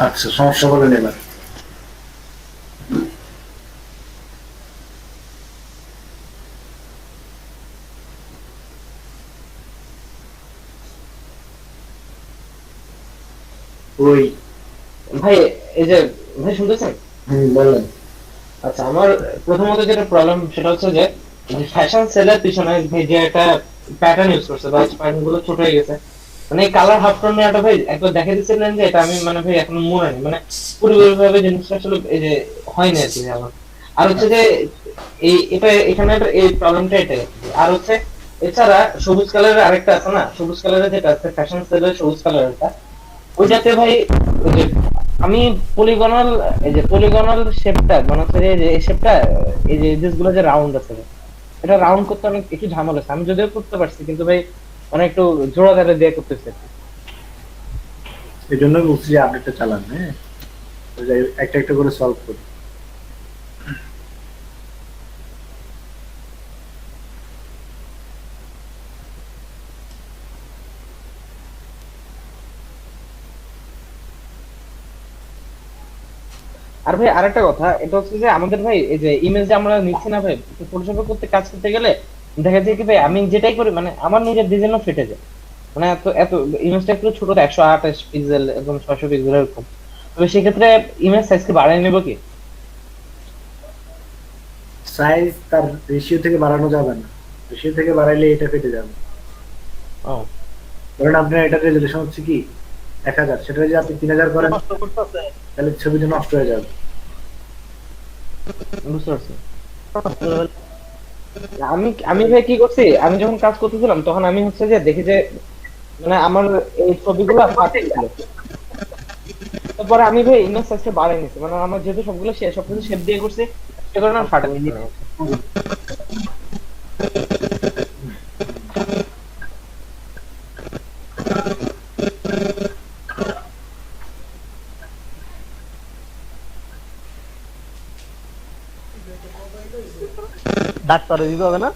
আচ্ছা, সমস্যা বলেন এবার। ওই ভাই এই যে ভাই শুনতেছেন? বলেন। আচ্ছা, আমার প্রথমত যেটা প্রবলেম সেটা হচ্ছে যে ফ্যাশন সেলের পিছনে ভাই যে একটা প্যাটার্ন ইউজ করছে বা প্যাটার্ন গুলো ছোট হয়ে গেছে, মানে এই কালার হাফ টোন নেওয়াটা ভাই একবার দেখে দিচ্ছিলেন যে এটা আমি মানে ভাই এখনো মনে নেই, মানে পুরোপুরিভাবে জিনিসটা আসলে এই যে হয়নি আর কি আমার। আর হচ্ছে যে এই এটা এখানে এই প্রবলেমটা এটাই আর কি। আর হচ্ছে এছাড়া সবুজ কালারের আরেকটা আছে না, সবুজ কালারের যেটা আছে ফ্যাশন সেলের সবুজ কালারটা, ওইটাতে ভাই ওই যে আমি পলিগনাল, এই যে পলিগনাল শেপটা মানে হচ্ছে যে এই শেপটা, এই যে এজেস যে রাউন্ড আছে, এটা রাউন্ড করতে অনেক একটু ঝামেলা আছে। আমি যদিও করতে পারছি কিন্তু ভাই মানে একটু জোড়া দাঁড়ে দিয়ে করতেছি আর কি। এই জন্য বলছি যে আপডেটটা চালান, হ্যাঁ, একটা একটা করে সলভ করি। আর ভাই আরেকটা কথা, এটা হচ্ছে যে আমাদের ভাই এই যে ইমেজ যে আমরা নিচ্ছি না ভাই, ফটোশপে করতে কাজ করতে গেলে দেখা যায় কি ভাই আমি যেটাই করি মানে আমার নিজের ডিজাইনও ফেটে যায়। মানে এত এত ইমেজটা একটু ছোট, 128 পিক্সেল এবং 600 পিক্সেল এরকম। তবে সেক্ষেত্রে ইমেজ সাইজ কি বাড়ায় নেবো কি? সাইজ তার রেশিও থেকে বাড়ানো যাবে না। রেশিও থেকে বাড়াইলে এটা ফেটে যাবে। ও, ধরেন আপনার এটার রেজলিউশন হচ্ছে কি 1000, সেটা যদি আপনি 3000 করেন তাহলে ছবিটা নষ্ট হয়ে যাবে। বুঝতে পারছি। আমি আমি ভাই কি করছি, আমি যখন কাজ করতেছিলাম তখন আমি হচ্ছে যে দেখি যে মানে আমার এই ছবিগুলো ফাটতেছিল। তারপরে আমি ভাই ইমেজ সাইজটা বাড়াই নিছি, মানে আমার যেহেতু সবগুলো সবকিছু শেপ দিয়ে করছি, সে কারণে আর ফাটাচ্ছে না। ডাক্তারে দিতে হবে না,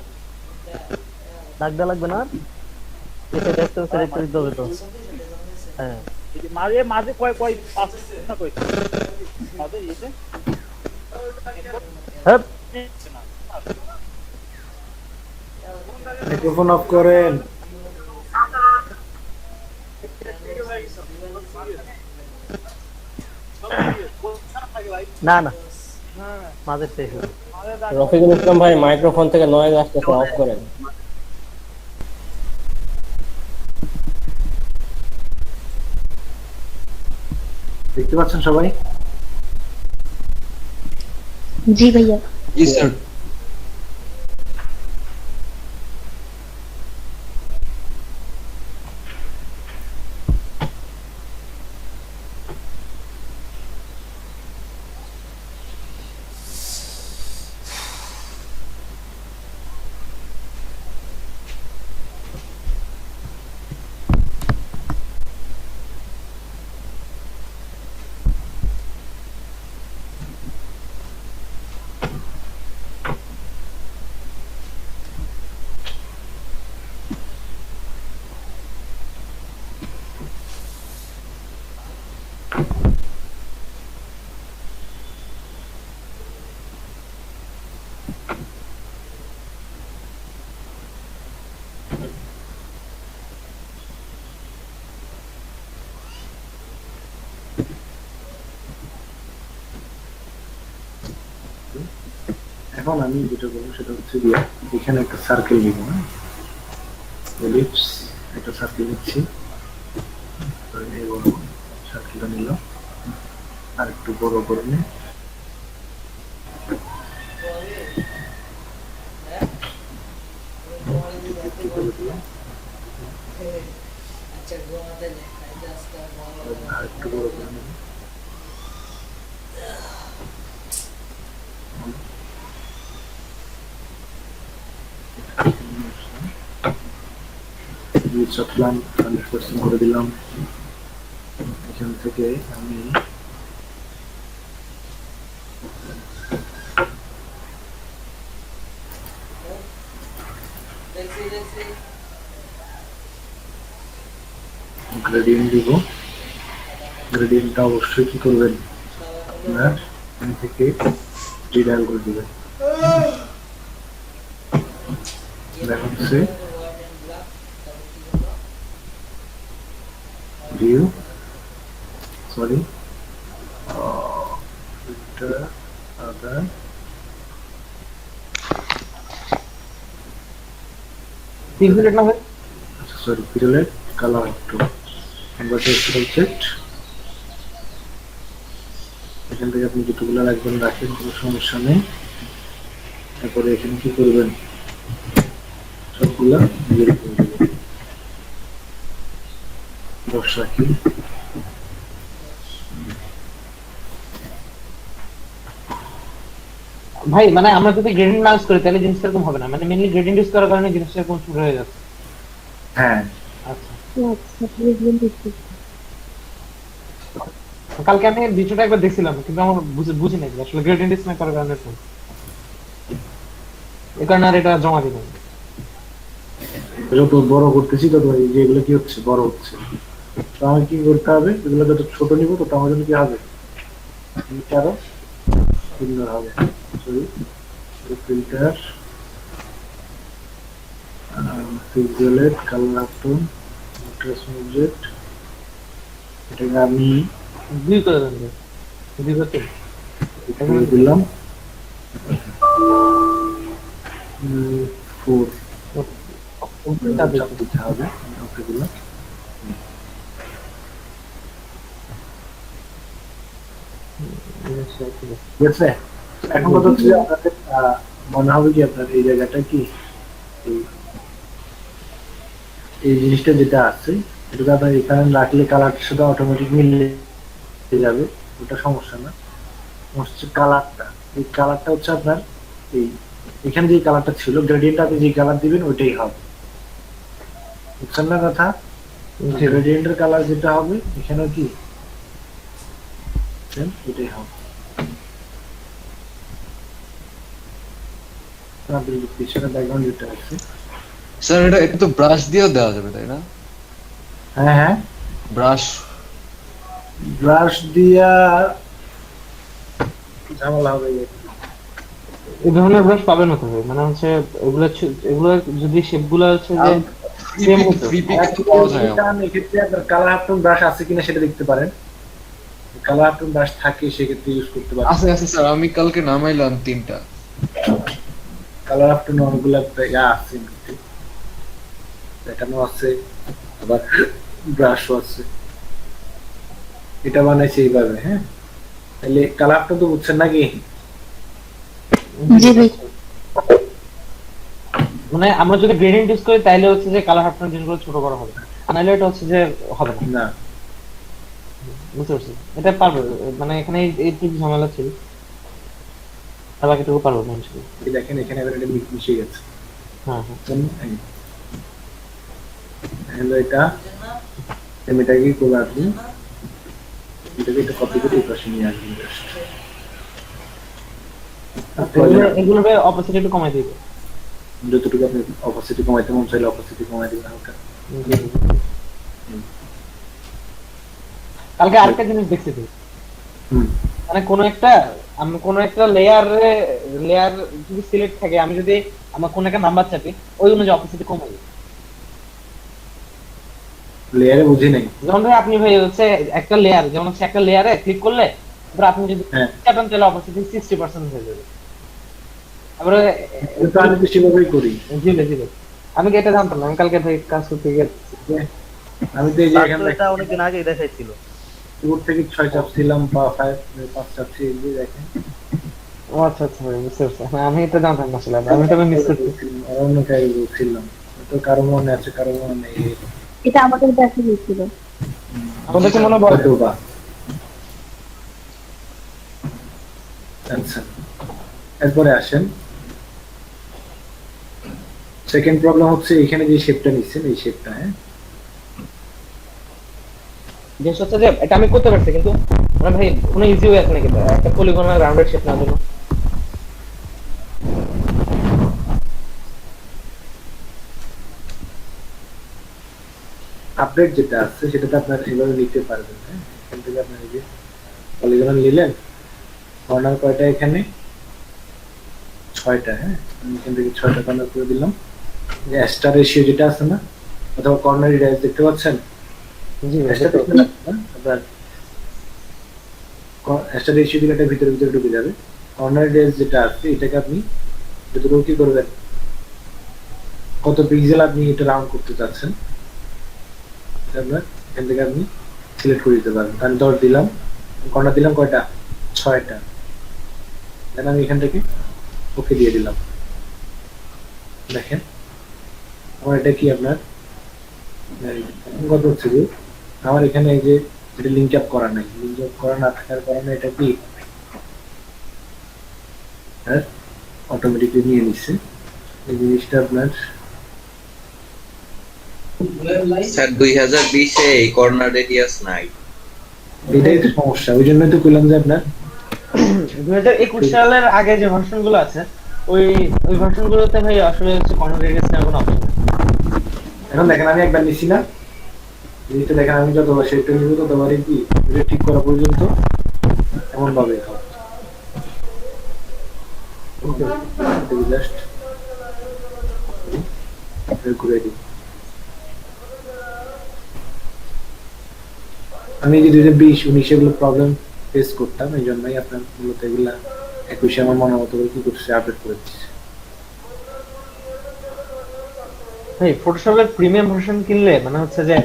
ডাক দেওয়া লাগবে না, এসে দেখতে সিলেক্ট করে দিতে হবে তো। হ্যাঁ, মাঝে মাঝে কয় কয় পাঁচ না কয় মাঝে এসে হ্যাঁ, মাইক্রোফোন অফ করেন। না না, মাঝে শেষ হলো। রফিকুল ইসলাম ভাই, মাইক্রোফোন থেকে নয়েজ আসতেছে, অফ করেন। দেখতে পাচ্ছেন সবাই? जी भैया। জি স্যার। এখন আমি যেটা করবো সেটা হচ্ছে দিয়ে এখানে একটা সার্কেল নিব, হ্যাঁ, এলিপস একটা সার্কেল নিচ্ছি। ধরেন এই বড় সার্কেলটা নিলাম, আর একটু বড় করে নিই। একটু করে দিলাম, আর একটু বড় করে নিলাম। চটলাম 100% করে দিলাম। এখান থেকে আমি গ্রেডিয়েন্ট দিব। গ্রেডিয়েন্টটা অবশ্যই কি করবেন, আপনার এখান থেকে রিডায়াল করে দিবেন। দেখা হচ্ছে ভিউ, সরি, আদার পিক্সেলেট না ভাই? সরি পিরিয়ড কালার একটু কনভার্টার সেট। এখান থেকে আপনি যতগুলো রাখবেন রাখেন, কোনো সমস্যা নেই। তারপরে এখানে কি করবেন, সবগুলা বের করে দেবেন। 10 রাখি। ভাই মানে আমরা যদি গ্রেডিয়েন্ট না ইউজ করি তাহলে জিনিসটা এরকম হবে না, মানে মেইনলি গ্রেডিয়েন্ট ইউজ করার কারণে জিনিসটা এরকম শুরু হয়ে যাচ্ছে। হ্যাঁ, আচ্ছা, আচ্ছা বুঝলাম বুঝছি। কালকে আমি ভিডিওটা একবার দেখছিলাম কিন্তু আমার বুঝি নাই যে আসলে গ্রেডিয়েন্ট ইউজ না করার কারণে এরকম। এই কারণে আর এটা জমা দিলাম। যত বড় করতেছি তত এই যে এগুলো কি হচ্ছে, বড় হচ্ছে। তো আমি কি করতে হবে, এগুলো যত ছোট নিব তত আমার জন্য কি হবে, আরো সুন্দর হবে। Sorry, filter, পিক্সেলেট, colour Upton, trace object, এটাকে আমি দুই করে দেন ভাই। দুই করতে এখানে দিলাম 4 দিতে হবে। ওকে দিলাম। ঠিক আছে, এখন কথা হচ্ছে যে আপনাদের মনে হবে কি আপনার এই জায়গাটা কি এই জিনিসটা যেটা আছে এটা আপনার এখানে রাখলে কালারটার সাথে অটোমেটিক মিলে যাবে, ওটা সমস্যা না। হচ্ছে কালারটা, এই কালারটা হচ্ছে আপনার এই এখানে যে কালারটা ছিল গ্রেডিয়েন্ট, আপনি যে কালার দিবেন ওইটাই হবে, বুঝছেন না কথা? গ্রেডিয়েন্টের কালার যেটা হবে এখানেও কি এটাই হবে। পিছনে ব্যাকগ্রাউন্ড যেটা আছে, স্যার এটা একটু তো ব্রাশ দিয়েও দেওয়া যাবে তাই না? হ্যাঁ হ্যাঁ, ব্রাশ ব্রাশ দিয়া ঝামেলা হবে। এই ধরনের ব্রাশ পাবেন না তো ভাই, মানে হচ্ছে এগুলো এগুলো যদি শেপগুলো হচ্ছে যে সেম হতো। এক্ষেত্রে আপনার কালার আপটন ব্রাশ আছে কিনা সেটা দেখতে পারেন, কালার আপটন ব্রাশ থাকে সেক্ষেত্রে ইউজ করতে পারেন। আছে আছে স্যার, আমি কালকে নামাইলাম 3টা। কালার আপটন অনেকগুলো আছে, দেখানো আছে, আবার ব্রাশও আছে। এটা বানাইছে এইভাবে। হ্যাঁ, তাহলে কালার আপটন তো বুঝছেন নাকি? জি ভাই। মানে আমরা যদি গ্রেডিয়েন্ট ইউজ করি তাহলে হচ্ছে যে কালার আপনার জিনিসগুলো ছোট বড় হবে, আর নাহলে এটা হচ্ছে যে হবে না। না, বুঝতে পারছি, এটা পারবো, মানে এখানে এইটুকু ঝামেলা ছিল, আর বাকিটুকু পারবো না ইনশাআল্লাহ। এই দেখেন এখানে আবার এটা মিশে গেছে। হ্যাঁ হ্যাঁ, হ্যালো, এটা আমি এটাকে করে আপনি এটাকে একটা কপি করে এই পাশে নিয়ে আসবেন। এগুলো অপোজিট একটু কমাই দিবে, যতটুকু আপনি অপোসিটি কমাইতে মন চাইলে অপোসিটি কমাই দিবেন হালকা। কালকে আরেকটা জিনিস দেখছি তো, হুম, মানে কোনো একটা লেয়ার যদি সিলেক্ট থাকে, আমি যদি আমার কোন একটা নাম্বার চাপি ওই অনুযায়ী অপোজিট কমাই দিই। লেয়ারে বুঝি নাই। যেমন ভাই আপনি ভাই হচ্ছে একটা লেয়ার, যেমন হচ্ছে একটা লেয়ারে ক্লিক করলে এবার আপনি যদি চাপেন তাহলে অপোজিট 60% হয়ে যাবে। তারপরে কিন্তু আমি তো সেভাবেই করি। জি ভাই, জি ভাই, আমি কি এটা জানতাম না, আমি কালকে ভাই কাজ করতে গিয়ে আমি তো এই যে এখানে এটা অনেকদিন আগেই দেখাইছিল। কিবোর্ড থেকে 6 চাপছিলাম বা 5 চাপছি, এই যে দেখেন। ও আচ্ছা আচ্ছা ভাই, বুঝতে পারছি। হ্যাঁ, আমি এটা জানতাম না আসলে, আমি এটা মিস করছি। অন্য কাজ বলছিলাম, তো কারো মনে আছে কারো মনে নেই। এটা আমাদের দেখা গিয়েছিল। আমাদের কি মনে পড়ে? হয়তোবা। আচ্ছা, এরপরে আসেন সেকেন্ড প্রবলেম হচ্ছে এখানে যে শেপটা নিচ্ছেন এই শেপটা। হ্যাঁ, জিনিস হচ্ছে যে এটা আমি করতে পারছি, কিন্তু মানে ভাই কোনো ইজি ওয়ে আছে নাকি একটা পলিগনাল রাউন্ডেড শেপ নেওয়ার জন্য? আপডেট যেটা আছে সেটাতে আপনার এভাবে নিতে পারবেন, হ্যাঁ? এখান থেকে আপনার এই যে পলিগন নিলেন, কর্নার কয়টা এখানে 6টা, হ্যাঁ? আমি এখান থেকে 6টা কর্নার করে দিলাম। যে অ্যাস্টার রেশিও যেটা আছে না, অথবা কর্নার রেডিয়াস দেখতে পাচ্ছেন, জি ভাই, অ্যাস্টার দেখতে দেখতে পাচ্ছেন না? আপনার অ্যাস্টার রেশিও দিলে এটা ভিতরে ভিতরে ঢুকে যাবে। কর্নার রেডিয়াস যেটা আছে এটাকে আপনি যতটুকু কি করবেন, কত পিক্সেল আপনি এটা রাউন্ড করতে চাচ্ছেন, এটা আপনার এখান থেকে আপনি সিলেক্ট করে দিতে পারবেন। আমি 10 দিলাম, কর্নার দিলাম কয়টা, 6টা। দেন আমি এখান থেকে ওকে দিয়ে দিলাম। দেখেন আমার এটা কি আপনার কত হচ্ছে যে আমার এখানে এই যে এটা লিঙ্ক আপ করা নাই, লিঙ্ক আপ করা না থাকার কারণে এটা কি অটোমেটিকলি নিয়ে নিচ্ছে। এই জিনিসটা আপনার স্যার 2020-এ এই কর্নার রেডিয়াস নাই। এটাই তো সমস্যা, ওই জন্যই তো বললাম যে আপনার 2021 সালের আগে যে ভার্সন গুলো আছে ওই ওই ভার্সন গুলোতে ভাই আসলে হচ্ছে কর্নার রেডিয়াস নেওয়ার কোনো অপশন নেই। এখন দেখেন আমি একবার নিচ্ছি না, জিনিসটা দেখেন আমি যতবার সেটা নিব ততবারই কি এটা ঠিক করা পর্যন্ত এমন ভাবে হবে। জাস্ট ঘুরে দিই। আমি যে 2020-19 এগুলো প্রবলেম ফেস করতাম, এই জন্যই আপনার মূলত এগুলা 21-এ আমার মনে মতো করে কি করছে আপডেট করে দিচ্ছে। ভাই ফটোশপের প্রিমিয়াম ভার্সন কিনলে মানে হচ্ছে যে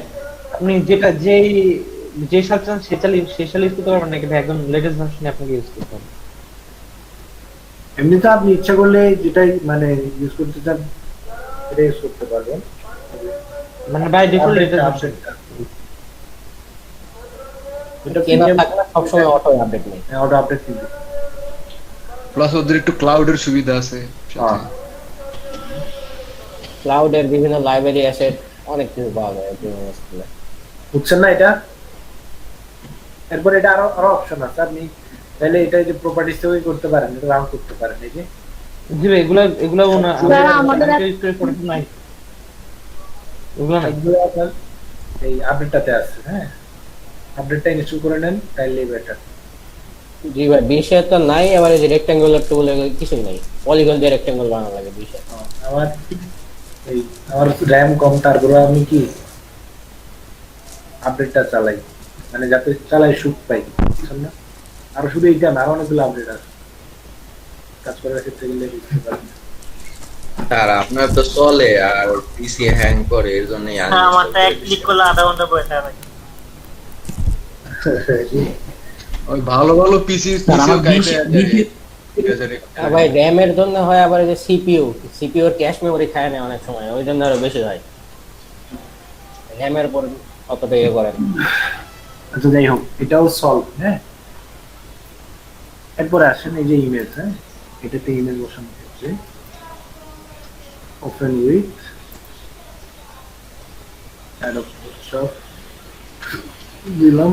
আপনি যেটা যেই যে সাল চান সেই সাল ইউজ করতে পারবেন না, কিন্তু একদম লেটেস্ট ভার্সনে আপনাকে ইউজ করতে হবে। এমনিতে আপনি ইচ্ছা করলে যেটাই মানে ইউজ করতে চান এটা ইউজ করতে পারবেন, মানে বাই ডিফল্ট লেটেস্ট ভার্সন। এটা কেনা থাকলে সবসময় অটো আপডেট নেই। অটো আপডেট কিন্তু প্লাস ওদের একটু ক্লাউডের সুবিধা আছে হ্যাঁ। ক্লাউডের বিভিন্ন লাইব্রেরি আছে, অনেক কিছু পাওয়া যায় প্রিমিয়াম স্কুলে। বুঝছেন না এটা? এরপর এটা আরো আরো অপশন আছে, আপনি তাহলে এটা যে প্রপার্টিজ থেকে করতে পারেন, এটা রাউন্ড করতে পারেন। এই যে জি ভাই এগুলা এগুলা স্যার, আমাদের ফটোশপ নাই, এগুলা নাই। এগুলো আপনার এই আপডেটটাতে আছে, হ্যাঁ? আপডেটটা ইনস্টল করে নেন তাইলেই বেটার। জি ভাই 20-এ তো নাই, আবার এই যে রেক্ট্যাঙ্গুলার টুল কিছুই নাই, পলিগন দিয়ে রেক্ট্যাঙ্গল বানানো লাগে 20-এ। আমার এই আমার র্যাম কম, তারপরে আমি কি আপডেটটা চালাই, মানে যাতে চালাই সুখ পাই, বুঝছেন না? আর শুধু এইটা না, আরো অনেকগুলো আপডেট আছে, কাজ করার ক্ষেত্রে গেলে বুঝতে পারবেন। স্যার আপনার তো চলে আর পিসি হ্যাং করে, এর জন্যই আমারটা এক ক্লিক করলে আধা ঘন্টা বসে থাকে। ওই ভালো ভালো পিসি পিসিও কাইটে আর ভাই র্যামের জন্য হয়, আবার এই যে সিপিইউ এর ক্যাশ মেমরি খায় না অনেক সময়, ওই জন্য আরো বেশি হয়। র্যামের উপর অতটা ইয়ে করে না। আচ্ছা যাই হোক, এটাও সলভ, হ্যাঁ? এরপরে আসেন এই যে ইমেজ, হ্যাঁ? এটাতে ইমেজ বসানোর ক্ষেত্রে ওপেন উইথ অ্যাডোব ফটোশপ দিলাম।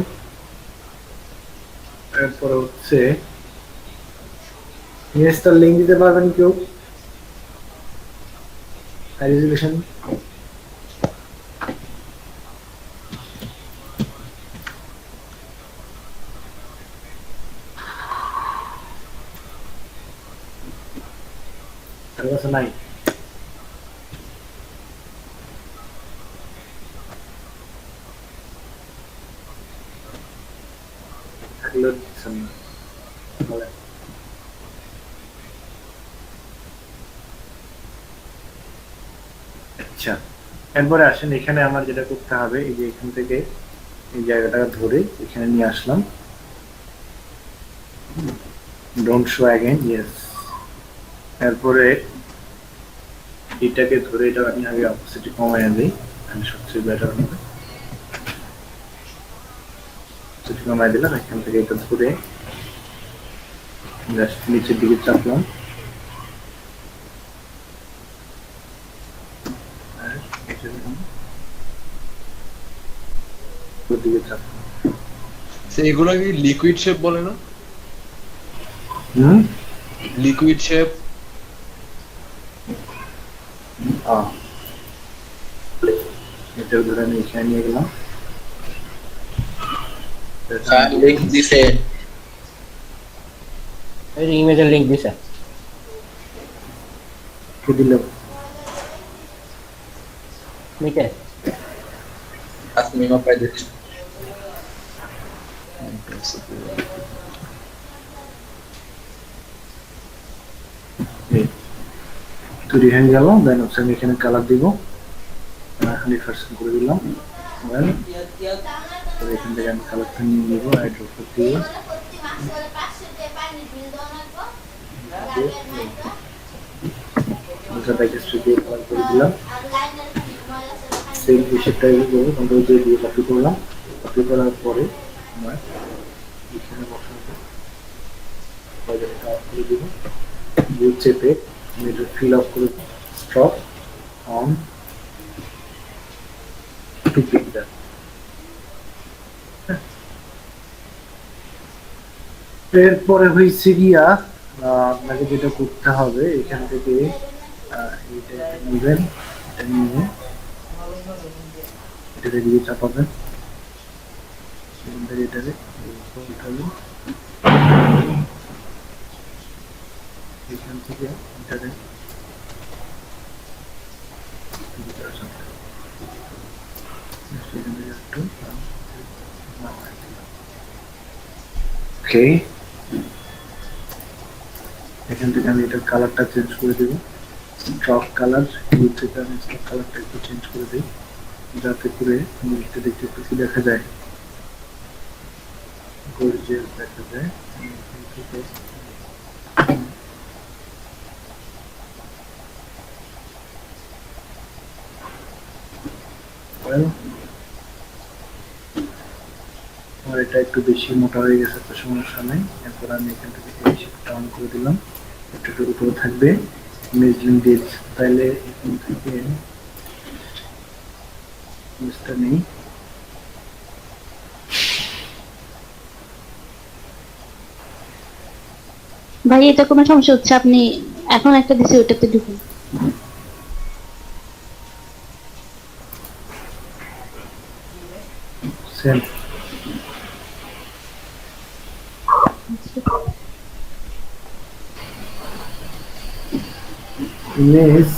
এরপরে হচ্ছে ইমেজটার লিঙ্ক দিতে পারবেন কেউ? রেজুলেশন নাই। থাকলেও দিচ্ছেন না। বলেন। আচ্ছা, এরপরে আসেন এখানে আমার যেটা করতে হবে, এই যে এখান থেকে এই জায়গাটা ধরে এখানে নিয়ে আসলাম। Don't show again, yes. এরপরে এটাকে ধরে এটা আমি আগে অপোসিটে কমাইয়া দিই, আমি সবচেয়ে বেটার হবে। কমাই দিলাম, এখান থেকে এটা ধরে জাস্ট নিচের দিকে চাপলাম, দিকে চাপলাম। এগুলো কি লিকুইড শেপ বলে না? হুম, লিকুইড শেপ। এটাও ধরে আমি এখানে নিয়ে গেলাম। লিংক দিছে এই যে ইমেজের লিংক দিছে। কে দিল? নিচে আপনি মাপাই দিচ্ছি। তৈরি হয়ে গেল। দেন হচ্ছে আমি এখানে কালার দিব, 100% করে দিলাম। এখান থেকে আমি কালারটা নিয়ে নিব, ড্রপ করতে দিব। কালার করে দিলাম। সেম বিষয়টাই কন্ট্রোল দিয়ে কপি করলাম। কপি করার পরে আমার এখানে বসাবো, করে দিব। ভিউ চেপে আমি এটা ফিল আপ করে স্টপ অন টু পিকচার। এরপরে হয়েছে গিয়া আপনাকে যেটা করতে হবে, এখান থেকে এটা নিবেন, এটা নিয়ে এটাকে দিয়ে চাপাবেন, এখান থেকে এটাকে উঠাবেন, এখান থেকে এটাকে ওকে। এখান থেকে আমি এটার কালারটা চেঞ্জ করে দেব, স্ট্রক কালার। ইউজ থেকে আমি স্ট্রক কালারটা একটু চেঞ্জ করে দিই, যাতে করে মিলটা দেখতে একটু কি দেখা যায়, গর্জিয়াস দেখা যায়। আমার এটা একটু বেশি মোটা হয়ে গেছে, তো সমস্যা নেই। এরপর আমি এখান থেকে এই শিপটা অন করে দিলাম, একটু উপরে থাকবে মেজলিং ডেজ। তাইলে এখান থেকে জিনিসটা নেই, ভাই এটা কোনো সমস্যা হচ্ছে, আপনি এখন একটা দিছি ওটাতে ঢুকুন। সেম ইমেজ,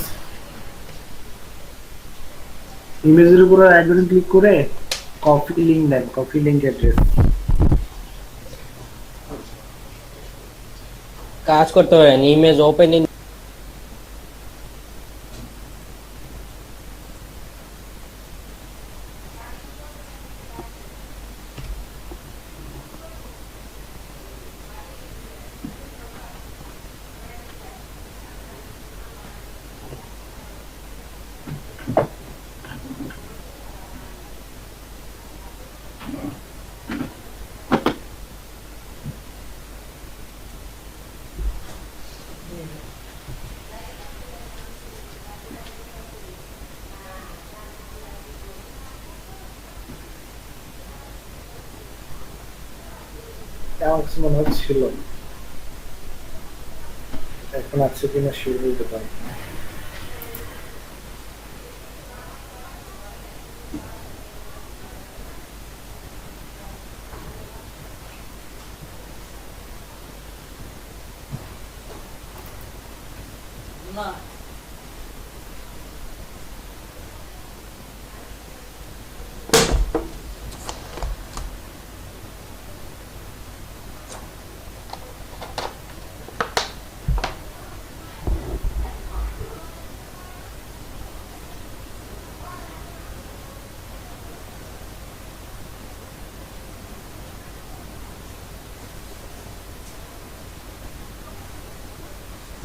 ইমেজের উপর একবার ক্লিক করে কপি লিংক দেন, কপি লিংক অ্যাড্রেস। কাজ করতে পারেন ইমেজ ওপেন ইন আমার কাছে মনে হচ্ছিল, এখন আছে কিনা শিওর বলতে পারি না।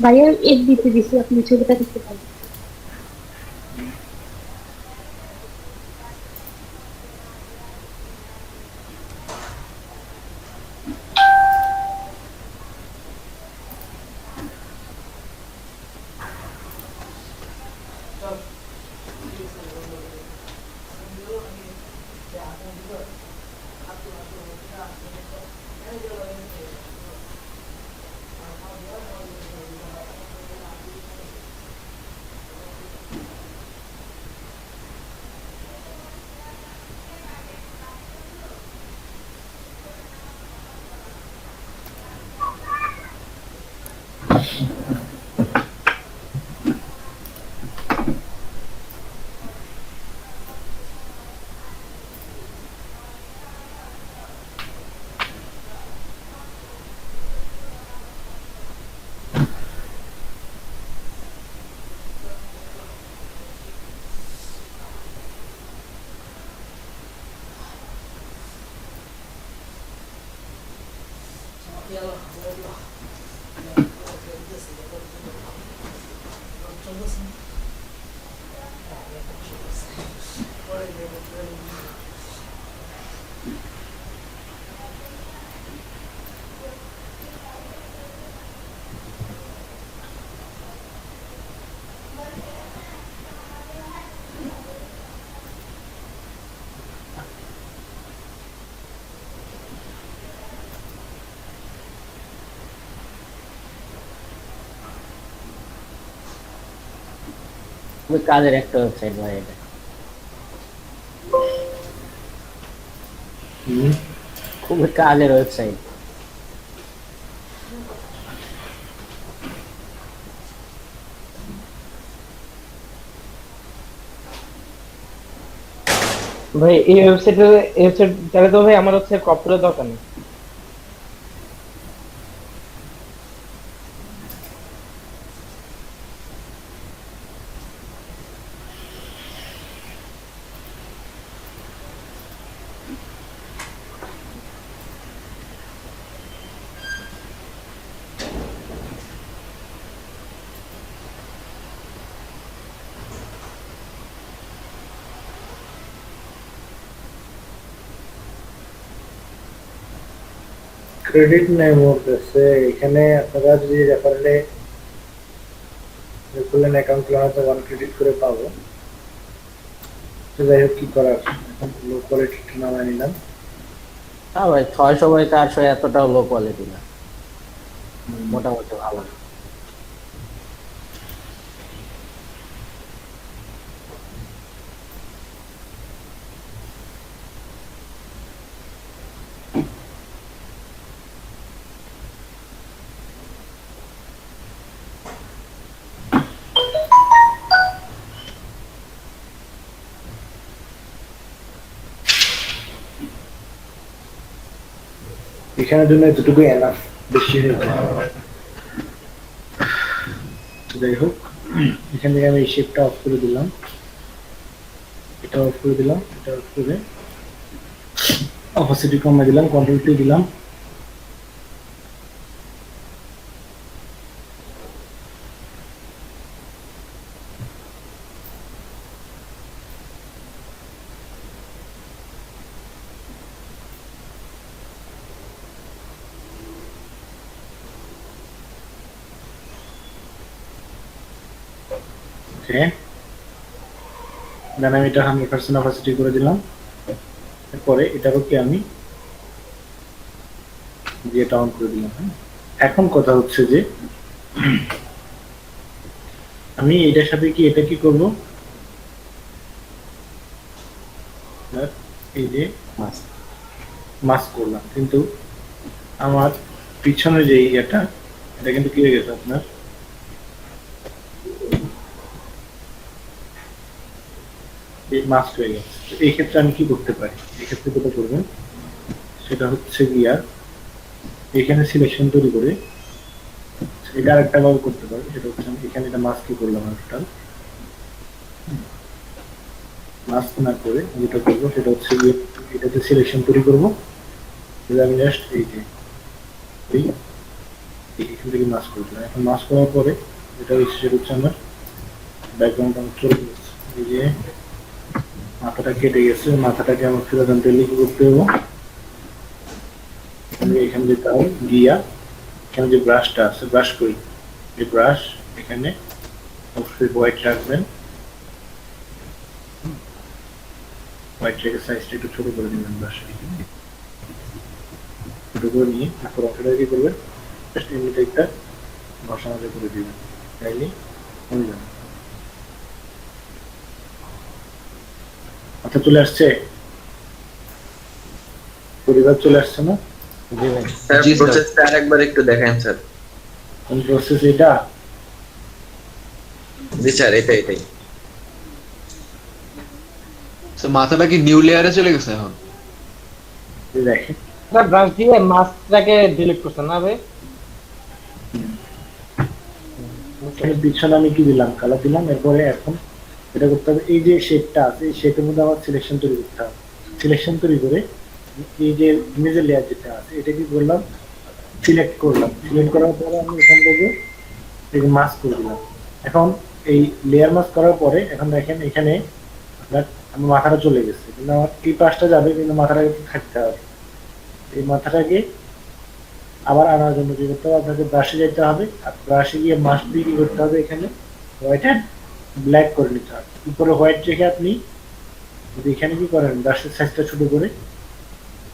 ভাইয়া এক দিতে দিছি, আপনি ছবিটা দেখতে পারেন। খুবই কাজের একটা ওয়েবসাইট ভাই এটা। হুম, খুবই কাজের ওয়েবসাইট। ভাই এই ওয়েবসাইট তাহলে তো ভাই আমার হচ্ছে কপির দরকার নেই। ক্রেডিট নেই বলতেছে এখানে। আপনারা যদি রেফারেলে খুললেন অ্যাকাউন্ট খোলাতে 1 ক্রেডিট করে পাবো। তো যাই হোক, কি করার, এখন লো কোয়ালিটি নামায় নিলাম। হ্যাঁ ভাই 600 বাই 400 এতটাও লো কোয়ালিটি না, মোটামুটি ভালো। এখানের জন্য এতটুকু এনাফ, বেশি হয়ে যায়। যাই হোক, এখান থেকে আমি এই শেপটা অফ করে দিলাম, এটা অফ করে দিলাম, এটা অফ করে অপাসিটি কমিয়ে দিলাম, কন্ট্রোল টি দিলাম। ওকে, দেন আমি এটা 100% অপাসিটি করে দিলাম। এরপরে এটারও কি আমি দিয়ে ডাউন করে দিলাম। এখন কথা হচ্ছে যে আমি এটার সাথে কি এটা কি করব, এই যে মাস্ক করলাম, কিন্তু আমার পিছনে যে এটা কিন্তু কি হয়ে গেছে আপনার মাস্ক হয়ে গেছে। এই ক্ষেত্রে আমি কি করতে পারি, এই ক্ষেত্রে যেটা করবেন সেটা হচ্ছে গিয়া এখানে সিলেকশন তৈরি করে এটা আরেকটা ভাবে করতে পারি। সেটা হচ্ছে আমি এখানে এটা মাস্ক করলাম, টোটাল মাস্ক না করে যেটা করবো সেটা হচ্ছে গিয়ে এটাতে সিলেকশন তৈরি করবো। আমি জাস্ট এই যে এখান থেকে মাস্ক করে দিলাম। এখন মাস্ক করার পরে যেটা হচ্ছে সেটা হচ্ছে আমার ব্যাকগ্রাউন্ড আমার চলে গেছে। এই যে মাথাটা কেটে গেছে, মাথাটাকে আমার ফেরত আনতে লিখে করতে হবে। এখানে যেতে হবে গিয়া, এখানে যে ব্রাশটা আছে, ব্রাশ করি, যে ব্রাশ এখানে অবশ্যই হোয়াইট রাখবেন। হোয়াইট রেখে সাইজটা একটু ছোট করে দিবেন, ব্রাশ ছোট করে নিয়ে তারপর অংশটা কি করবেন, জাস্ট এমনিতে একটা ঘষা মাজা করে দিবেন, তাইলে হয়ে যাবে। আচ্ছা, চলে আসছে, পরিবার চলে আসছে না? জি ভাই। স্যার প্রসেসটা আরেকবার একটু দেখান স্যার। কোন প্রসেস এটা? জি স্যার, এটাই। তো মাথাটা কি নিউ লেয়ারে চলে গেছে এখন? এই দেখেন, স্যার ব্রাশ দিয়ে মাস্কটাকে ডিলিট করছেন না ভাই? এখানে পিছনে আমি কি দিলাম, কালার দিলাম। এরপরে এখন এটা করতে হবে, এই যে শেপটা আছে এই শেপের মধ্যে আমার সিলেকশন তৈরি করতে হবে। সিলেকশন তৈরি করে এই যে ইমেজের লেয়ার যেটা আছে এটা কি করলাম, সিলেক্ট করলাম, সিলেক্ট করার পরে আমি এখান থেকে মাস্ক করে দিলাম। এখন এই লেয়ার মাস্ক করার পরে এখন দেখেন এখানে আপনার আমার মাথাটা চলে গেছে, কিন্তু আমার এই পাশটা যাবে, কিন্তু মাথাটা একটু থাকতে হবে। এই মাথাটাকে আবার আনার জন্য কি করতে হবে, আপনাকে ব্রাশে যেতে হবে, আর ব্রাশে গিয়ে মাস্ক দিয়ে কি করতে হবে, এখানে হোয়াইট অ্যান্ড ব্ল্যাক করে নিতে হবে। উপরে হোয়াইট রেখে আপনি যদি এখানে কি করেন, ব্রাশের সাইজটা ছোট করে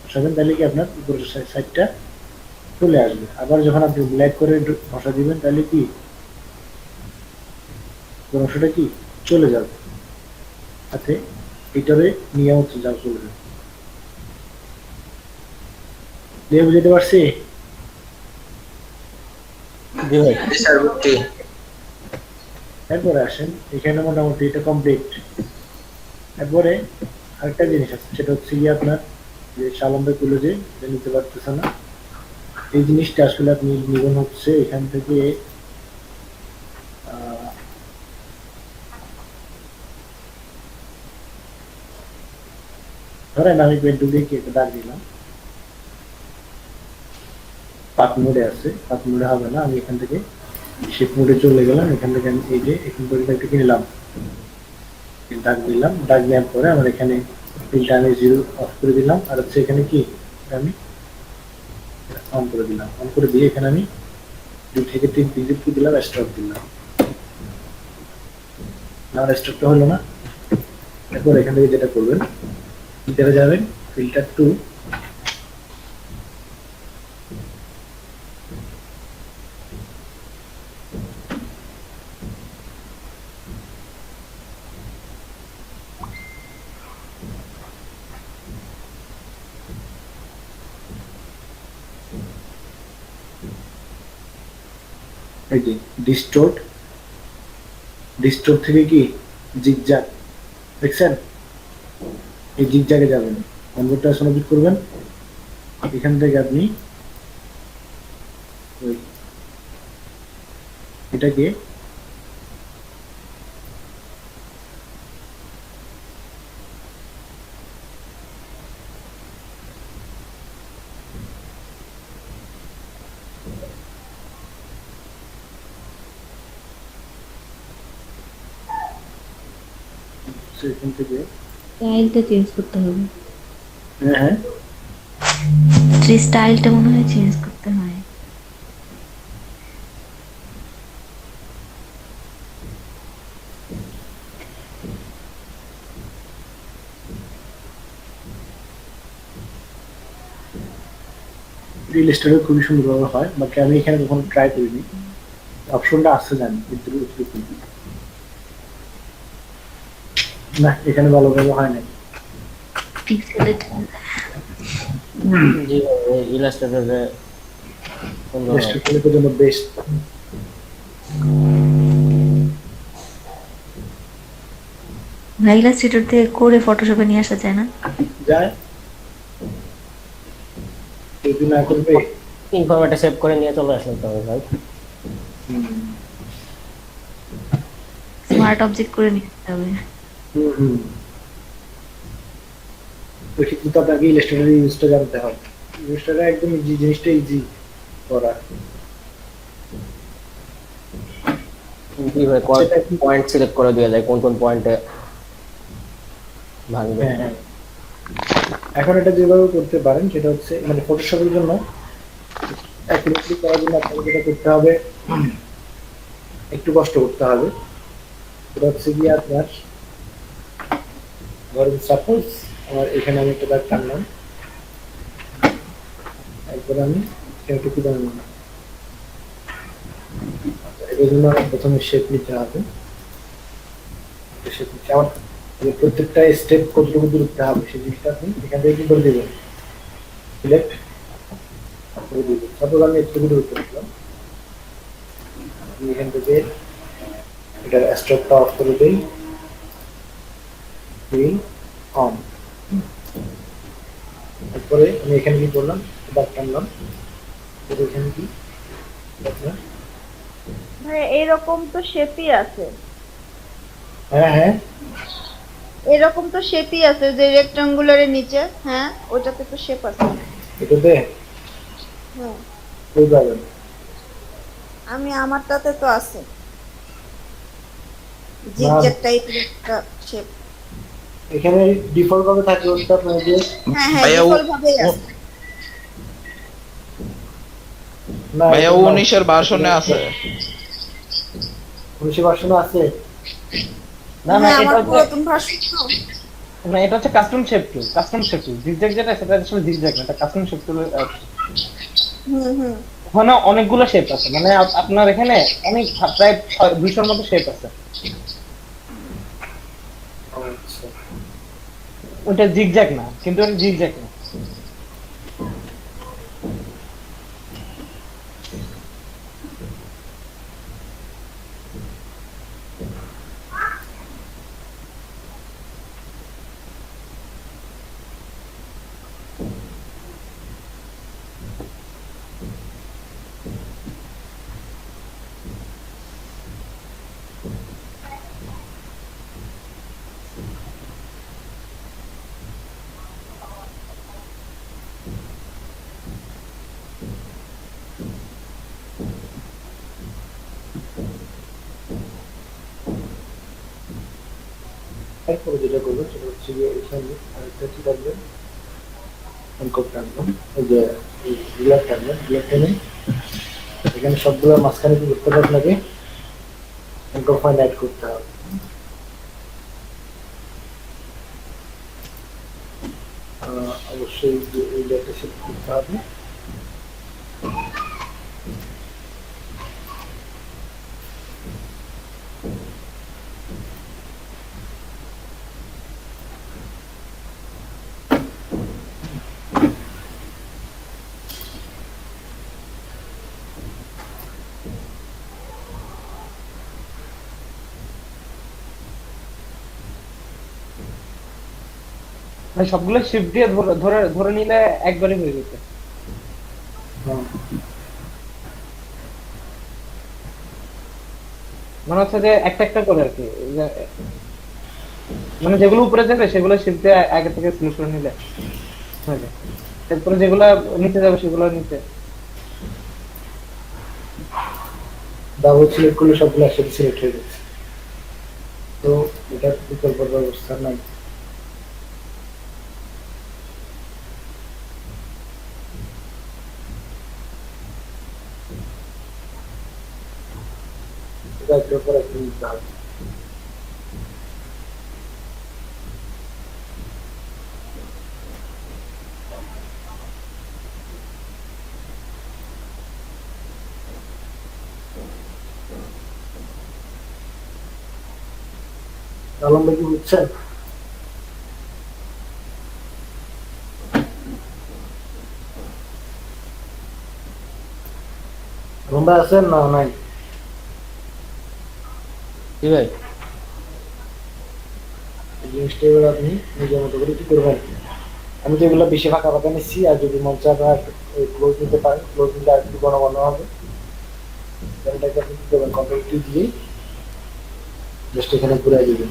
বসাবেন, তাহলে কি আপনার উপরের সাইডটা চলে আসবে। আবার যখন আপনি ব্ল্যাক করে বসা দিবেন, তাহলে কি অংশটা কি চলে যাবে, সাথে এটারে নিয়ে হচ্ছে যা চলে যাবে। দিয়ে বুঝতে পারছি? জি ভাই। স্যার বুঝছি। এরপরে আসেন, এখানে মোটামুটি এটা কমপ্লিট। এরপরে আরেকটা জিনিস আছে, সেটা হচ্ছে গিয়ে আপনার যে সালম্বে গুলো যে নিতে পারতেছে না, এই জিনিসটা আসলে আপনি নিবেন হচ্ছে এখান থেকে ধরেন আমি পেন্টুল দিয়ে কেটে দাগ দিলাম, পাত মোড়ে আছে, পাত মোড়ে হবে না, আমি এখান থেকে শেপ মোডে চলে গেলাম। এখান থেকে আমি এই যে এখান পর্যন্ত একটু নিলাম, দাগ দিলাম, দাগ দেওয়ার পরে আমার এখানে তিনটা আমি জিরো অফ করে দিলাম, আর হচ্ছে এখানে কি আমি অন করে দিলাম। অন করে দিয়ে এখানে আমি 2 থেকে 3 ডিজিট কি দিলাম, স্ট্রোক দিলাম। আমার স্ট্রোকটা হলো না। এরপর এখান থেকে যেটা করবেন, ফিল্টারে যাবেন, ফিল্টার টু, এই যে ডিস্টোর্ট, ডিস্টোর্ট থেকে কি জিগজ্যাগ দেখছেন, এই জিগজ্যাগে যাবেন, কনভার্টটা সনজিট করবেন। এখান থেকে আপনি এটাকে এখান থেকে স্টাইলটা চেঞ্জ করতে হবে, হ্যাঁ হ্যাঁ স্টাইলটা মনে হয় চেঞ্জ করতে হয়। ইলাস্ট্রেটর খুবই সুন্দরভাবে হয়, বাকি আমি এখানে কখনো ট্রাই করিনি। অপশনটা আছে জানি, কিন্তু না এখানে ভালোভাবে হয় না। পিক্সেলেট জি ভাই, ইলাস্ট্রেটরে সুন্দর হয়। ইলাস্ট্রেটরের জন্য বেস্ট। ইলাস্ট্রেটর থেকে করে ফটোশপে নিয়ে আসা যায় না? যায়, যদি না করবে ইনফরমেটে সেভ করে নিয়ে চলে আসলাম তো ভাই। স্মার্ট অবজেক্ট করে নিতে হবে। ওই কিন্তু আপনাকে ইলাস্ট্রেটরের ইউজটা জানতে হবে। ইলাস্ট্রেটর একদম ইজি, জিনিসটা ইজি করা। জি ভাই, পয়েন্ট সিলেক্ট করে দেওয়া যায় কোন কোন পয়েন্টে ভাঙবে। হ্যাঁ হ্যাঁ, এখন এটা যেভাবে করতে পারেন সেটা হচ্ছে মানে ফটোশপের জন্য অ্যাকুরেটলি করার জন্য আপনাকে যেটা করতে হবে, একটু কষ্ট করতে হবে। সেটা হচ্ছে কি আপনার ধরেন সাপোজ আমার এখানে আমি একটা দাগ টানলাম, একবার আমি একটু বানালাম, এটার জন্য প্রথমে শেপ নিতে হবে। শেপ নিতে আমার প্রত্যেকটা স্টেপ কতটুকু দূরত্বে হবে সেই জিনিসটা আপনি এখান থেকে কি করে দেবেন, সিলেক্ট করে দিবেন। সাপোজ আমি একটু দূরত্ব দিলাম, এখান থেকে এটার স্ট্রোকটা অফ করে দেই, ফিল অন। তারপরে আমি এখানে কি করলাম, দাগ টানলাম, এখানে কি আপনার ভাই এরকম তো শেপই আছে, হ্যাঁ হ্যাঁ এরকম তো শেপই আছে যে রেক্টাঙ্গুলারের নিচে, হ্যাঁ ওটাতে তো শেপ আছে। এটাতে হ্যাঁ এই পাবেন। আমি আমারটাতে তো আছে জিগজ্যাগ টাইপের একটা শেপ। এখানে ডিফল্ট ভাবে থাকে ওটা আপনার যে হ্যাঁ হ্যাঁ ভাইয়া ডিফল্ট ভাবেই আছে। না ভাইয়া এটা না, 19 এর ভার্সনে আছে। 19 ভার্সনে আছে। না না হ্যাঁ এটা আমার হচ্ছে পুরাতন ভার্সন তো। না এটা হচ্ছে কাস্টম শেপ টুল, কাস্টম শেপ টুল। জিগজ্যাগ যেটা সেটা আসলে জিগজ্যাগ না, এটা কাস্টম শেপ টুল। হুম। ওখানে অনেকগুলো শেপ আছে, মানে আপনার এখানে অনেক প্রায় 200-র মতো শেপ আছে। আচ্ছা ওটা জিগজ্যাগ না, কিন্তু ওটা জিগজ্যাগ না। এরপরে যেটা করবেন সেটা হচ্ছে যে এখানে আরেকটা কি রাখবেন, এনকোড রাখবেন। এই যে রিলার রাখবেন, রিলার টেনে এখানে সবগুলো মাঝখানে কি করতে হবে আপনাকে এনকোড ফাইল অ্যাড করতে হবে। অবশ্যই এই ডেটা সেট করতে হবে। মানে সবগুলো শিফট দিয়ে ধরে ধরে ধরে নিলে একবারই হয়ে যেত। হ্যাঁ, মানে হচ্ছে যে একটা একটা করে আর কি, মানে যেগুলো উপরে যাবে সেগুলো শিফট দিয়ে আগে থেকে সিলেক্ট করে নিলে হয়ে যায়। তারপরে যেগুলো নিচে যাবে সেগুলো নিচে। ডাবল সিলেক্ট করলে সবগুলো একসাথে সিলেক্ট হয়ে যাচ্ছে, তো এটা বিকল্প ব্যবস্থা নাই। এটা একটার পর একটা নিতে হবে। আলম ভাই কি বুঝছেন? আলম ভাই আছেন না নাই? কি ভাই? এই জিনিসটা এবার আপনি নিজের মতো করে কি করবেন, আমি তো এগুলো বেশি ফাঁকা ফাঁকা নিচ্ছি, আর যদি মন চায় আপনারা ক্লোজ নিতে পারেন, ক্লোজ নিলে আর একটু ঘন ঘন হবে। এটাকে আপনি কি করবেন, কন্ট্রোল টি দিয়ে জাস্ট এখানে ঘুরাই দিবেন,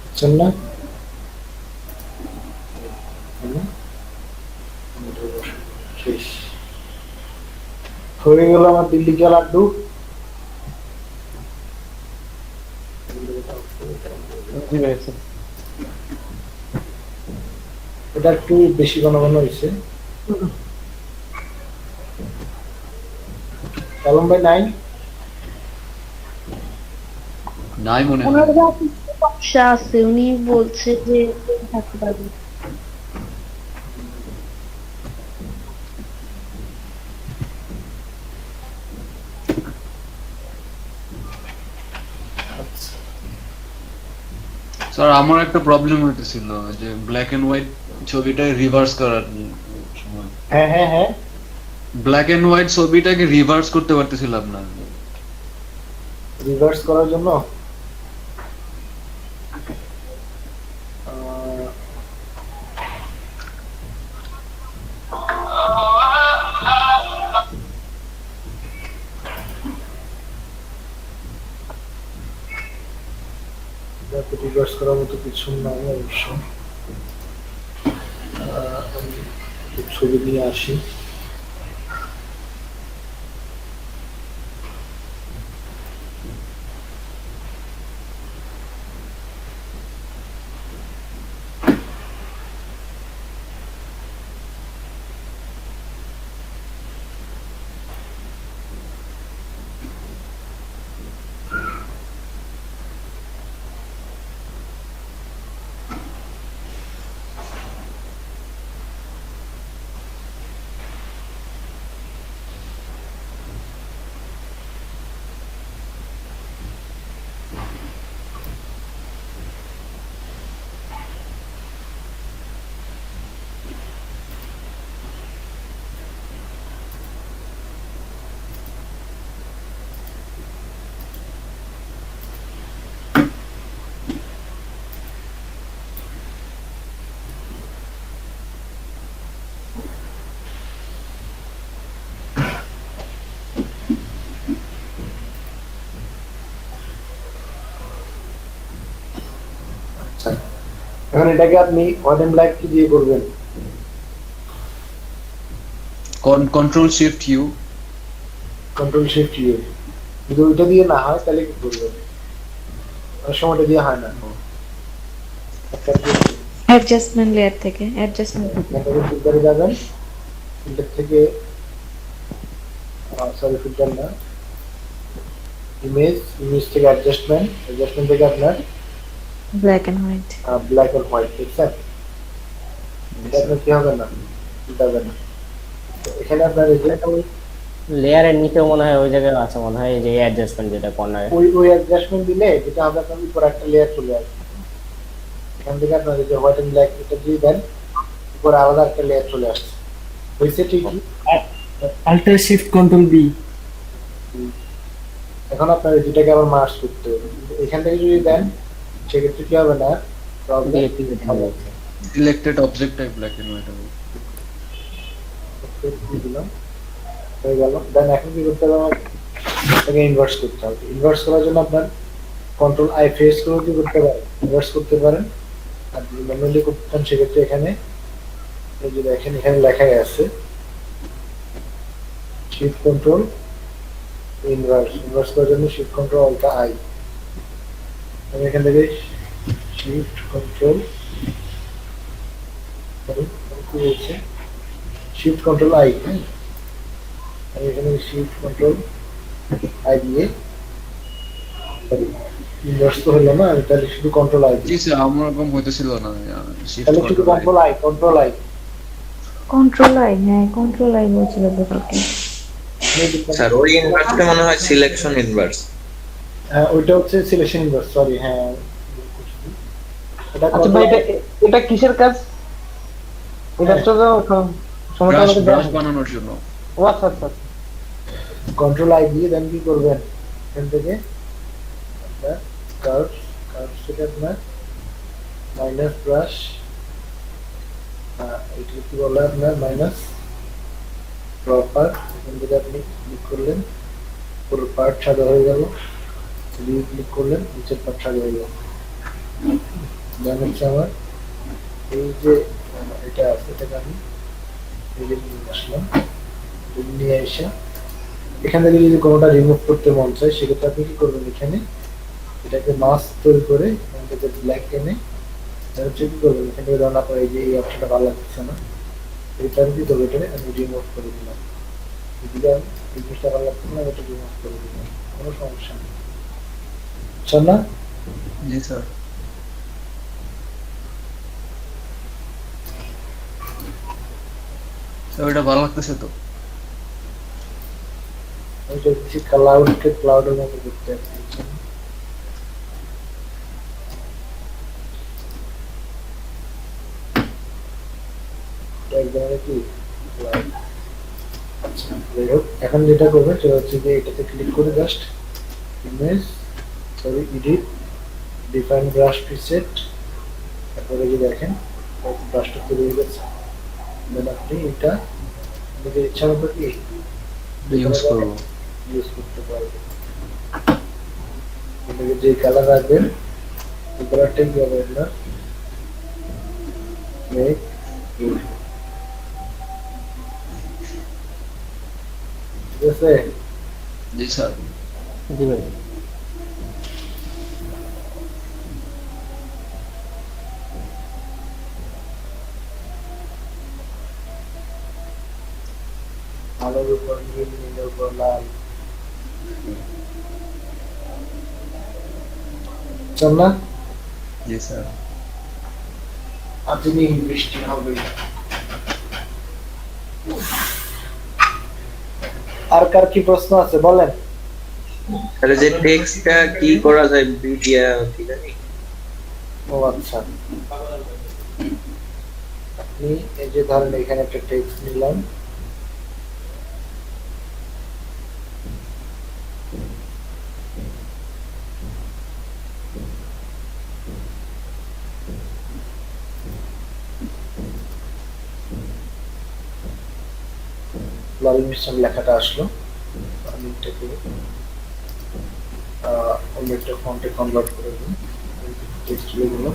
বুঝছেন না? শেষ হয়ে গেল আমার দিল্লি কে লাড্ডু। এটা একটু বেশি ঘন ঘন হয়েছে। আলম ভাই নাই? নাই মনে হয়। ওনার বাকি সমস্যা আছে, উনি বলছে যে থাকতে পারবে। স্যার আমার একটা প্রবলেম হইতেছিল যে ব্ল্যাক এন্ড হোয়াইট ছবিটা রিভার্স করার সময়, হ্যাঁ হ্যাঁ হ্যাঁ, ব্ল্যাক এন্ড হোয়াইট ছবিটাকে রিভার্স করতে পারতেছিলাম না। রিভার্স করার জন্য রিভার্স করার মতো কিছু নাই অবশ্য। ছবি নিয়ে আসি। আচ্ছা, এখন এটাকে আপনি হোয়াইট এন্ড ব্ল্যাক কি দিয়ে করবেন? Control shift U. Control shift U. যদি ওইটা দিয়ে না হয় তাহলে কি করবেন? অনেক সময় ওটা দিয়ে হয় না। একটা অ্যাডজাস্টমেন্ট লেয়ার থেকে অ্যাডজাস্টমেন্ট ফিল্টারে যাবেন, ফিল্টার থেকে সরি ফিল্টার না, ইমেজ থেকে অ্যাডজাস্টমেন্ট থেকে আপনার black and white. Black and white, ঠিক আছে? এটা আপনার কি হবে না, হবে না। তো এখানে আপনার এই যে লেয়ারের নিচেও মনে হয় ওই জায়গায় আছে মনে হয়, যে অ্যাডজাস্টমেন্ট যেটা কর্নারে। ওই অ্যাডজাস্টমেন্ট দিলে যেটা হবে আপনার উপর একটা লেয়ার চলে আসবে। এখান থেকে আপনার এই যে হোয়াইট এন্ড ব্ল্যাক এটা দিয়ে দেন, উপরে আলাদা একটা লেয়ার চলে আসছে। হয়েছে ঠিকই। Alter shift control B. এখন আপনার এই দুটাকে আবার মার্জ করতে হবে। এখান থেকে যদি দেন সেক্ষেত্রে কি হবে না, প্রবলেম হবে। Selected object type black and white হবে। দিলাম, হয়ে গেল। দেন এখন কি করতে হবে, এটাকে ইনভার্স করতে হবে। ইনভার্স করার জন্য আপনার কন্ট্রোল আই ফেস করে কি করতে পারেন, ইনভার্স করতে পারেন। আর যদি ম্যানুয়ালি করতে চান সেক্ষেত্রে এখানে এই যে দেখেন এখানে লেখাই আছে শিফট কন্ট্রোল ইনভার্স করার জন্য শিফট কন্ট্রোল অল্টা আই। আমি এখান থেকে শিফট কন্ট্রোল কি বলছে, শিফট কন্ট্রোল আই। আমি এখানে শিফট কন্ট্রোল আই দিয়ে ইনভার্স তো হলো না, আমি তাহলে শুধু কন্ট্রোল আই জি স্যার, আমার এরকম হইতেছিল না। শিফট তাহলে শুধু কন্ট্রোল আই কন্ট্রোল আই, হ্যাঁ কন্ট্রোল আই বলছিল গতকালকে। স্যার ওই ইনভার্সটা মনে হয় সিলেকশন ইনভার্স। হ্যাঁ ওইটা হচ্ছে সিলেকশন ইনভার্স, সরি। হ্যাঁ এটা আচ্ছা ভাই, এটা কিসের কাজ? এটা তো সমস্যা ব্রাশ বানানোর জন্য। ও আচ্ছা আচ্ছা। কন্ট্রোল আই দিয়ে দেন কি করবেন, এখান থেকে আপনার কার্ভস থেকে আপনার মাইনাস ব্রাশ, এটা কি বলে আপনার মাইনাস প্রপার। এখান থেকে আপনি ক্লিক করলেন, পুরো পার্ট সাদা হয়ে গেল। ক্লিক করলেন, নিচের পার্ট সাদা হয়ে গেল। দেন হচ্ছে আমার এই যে এটা আছে, এটাকে আমি এই যে নিয়ে আসলাম। নিয়ে এসে এখান থেকে যদি কোনোটা রিমুভ করতে মন চায় সেক্ষেত্রে আপনি কি করবেন, এখানে এটাকে মাস্ক তৈরি করে এখান থেকে ব্ল্যাক এনে হচ্ছে কি করবেন, এখান থেকে ধরুন আপনার এই যে এই অপশনটা ভালো লাগছে না, এটা আমি কি করবো, এটা আমি রিমুভ করে দিলাম। এদিকে আমি এই জিনিসটা ভালো লাগছে না, এটা রিমুভ করে দিলাম, কোনো সমস্যা নেই, বুঝছেন না? জি স্যার। ওইটা ভালো লাগতেছে তো। ওইটা দিচ্ছি ক্লাউডের মতো দেখতে আসছে। এখন যেটা করবেন সেটা হচ্ছে যে এটাতে ক্লিক করে just image edit define brush preset, তারপরে যে দেখেন ব্রাশটা তৈরি হয়ে গেছে। দেন আপনি এটা নিজের ইচ্ছা মতো কি ইউজ করব, ইউজ করতে পারবেন। এটাকে যে কালার রাখবেন এই কালারটা কি হবে আপনার মেক ঠিক আছে? জি স্যার। জি ভাই। আলোর উপর নীল, নীলের উপর লাল। বুঝছেন না? জি স্যার। আধুনিক বৃষ্টি হবে। আর কার কি প্রশ্ন আছে বলেন? তাহলে যে টেক্সটটা কি করা যায় বিডিয়া কি জানি? ও আচ্ছা, আপনি এই যে ধরেন এখানে একটা টেক্সট নিলাম, লাল মিশ্রণ লেখাটা আসলো, আমি এটাকে অন্য একটা ফন্টে কনভার্ট করে দিই, টেক্সট চলে গেল।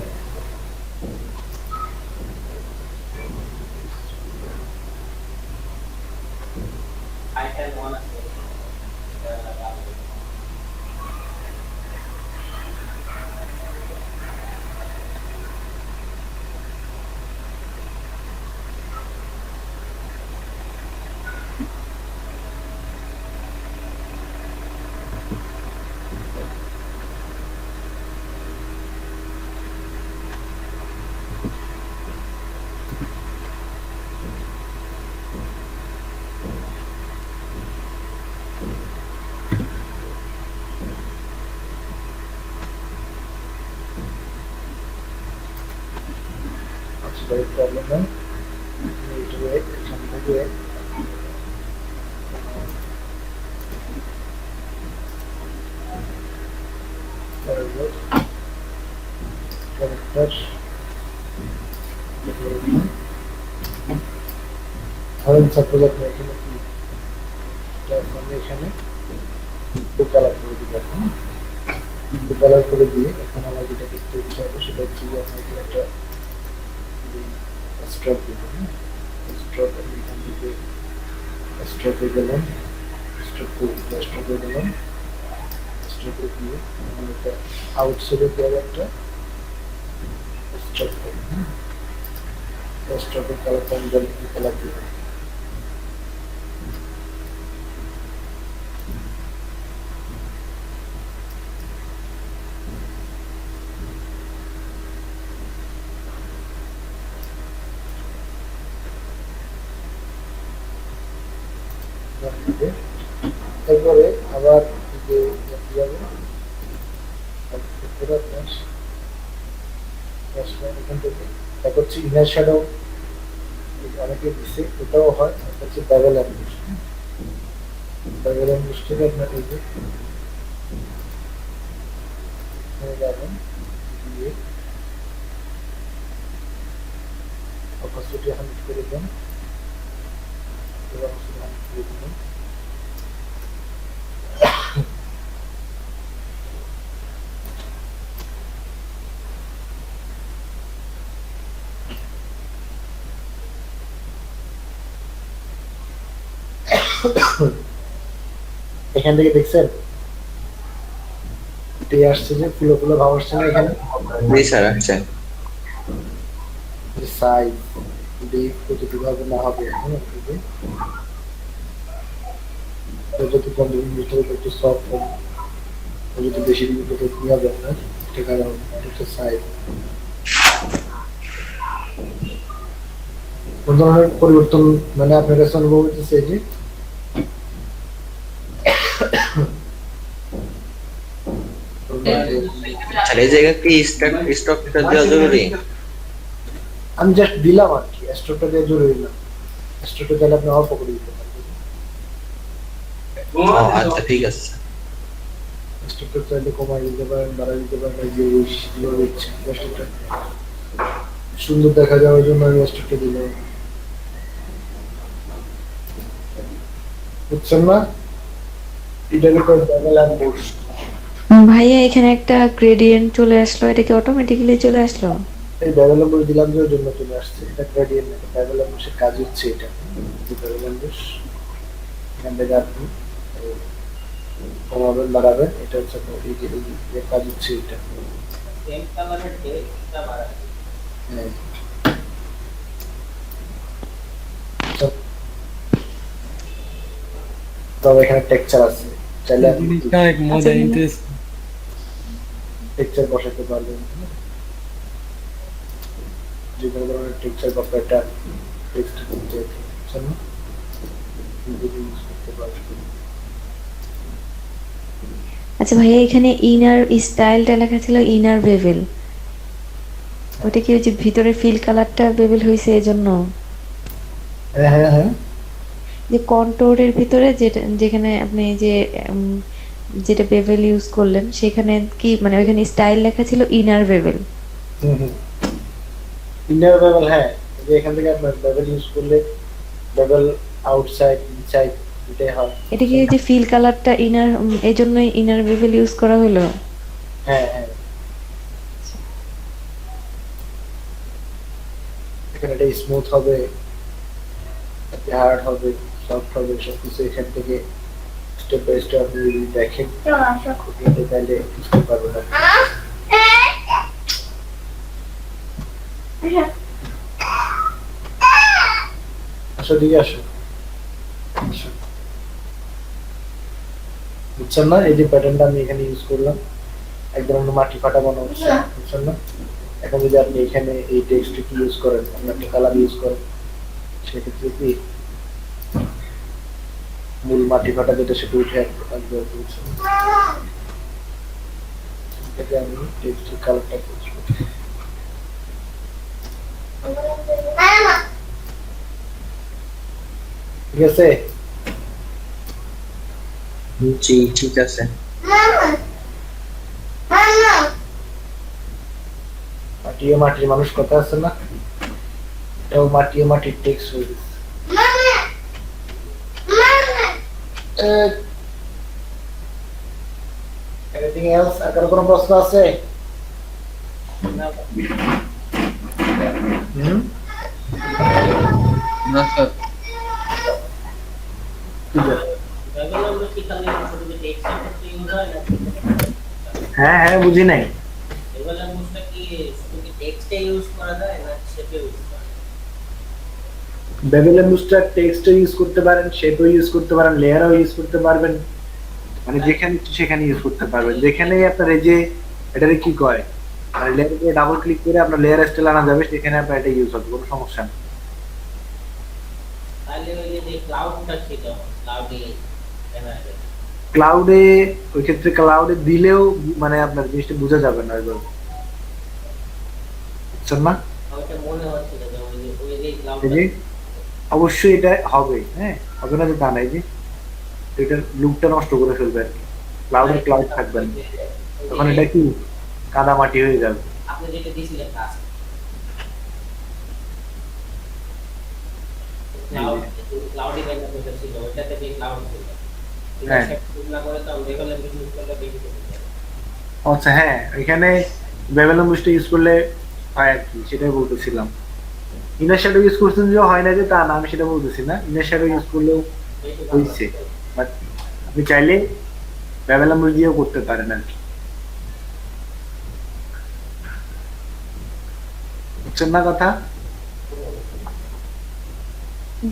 আচ্ছা, প্রবলেম নেই, এইটা এখান থেকে ধরেন সাপোজ আপনি এখানে কি আমি এখানে ব্লু কালার করে দিলাম, ব্লু কালার করে দিয়ে এখন আমার যেটা দেখতে ইচ্ছা হবে সেটা হচ্ছে যে আপনাকে একটা স্ট্রোক দিবেন। স্ট্রোক আমি এখান থেকে স্ট্রোকে গেলাম, স্ট্রোকে গেলাম, স্ট্রোকে দিয়ে আমি একটা আউটসাইডে দেওয়ার একটা স্ট্রোক করব। স্ট্রোকের কালারটা আমি জানি কি কালার দেবো। তারপরে আবার যে যাবে এখান থেকে এক হচ্ছে ইনার শ্যাডো, অনেকে দিচ্ছে, এটাও হয়। একটা হচ্ছে ব্যাবেল অ্যাম্বুশ। ব্যাবেল অ্যাম্বুশ থেকে আপনার এই যে যাবেন দিয়ে অপাসিটি 100 করে দেন, এখান থেকে দেখছেন আসছে যে ফুলো ফুলো ভাব আসছে না এখানে? জি স্যার। আচ্ছা, সাইজ কতটুকু হবে না হবে, যদি 15 মিটার একটু সফট হবে, যদি বেশি মিটার কি হবে আপনার এটা কারণ এটা সাইজ কোন ধরনের পরিবর্তন মানে আপনার কাছে অনুভব হচ্ছে যে তাহলে এই জায়গা কি স্টকটা দেওয়া জরুরি? আমি জাস্ট দিলাম আর কি, স্টকটা দেওয়া জরুরি না, স্টকটা দিলে আপনি অল্প করে দিতে পারবেন। আচ্ছা ঠিক আছে। স্টকটা চাইলে কমাই দিতে পারেন, বাড়াই দিতে পারেন, যে যেভাবে ইচ্ছে। স্টকটা সুন্দর দেখা যাওয়ার জন্য আমি স্টকটা দিলাম, বুঝছেন না? এটাকে তো ব্যাবেল অ্যাম্বুশ। ভাইয়া এখানে একটা গ্রেডিয়েন্ট চলে আসলো, এটা কি অটোমেটিক্যালি চলে আসলো? এই ব্যাবেল অ্যাম্বুশ দিলাম যে ওর জন্য চলে আসছে, এটা গ্রেডিয়েন্ট না, ব্যাবেল অ্যাম্বুশের কাজ হচ্ছে এটা। ব্যাবেল অ্যাম্বুশ এখান থেকে আপনি কমাবেন বাড়াবেন, এটা হচ্ছে এই যে কাজ হচ্ছে এটা। সেম কালারের টেক্সটটা বাড়ায়। হ্যাঁ। তবে এখানে টেক্সচার আছে, চাইলে আপনি টেক্সচার বসাতে পারবেন, যে কোনো ধরনের টেক্সচার বা প্যাটার্ন টেক্সট করতে পারবেন। আচ্ছা ভাইয়া, এখানে ইনার স্টাইলটা লেখা ছিল ইনার বেভেল, ওটা কি ওই যে ভিতরে ফিল কালারটা বেভেল হয়েছে এজন্য? হ্যাঁ হ্যাঁ হ্যাঁ, যে কন্ট্রোলের ভিতরে যেখানে আপনি যে যেটা বেভেল ইউজ করলেন সেখানে কি মানে ওইখানে স্টাইল লেখা ছিল ইনার বেভেল? ইনার বেভেল, হ্যাঁ, যে এখান থেকে আপনার বেভেল ইউজ করলে বেভেল আউটসাইড ইনসাইড এটাই হয়। এটা কি ওই যে ফিল কালারটা ইনার, এজন্যই ইনার বেভেল ইউজ করা হলো? হ্যাঁ হ্যাঁ, এখানে এটা স্মুথ হবে, হার্ড হবে, সফট হবে, সবকিছু এখান থেকে স্টেপ বাই স্টেপ আপনি যদি দেখেন খুঁটিয়ে তাহলে বুঝতে পারবেন না। আসো দিকে আসো, বুঝছেন না? এই যে প্যাটার্নটা আমি এখানে ইউজ করলাম, এক ধরনের মাটি ফাটা বানানো হচ্ছে, বুঝছেন না? এখন যদি আপনি এখানে এই টেক্সট ইউজ করেন, আপনি একটা কালার ইউজ করেন, সেক্ষেত্রে কি মূল মাটি ফাটা যেটা সেটা উঠে আসবে। এটাকে আমি টেক্সট কালারটা করছি, ঠিক আছে? জি ঠিক আছে। মাটিয়ে মাটির মানুষ কথা আছে না, এটাও মাটিয়ে মাটির টেক্সট হয়ে গেছে। Anything else? আর কারো কোনো প্রশ্ন আছে? না স্যার, বেভেল আমরা কি খালি শুধু টেক্সটের ক্ষেত্রে ইউজ হয় না? হ্যাঁ হ্যাঁ, বুঝি নাই। বেভেল মুসটা কি শুধু কি টেক্সটে ইউজ করা যায় না শেপে ইউজ করা যায়? বেভেল বুস্টার টেক্সটও ইউজ করতে পারেন, শেপও ইউজ করতে পারেন, লেয়ারও ইউজ করতে পারবেন, মানে যেখানে ইচ্ছে সেখানে ইউজ করতে পারবেন। যেখানেই আপনার এই যে এটারে কি কয়, মানে লেয়ার করে ডাবল ক্লিক করে আপনার লেয়ার স্টাইল আনা যাবে, সেখানে আপনার এটা ইউজ হবে, কোনো সমস্যা নেই। তাহলে ওই যে ক্লাউডটা ছিল, ক্লাউডি এনারে ক্লাউডে, ওই ক্ষেত্রে ক্লাউডে দিলেও মানে আপনার জিনিসটা বোঝা যাবে না ওইভাবে, বুঝছেন না? ওইটা মনে হচ্ছিল যে ওই যে এই ক্লাউডটা যে অবশ্যই এটা হবে, হ্যাঁ, হবে না যে তা নাই, যে এটার লুকটা নষ্ট করে ফেলবে আর কি। ক্লাউডে ক্লাউড থাকবে না, তখন এটা কি কাদা মাটি হয়ে যাবে। আপনি যেটা দিছিলেন কাজ ক্লাউডি ব্যাকআপ যেটা ছিল ওইটাতে যে ক্লাউড ছিল, হ্যাঁ। সেটা করে তো বেভেল ইউজ করলে বেশি হবে। আচ্ছা হ্যাঁ, এখানে বেভেল বুস্টার ইউজ করলে হয় আর কি, সেটাই বলতেছিলাম। ইনার শ্যাডো ইউজ করছেন যে হয় না যে তা না, আমি সেটা বলতেছি না। ইনার শ্যাডো ইউজ করলেও হয়েছে, বাট আপনি চাইলে বেভেল বুস্ট দিয়েও করতে পারেন আর কি, বুঝছেন না কথা?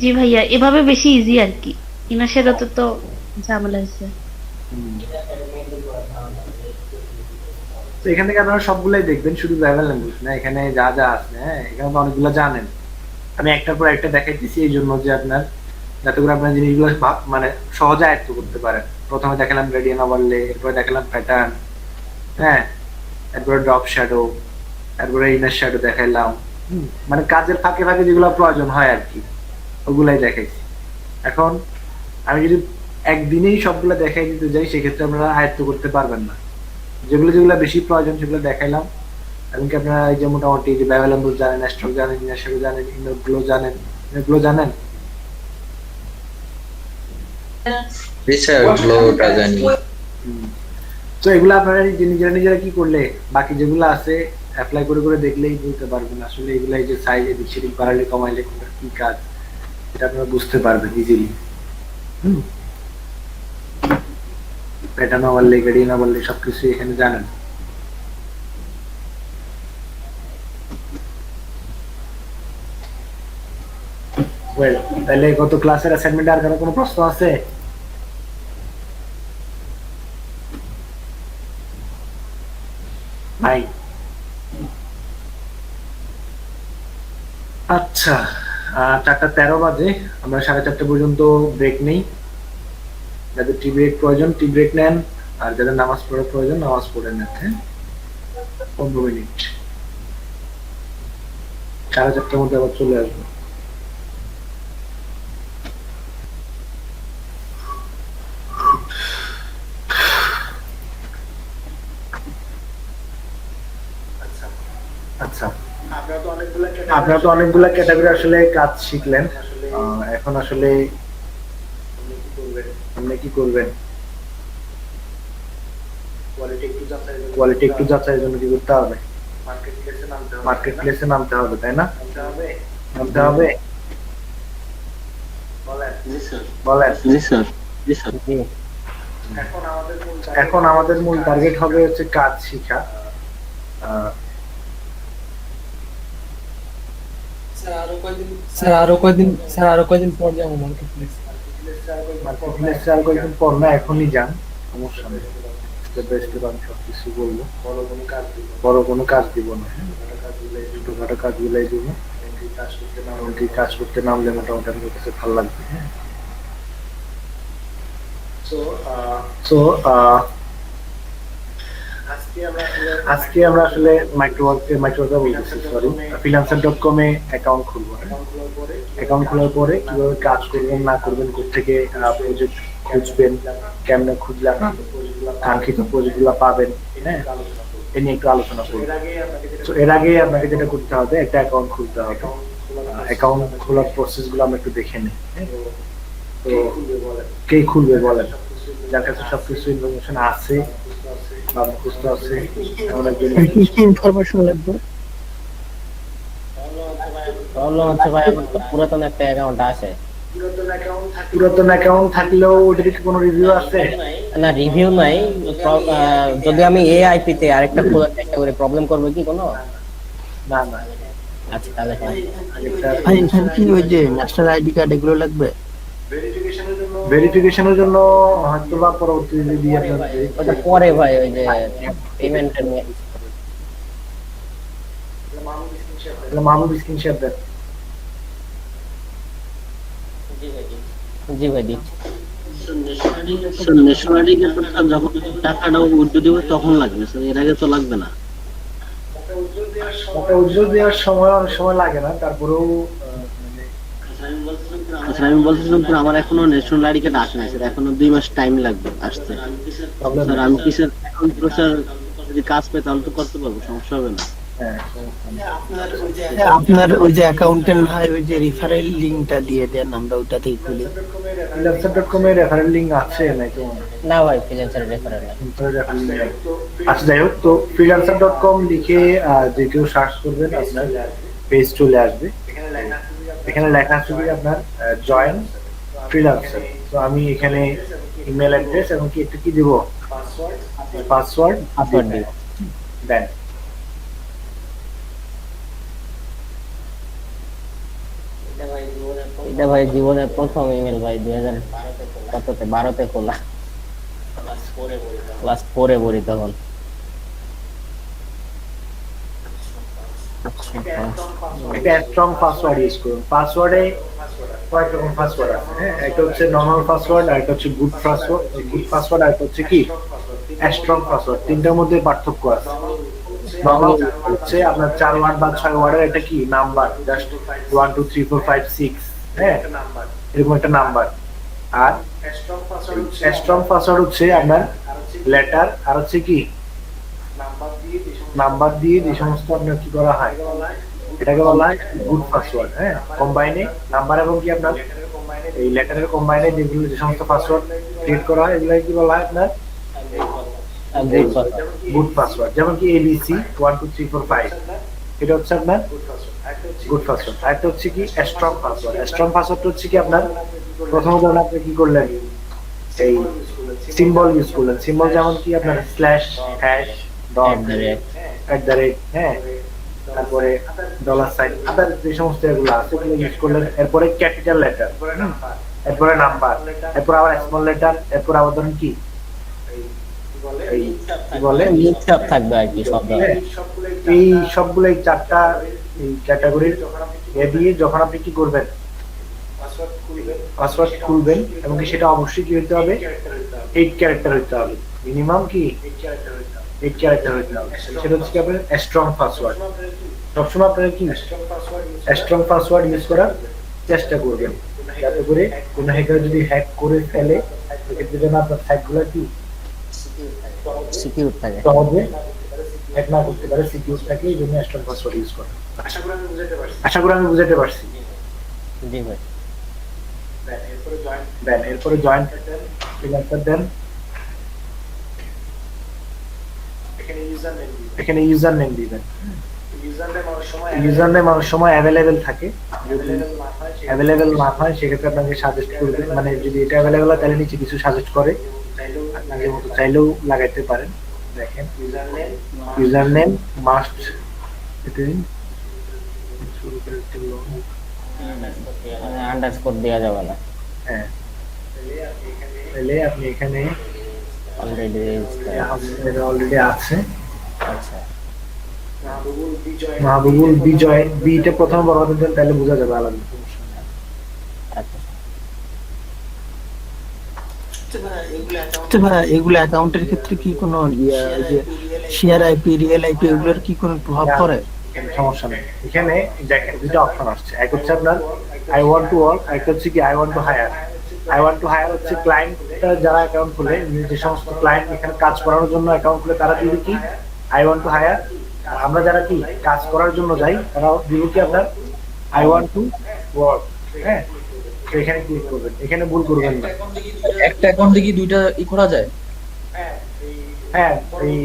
জি ভাইয়া, এভাবে বেশি ইজি আর কি, ইনার শ্যাডোতে তো ঝামেলা আছে। তো এখান থেকে আপনারা সবগুলাই দেখবেন, শুধু বেভেল বুস্ট না, এখানে যা যা আছে, হ্যাঁ, এখানে তো অনেকগুলো জানেন। আমি একটার পর একটা দেখাইতেছি এই জন্য যে আপনার যাতে করে আপনার জিনিসগুলো মানে সহজে আয়ত্ত করতে পারেন। প্রথমে দেখালাম গ্রেডিয়েন্ট ওভারলে, এরপরে দেখালাম প্যাটার্ন, হ্যাঁ, এরপরে ড্রপ শ্যাডো, এরপরে ইনার শ্যাডো দেখাইলাম। মানে কাজের ফাঁকে ফাঁকে যেগুলো প্রয়োজন হয় আর কি, ওগুলাই দেখাইছি। এখন আমি যদি একদিনেই সবগুলো দেখাই দিতে যাই, সেক্ষেত্রে আপনারা আয়ত্ত করতে পারবেন না। যেগুলো যেগুলো বেশি প্রয়োজন সেগুলো দেখাইলাম। এমনকি আপনারা এই যে মোটামুটি যে বেভেল বুস্ট জানেন, স্ট্রোক জানেন, ইনার শ্যাডো জানেন, ইনারগুলো জানেন, এগুলো জানেন। গ্লোটা জানি। তো এগুলো আপনারা নিজেরা নিজেরা কি করলে বাকি যেগুলো আছে অ্যাপ্লাই করে করে দেখলেই বুঝতে পারবেন আসলে এগুলা এই যে সাইজ এদিক সেদিক বাড়ালে কমাইলে কি কাজ, এটা আপনারা বুঝতে পারবেন easily. Pattern overlay, gradient overlay সবকিছু এখানে জানেন। ওয়েল, তাহলে গত ক্লাসের অ্যাসাইনমেন্ট আর কারো কোনো প্রশ্ন আছে? নাই? আচ্ছা, 4:13 বাজে, আমরা 4:30 পর্যন্ত ব্রেক নেই। যাদের টি ব্রেক প্রয়োজন টি ব্রেক নেন, আর যাদের নামাজ পড়ার প্রয়োজন নামাজ পড়ে নেন। হ্যাঁ, 15 মিনিট, 4:30 মধ্যে আবার চলে আসবো। আচ্ছা, আপনারা তো অনেকগুলা ক্যাটাগরি আসলে কাজ শিখলেন। এখন আসলে আপনি কি করবেন? কোয়ালিটি একটু যাচাইয়ের জন্য কি করতে হবে? মার্কেট প্লেসে নামতে হবে, তাই না? নামতে হবে। বলেন। এখন আমাদের মূল টার্গেট হবে হচ্ছে কাজ শিখা। স্যার আরো কয়দিন পর যাবো মার্কেট প্লেস। আর কয়েকদিন পর না, এখনই যান, সমস্যা নেই। স্টেপ বাই স্টেপ আমি সবকিছু বলবো, বড় কোনো কাজ দিব না, ছোটখাটো কাজগুলাই দিব। কাজ করতে নামলে মোটামুটি আমার কাছে ভালো লাগবে। হ্যাঁ, সো আজকে আমরা আসলে মাইক্রোওয়ার্কার বলতেছি, সরি, freelancer.com এ অ্যাকাউন্ট খুলবো। অ্যাকাউন্ট খোলার পরে কিভাবে কাজ করবেন না করবেন, কোথেকে প্রজেক্ট খুঁজবেন, কেমনে খুঁজলে কাঙ্ক্ষিত প্রজেক্টগুলো পাবেন, হ্যাঁ, এ নিয়ে একটু আলোচনা করব। তো এর আগে আপনাকে যেটা করতে হবে, একটা অ্যাকাউন্ট খুলতে হবে। অ্যাকাউন্ট খোলার প্রসেসগুলো আমরা একটু দেখে নিই। তো কে খুলবে বলেন? যার কাছে সবকিছু ইনফরমেশন আছে বা মুখস্থ আছে এমন একজন। ইনফরমেশন লাগবে। প্রবলেম হচ্ছে ভাই আমার তো পুরাতন একটা অ্যাকাউন্ট আছে। পুরাতন অ্যাকাউন্ট থাকলেও ওটার কি কোনো রিভিউ আছে? না, রিভিউ নাই। যদি আমি এআইপি তে আরেকটা খোলার চেষ্টা করি, প্রবলেম করবে কি কোনো? না না। আচ্ছা, তাহলে ভাই এখানে কি ওই যে ন্যাশনাল আইডি কার্ড এগুলো লাগবে? ভেরিফিকেশনের জন্য হয়তো বা পরবর্তীতে দিয়ে আপনার ওটা পরে ভাই, ওই যে পেমেন্টের নিয়ে। মাহমুদ স্ক্রিন শেয়ার দেন। জি ভাই দিচ্ছি। ন্যাশনাল আইডি কার্ড যখন টাকাটা উঠে দেব তখন লাগবে স্যার, এর আগে তো লাগবে না। ওটা উজ্জ্বল দেওয়ার সময় অনেক সময় লাগে না, তারপরেও আচ্ছা, আমি বলছিলাম স্যার আমার এখনো ন্যাশনাল আইডি কার্ড আসে না স্যার, এখনো 2 মাস টাইম লাগবে আসতে। স্যার আমি কি স্যার এখন তো স্যার যদি কাজ পাই তাহলে তো করতে পারবো, সমস্যা হবে না? আপনার ওই যে অ্যাকাউন্টেন্ট ভাই ওই যে রেফারেল লিংকটা দিয়ে দেন, আমরা ওটাতেই খুলি। freelancer.com এর রেফারেল লিংক আছে নাই তো? না ভাই, ফ্রিল্যান্সার রেফারেল নাই। আচ্ছা, যাই হোক, তো freelancer.com লিখে যে কেউ সার্চ করবেন আপনার পেজ চলে আসবে। এখানে লেখা আসবে আপনার জয়েন ফ্রিল্যান্সার। তো আমি এখানে ইমেল অ্যাড্রেস এবং কি একটু কি দিব, পাসওয়ার্ড দেন। এটা ভাই জীবনের প্রথম ইমেল ভাই, 2012তে খোলা, ক্লাস 4-এ পড়ি তখন। একটা স্ট্রং পাসওয়ার্ড ইউজ করুন। পাসওয়ার্ডে কয়েক রকম পাসওয়ার্ড আছে। হ্যাঁ, একটা হচ্ছে নরমাল পাসওয়ার্ড, আর একটা হচ্ছে গুড পাসওয়ার্ড, আর একটা হচ্ছে কি স্ট্রং পাসওয়ার্ড। তিনটার মধ্যে পার্থক্য আছে। নরমাল হচ্ছে আপনার 4 ওয়ার্ড বা 6 ওয়ার্ডের একটা কি নাম্বার, জাস্ট 1 2 3 4 5 6, হ্যাঁ, এরকম একটা নাম্বার। আর স্ট্রং পাসওয়ার্ড হচ্ছে আপনার লেটার আর হচ্ছে কি নাম্বার দিয়ে যে সমস্ত আপনার কি করা হয়, এটাকে বলা হয় গুড পাসওয়ার্ড। হ্যাঁ, কম্বাইনে নাম্বার এবং কি আপনার এই লেটারের কম্বাইনে যেগুলো যে সমস্ত পাসওয়ার্ড ক্রিয়েট করা হয় এগুলো কি বলা হয় আপনার গুড পাসওয়ার্ড। যেমন কি ABC 1 2 3 4 5, এটা হচ্ছে আপনার গুড পাসওয়ার্ড। আর একটা হচ্ছে কি স্ট্রং পাসওয়ার্ড। স্ট্রং পাসওয়ার্ড হচ্ছে কি আপনার প্রথমত আপনি কি করলেন, এই সিম্বল ইউজ করলেন, সিম্বল যেমন কি আপনার স্ল্যাশ, হ্যাশ, ডট, @ হ্যাঁ, তারপরে $সাইন, আদার যে সমস্ত এগুলো আছে এগুলো ইউজ করলেন। এরপরে ক্যাপিটাল লেটার, এরপরে নাম্বার, এরপর আবার স্মল লেটার, এরপর আবার ধরুন কি এই কি বলে মিক্সআপ থাকবে আর কি সব ধরনের। এই সবগুলো এই চারটা এই ক্যাটাগরির দিয়ে যখন আপনি কি করবেন পাসওয়ার্ড খুলবেন, এবং কি সেটা অবশ্যই কি হতে হবে 8 ক্যারেক্টার হতে হবে, মিনিমাম কি 8 ক্যারেক্টার হতে হবে। সেটা হচ্ছে কি আপনার স্ট্রং পাসওয়ার্ড। সবসময় আপনারা কি স্ট্রং পাসওয়ার্ড ইউজ করার চেষ্টা করবেন, যাতে করে কোনো হ্যাকার যদি হ্যাক করে ফেলে সেক্ষেত্রে যেন আপনার সাইটগুলো কি সিকিউর থাকে, সহজে হ্যাক না করতে পারে, সিকিউর থাকে। এই জন্য স্ট্রং পাসওয়ার্ড ইউজ করা। আশা করি আমি বুঝাতে পারছি। জি ভাই। দেন এরপরে জয়েন্ট সিলেক্টর দেন, এখানে ইউজার নেম দিবেন। ইউজার নেম অনেক সময় অ্যাভেলেবেল থাকে, যদি অ্যাভেলেবেল না হয় সেক্ষেত্রে আপনাকে সাজেস্ট করবে, মানে যদি এটা অ্যাভেলেবেল হয় তাহলে নিচে কিছু সাজেস্ট করে, আপনাকে মতো চাইলেও লাগাইতে পারেন। দেখেন ইউজার নেম মাস্ট, এটা শুরু করে দিতে আন্ডারস্কোর দেওয়া যাবে না। হ্যাঁ, তাহলে আপনি এখানে অলরেডি আছে। আচ্ছা, মাহবুবুল বিজয়, বিটা প্রথম বড় হতে দেন, তাহলে বোঝা যাবে আলাদা। আচ্ছা ভাই এগুলো অ্যাকাউন্টের ক্ষেত্রে কি কোনো যে শেয়ার আইপি, রিয়েল আইপি এগুলোর কি কোনো প্রভাব পড়ে? সমস্যা নেই, এখানে দেখেন দুটো অপশন আসছে। এক হচ্ছে আপনার আই ওয়ান্ট টু ওয়ার্ক, একটা হচ্ছে কি I want to hire. I want to hire হচ্ছে ক্লায়েন্ট যারা অ্যাকাউন্ট খুলে, যে সমস্ত ক্লায়েন্ট এখানে কাজ করার জন্য অ্যাকাউন্ট খুলে তারা দিবে কি আই ওয়ান্ট টু হায়ার। আমরা যারা কি কাজ করার জন্য যাই তারা দিব কি আপনার আই ওয়ান্ট টু ওয়ার্ক। হ্যাঁ, তো এখানে ক্লিক করবেন, এখানে ভুল করবেন না। একটা অ্যাকাউন্টে কি দুইটা করা যায়? হ্যাঁ, এই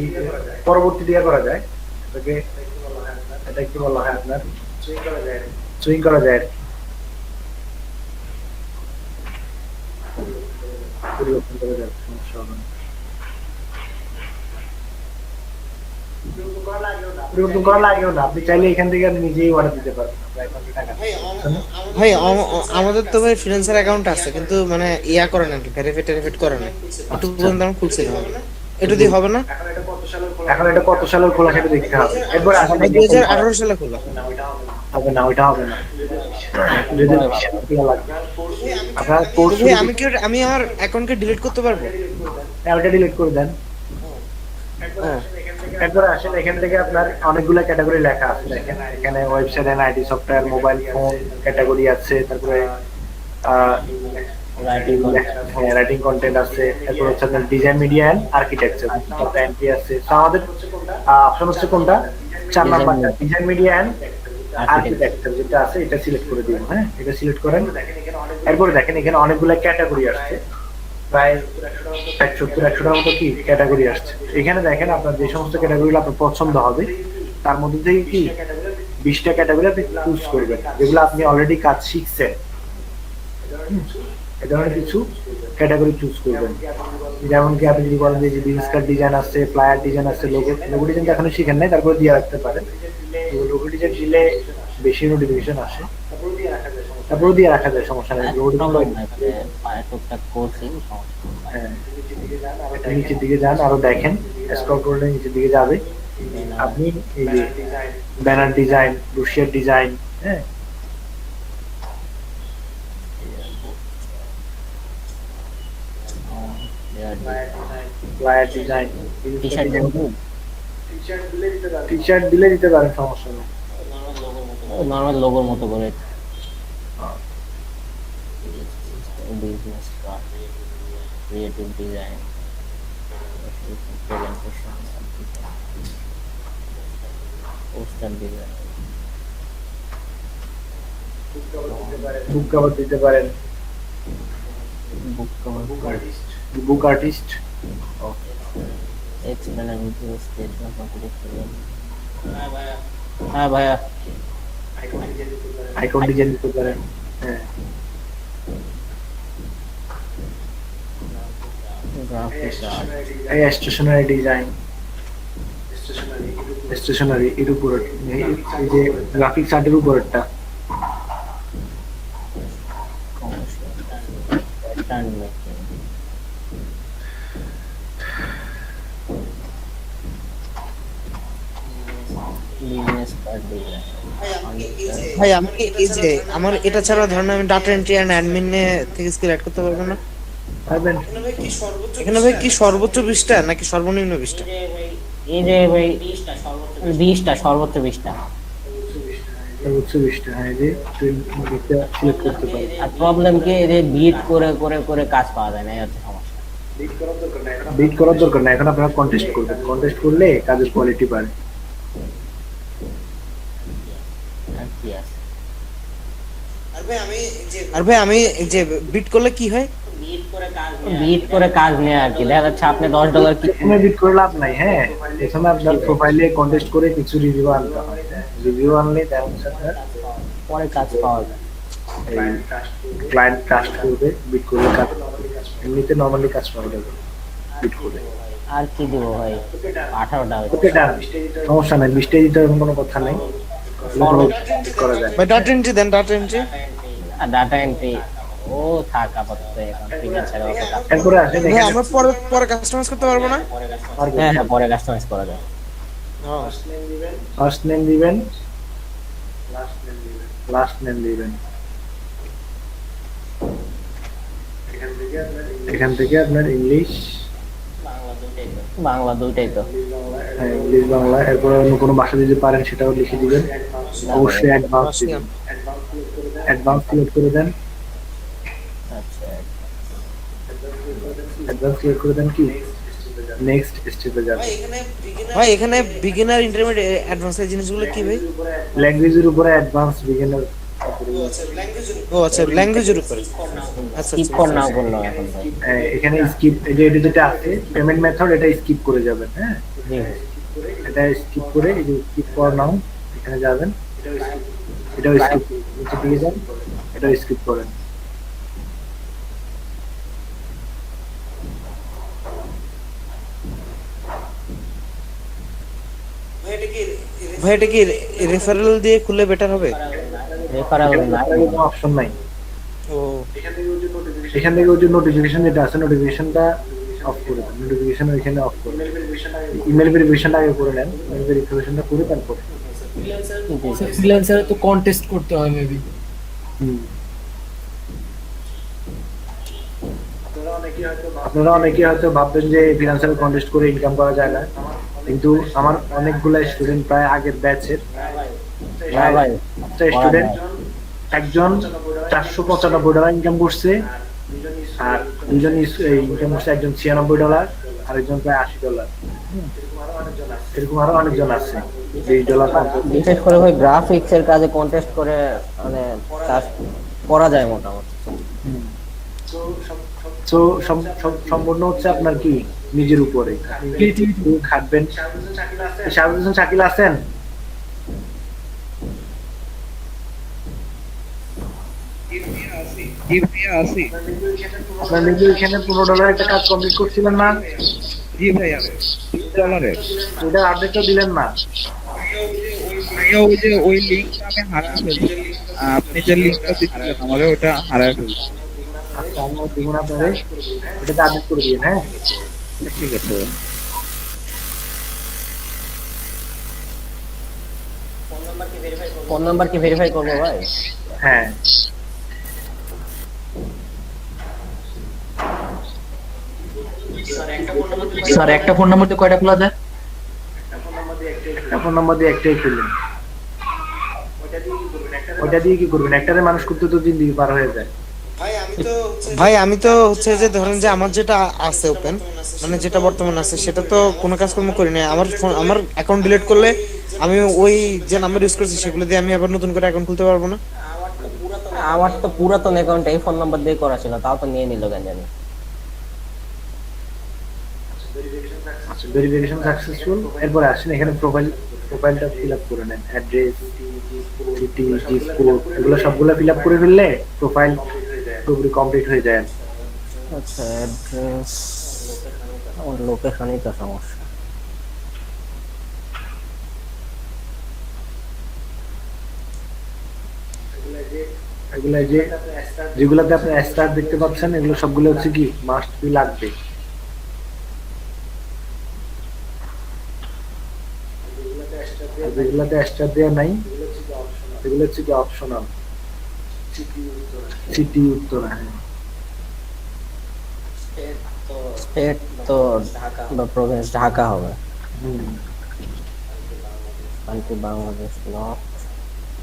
পরবর্তী দিয়ে করা যায়, এটাকে এটা কি বলা হয় আপনার সুইং করা যায়, পরিবর্তন করা যায়, সমস্যা হবে না। পরিবর্তন করা লাগেও না, আপনি চাইলে এখান থেকে নিজেই অর্ডার দিতে পারবেন। ভাই আমাদের তো ভাই ফ্রিল্যান্সার অ্যাকাউন্ট আছে, কিন্তু মানে ইয়া করে না, ভেরিফাইড করে না, একটু পর্যন্ত আমি খুলছিলাম, একটু দিয়ে হবে না? এখন এটা কত সালের খোলা সেটা দেখতে হবে। এরপর 2018 সালে খোলা হবে না, ওইটা হবে না, আপনার কোর্স। আমি আমার অ্যাকাউন্টকে ডিলিট করতে পারবো? হ্যাঁ, ওটা ডিলিট করে দেন। এরপরে আসেন, এখান থেকে আপনার অনেকগুলো ক্যাটাগরি লেখা আছে। দেখেন এখানে website and IT software, mobile phone category আছে, তারপরে রাইটিং কন্টেন্ট আছে, এরপর হচ্ছে আপনার design, media and architecture entry আছে। তো আমাদের অপশন হচ্ছে কোনটা 4 নাম্বারটা, ডিজাইন, মিডিয়া এন্ড আর্কিটেকচার যেটা আছে এটা সিলেক্ট করে দিন। হ্যাঁ, এটা সিলেক্ট করেন। এরপরে দেখেন এখানে অনেকগুলো ক্যাটাগরি আসছে, প্রায় 170-100টার মতো কি ক্যাটাগরি আসছে। এখানে দেখেন আপনার যে সমস্ত ক্যাটাগরি আপনার পছন্দ হবে তার মধ্যে থেকে কি 20টা ক্যাটাগরি আপনি চুজ করবেন, যেগুলো আপনি অলরেডি কাজ শিখছেন। এই ধরনের কিছু ক্যাটাগরি চুজ করবেন, যেমন কি আপনি যদি বলেন যে বিজনেস কার্ড ডিজাইন আছে, ফ্লায়ার ডিজাইন আছে, লোগো ডিজাইন এখনো শিখেন নাই, তারপরে দিয়ে রাখতে পারেন। লোগো ডিজাইন দিলে বেশি নোটিফিকেশন আসে, তারপরে দিয়ে রাখা যায়, সমস্যা নেই। নিচের দিকে যান, আরো দেখেন, স্ক্রল করলে নিচের দিকে যাবে। আপনি এই যে ব্যানার ডিজাইন, ব্রোশিয়ার ডিজাইন, হ্যাঁ, ফ্লায়ার ডিজাইন, টি-শার্ট দিলে দিতে পারেন, সমস্যা নেই। নরমাল লোগোর মতো করে business card, creative design, presentation, poster design, book cover দিতে পারেন, book artist, explainer video, statement competition. হ্যাঁ ভাইয়া, আইকন ডিজাইন দিতে পারেন। হ্যাঁ, গ্রাফিক্স আর্ট এই স্টেশনারি ডিজাইন, স্টেশনারি এর উপর এই যে গ্রাফিক্স আর্টের উপরটা pattern making business card design ভাই আমাকে এই যে আমার এটা ছাড়া ধরেন আমি ডাটা এন্ট্রি এন্ড অ্যাডমিনে থেকে স্কিল অ্যাড করতে পারবো না? পারবেন। এখানে ভাই কি সর্বোচ্চ 20টা নাকি সর্বনিম্ন 20টা? এই যে ভাই 20টা সর্বোচ্চ 20টা। সর্বোচ্চ 20টা, হ্যাঁ এই যে টুইন এটা সিলেক্ট করতে পারেন। আর প্রবলেম কি এই যে বিট করে করে করে কাজ পাওয়া যায় না, এই হচ্ছে সমস্যা। বিট করার দরকার না, এখন আপনারা কন্টেস্ট করবেন, কন্টেস্ট করলে কাজের কোয়ালিটি বাড়ে। আর কি আছে? আর ভাই আমি এই যে বিট করলে কি হয়? বিট করে কাজ নেই আর কি, দেখা যাচ্ছে আপনি $10 কি এখানে বিট করে লাভ নাই। হ্যাঁ এখানে আপনার প্রোফাইলে কন্টেস্ট করে কিছু রিভিউ আনতে হয়, রিভিউ আনলে তেমন আপনার পরে কাজ পাওয়া যায়। এই ক্লায়েন্ট ট্রাস্ট করবে, বিট করলে কাজ পাবে। এমনিতে নরমালি কাজ পাওয়া যাবে বিট করলে। আর কি দিব ভাই? 18টা ওকে ডান, সমস্যা নাই, 20টাই দিতে হবে কোনো কথা নেই, করা যায়। ভাই ডাটা এন্ট্রি দেন, ডাটা এন্ট্রি আর ডাটা এন্ট্রি ও থাক আপাতত, এখন ফ্রিল্যান্সারে অত কাজ। এরপরে আসেন ভাই এখানে আমরা পরে কাস্টমাইজ করতে পারবো না? হ্যাঁ হ্যাঁ পরে কাস্টমাইজ করা যায়। ফার্স্ট নেম দিবেন, লাস্ট নেম দিবেন। এখান থেকে আপনার ইংলিশ বাংলা দুইটাই তো। হ্যাঁ ইংলিশ বাংলা, এরপর অন্য কোনো ভাষা যদি পারেন সেটাও লিখে দিবেন। অবশ্যই অ্যাডভান্স দিবেন, অ্যাডভান্স সিলেক্ট করে দেন। আচ্ছা অ্যাডভান্স সিলেক্ট করে দেন, কি নেক্সট স্টেপে যাবেন। ভাই এখানে বিগিনার ইন্টারমিডিয়েট অ্যাডভান্স এর জিনিসগুলো কি ভাই? ল্যাঙ্গুয়েজের উপরে অ্যাডভান্স, বিগিনার। ও আচ্ছা ল্যাঙ্গুয়েজের উপরে। আচ্ছা স্কিপ কর নাও বললো এখন ভাই। এখানে স্কিপ, এই যে এটা যেটা আছে পেমেন্ট মেথড, এটা স্কিপ করে যাবেন। হ্যাঁ জি এটা স্কিপ করে এই যে স্কিপ ফর নাও এখানে যাবেন, এটাও স্কিপ নিচে দিয়ে যান, এটাও স্কিপ করেন। ভাই এটা কি রেফারেল দিয়ে খুললে বেটার হবে? রেফারেল না, কোনো অপশন নাই। ও এখান থেকে ওই যে নোটিফিকেশন যেটা আছে, নোটিফিকেশনটা অফ করে দেন, নোটিফিকেশন ওইখানে অফ করে দেন। ইমেল ভেরিফিকেশনটা আগে করে নেন, ইমেল ভেরিফিকেশনটা করে তারপরে ফ্রিল্যান্সারে তো কন্টেস্ট করতে হয় মেবি। আপনারা অনেকে হয়তো ভাববেন যে ফিনান্সিয়াল কন্টেস্ট করে ইনকাম করা যায় না, কিন্তু আমার অনেকগুলা স্টুডেন্ট প্রায় আগের ব্যাচের স্টুডেন্ট একজন $495 ইনকাম করছে, আর দুজন ইনকাম করছে, একজন $96 আর একজন প্রায় $80। এরকম আরো অনেকজন আছে $20। বিশেষ করে ভাই গ্রাফিক্স এর কাজে কন্টেস্ট করে মানে কাজ করা যায় মোটামুটি। তো সম্পূর্ণ হচ্ছে আপনার কি নিজের উপরে খাটবেন। শাহরুখ হোসেন শাকিল আছেন? আপনার নিজে এখানে $15 একটা কাজ কমপ্লিট করছিলেন না? জি ভাইয়া $20 ওটা আপডেটটা দিলেন না? ওই যে ওই লিংকটা আমি হারিয়ে ফেলছি, আপনি যে লিংকটা দিচ্ছিলেন আমাকে ওটা হারিয়ে ফেলছি। আচ্ছা আমি দেখুন আপনারে ওটাতে আপডেট করে দিন। হ্যাঁ ঠিক আছে। ফোন নাম্বার কি ভেরিফাই করবো ভাই? হ্যাঁ স্যার একটা ফোন নাম্বার দিয়ে কয়টা খোলা যায়? ফোন নাম্বার দিয়ে একটাই খুললেন, ওটা দিয়ে কি করবেন? একটারে মানুষ করতে তো দিন পার হয়ে যায়। ভাই আমি তো হচ্ছে যে ধরেন যে আমার যেটা আছে ওপেন, মানে যেটা বর্তমান আছে সেটা তো কোনো কাজকর্ম করি না। আমার অ্যাকাউন্ট ডিলিট করলে আমি ওই যে নাম্বার ইউজ করছি সেগুলো দিয়ে আমি আবার নতুন করে অ্যাকাউন্ট খুলতে পারবো না? আমার তো পুরাতন অ্যাকাউন্ট এই ফোন নাম্বার দিয়ে করা ছিল, তাও তো নিয়ে নিল কেন জানি। Verification successful. এরপরে আসেন এখানে প্রোফাইলটা ফিল আপ করে নেন, অ্যাড্রেস, সিটি, জিপকোড, এগুলো সবগুলো ফিল আপ করে ফেললে প্রোফাইল পুরোপুরি কমপ্লিট হয়ে যায়। আচ্ছা অ্যাড্রেস আমার লোকেশনই তো সমস্যা। এগুলো যে যেগুলোতে আপনি স্টার দেখতে পাচ্ছেন এগুলো সবগুলো হচ্ছে কি মাস্ট বি লাগবে। যেগুলোতে স্টার দেওয়া নাই এগুলো হচ্ছে কি অপশনাল। সিটি উত্তরা, হ্যাঁ। স্টেট তো ঢাকা বা প্রভিন্স ঢাকা হবে। Country Bangladesh, not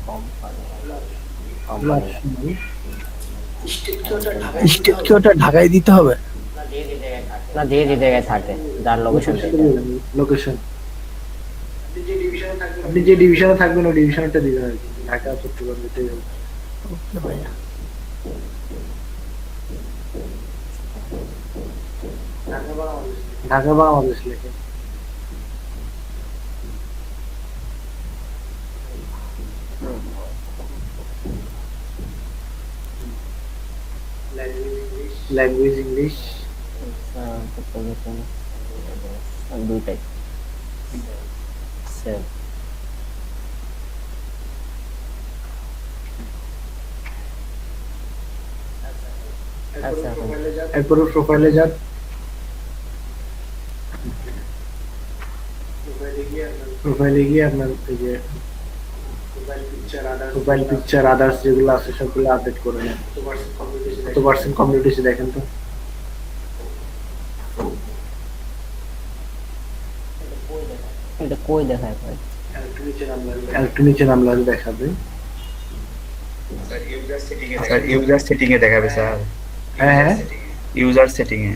company state কি ওটা ঢাকায় দিতে হবে? না, যে যে জায়গায় থাকে যার লোকেশন লোকেশন আপনি যে ডিভিশনে থাকবেন ওই ডিভিশনটা দিবেন আর কি, ঢাকা চট্টগ্রাম দিতে যাবেন। ওকে ভাইয়া। ঢাকা বাংলাদেশ লেখে। ল্যাঙ্গুয়েজ ইংলিশ, দুইটাই সেম। আচ্ছা, এরপরে প্রোফাইলে যান। প্রোফাইলে গিয়ে আপনার এই যে প্রোফাইল পিকচার আদার্স যেগুলো আছে সবগুলো আপডেট করে নেন। কত পার্সেন্ট কমিউনিটি দেখেন তো। এটা কই দেখায় ভাই? একটু নিচে নামলে দেখাবে। স্যার ইউজার সেটিং এ দেখাবে স্যার। হ্যাঁ হ্যাঁ, ইউজার সেটিং এ।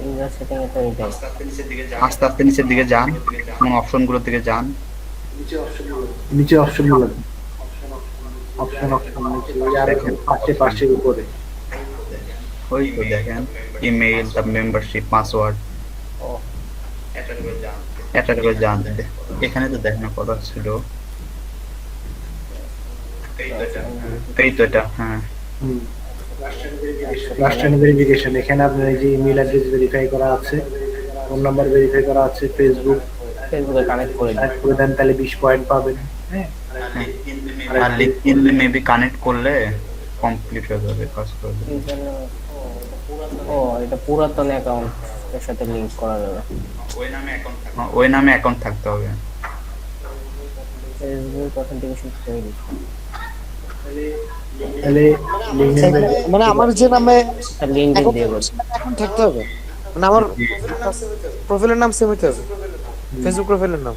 ইউজার সেটিং এ তো এটাই। আস্তে আস্তে নিচের দিকে যান এবং অপশনগুলোর দিকে যান। নিচে অপশনগুলো অপশন নিচে আর পাশে উপরে ওই তো দেখেন ইমেইল, তার মেম্বারশিপ, পাসওয়ার্ড, এটা করে জানতে। এখানে তো দেখেন কত ছিল, এই তো এটা। হ্যাঁ, লাস্ট টাইম ভেরিফিকেশন। এখানে আপনার এই যে ইমেল অ্যাড্রেস ভেরিফাই করা আছে, ফোন নাম্বার ভেরিফাই করা আছে, ফেসবুকে কানেক্ট করে দেন তাহলে 20 পয়েন্ট পাবেন। হ্যাঁ, আর লিঙ্কডইন মেবি কানেক্ট করলে কমপ্লিট হয়ে যাবে কাজ করবে। ও, এটা পুরাতন অ্যাকাউন্ট এর সাথে লিংক করা যাবে। ওই নামে অ্যাকাউন্ট থাকতে হবে। ফেসবুক অথেন্টিকেশন তৈরি তাহলে মানে আমার যে নামে লিংক দিয়ে বল অ্যাকাউন্ট থাকতে হবে, মানে আমার প্রোফাইলের নাম সেম হতে হবে, ফেসবুক প্রোফাইলের নাম।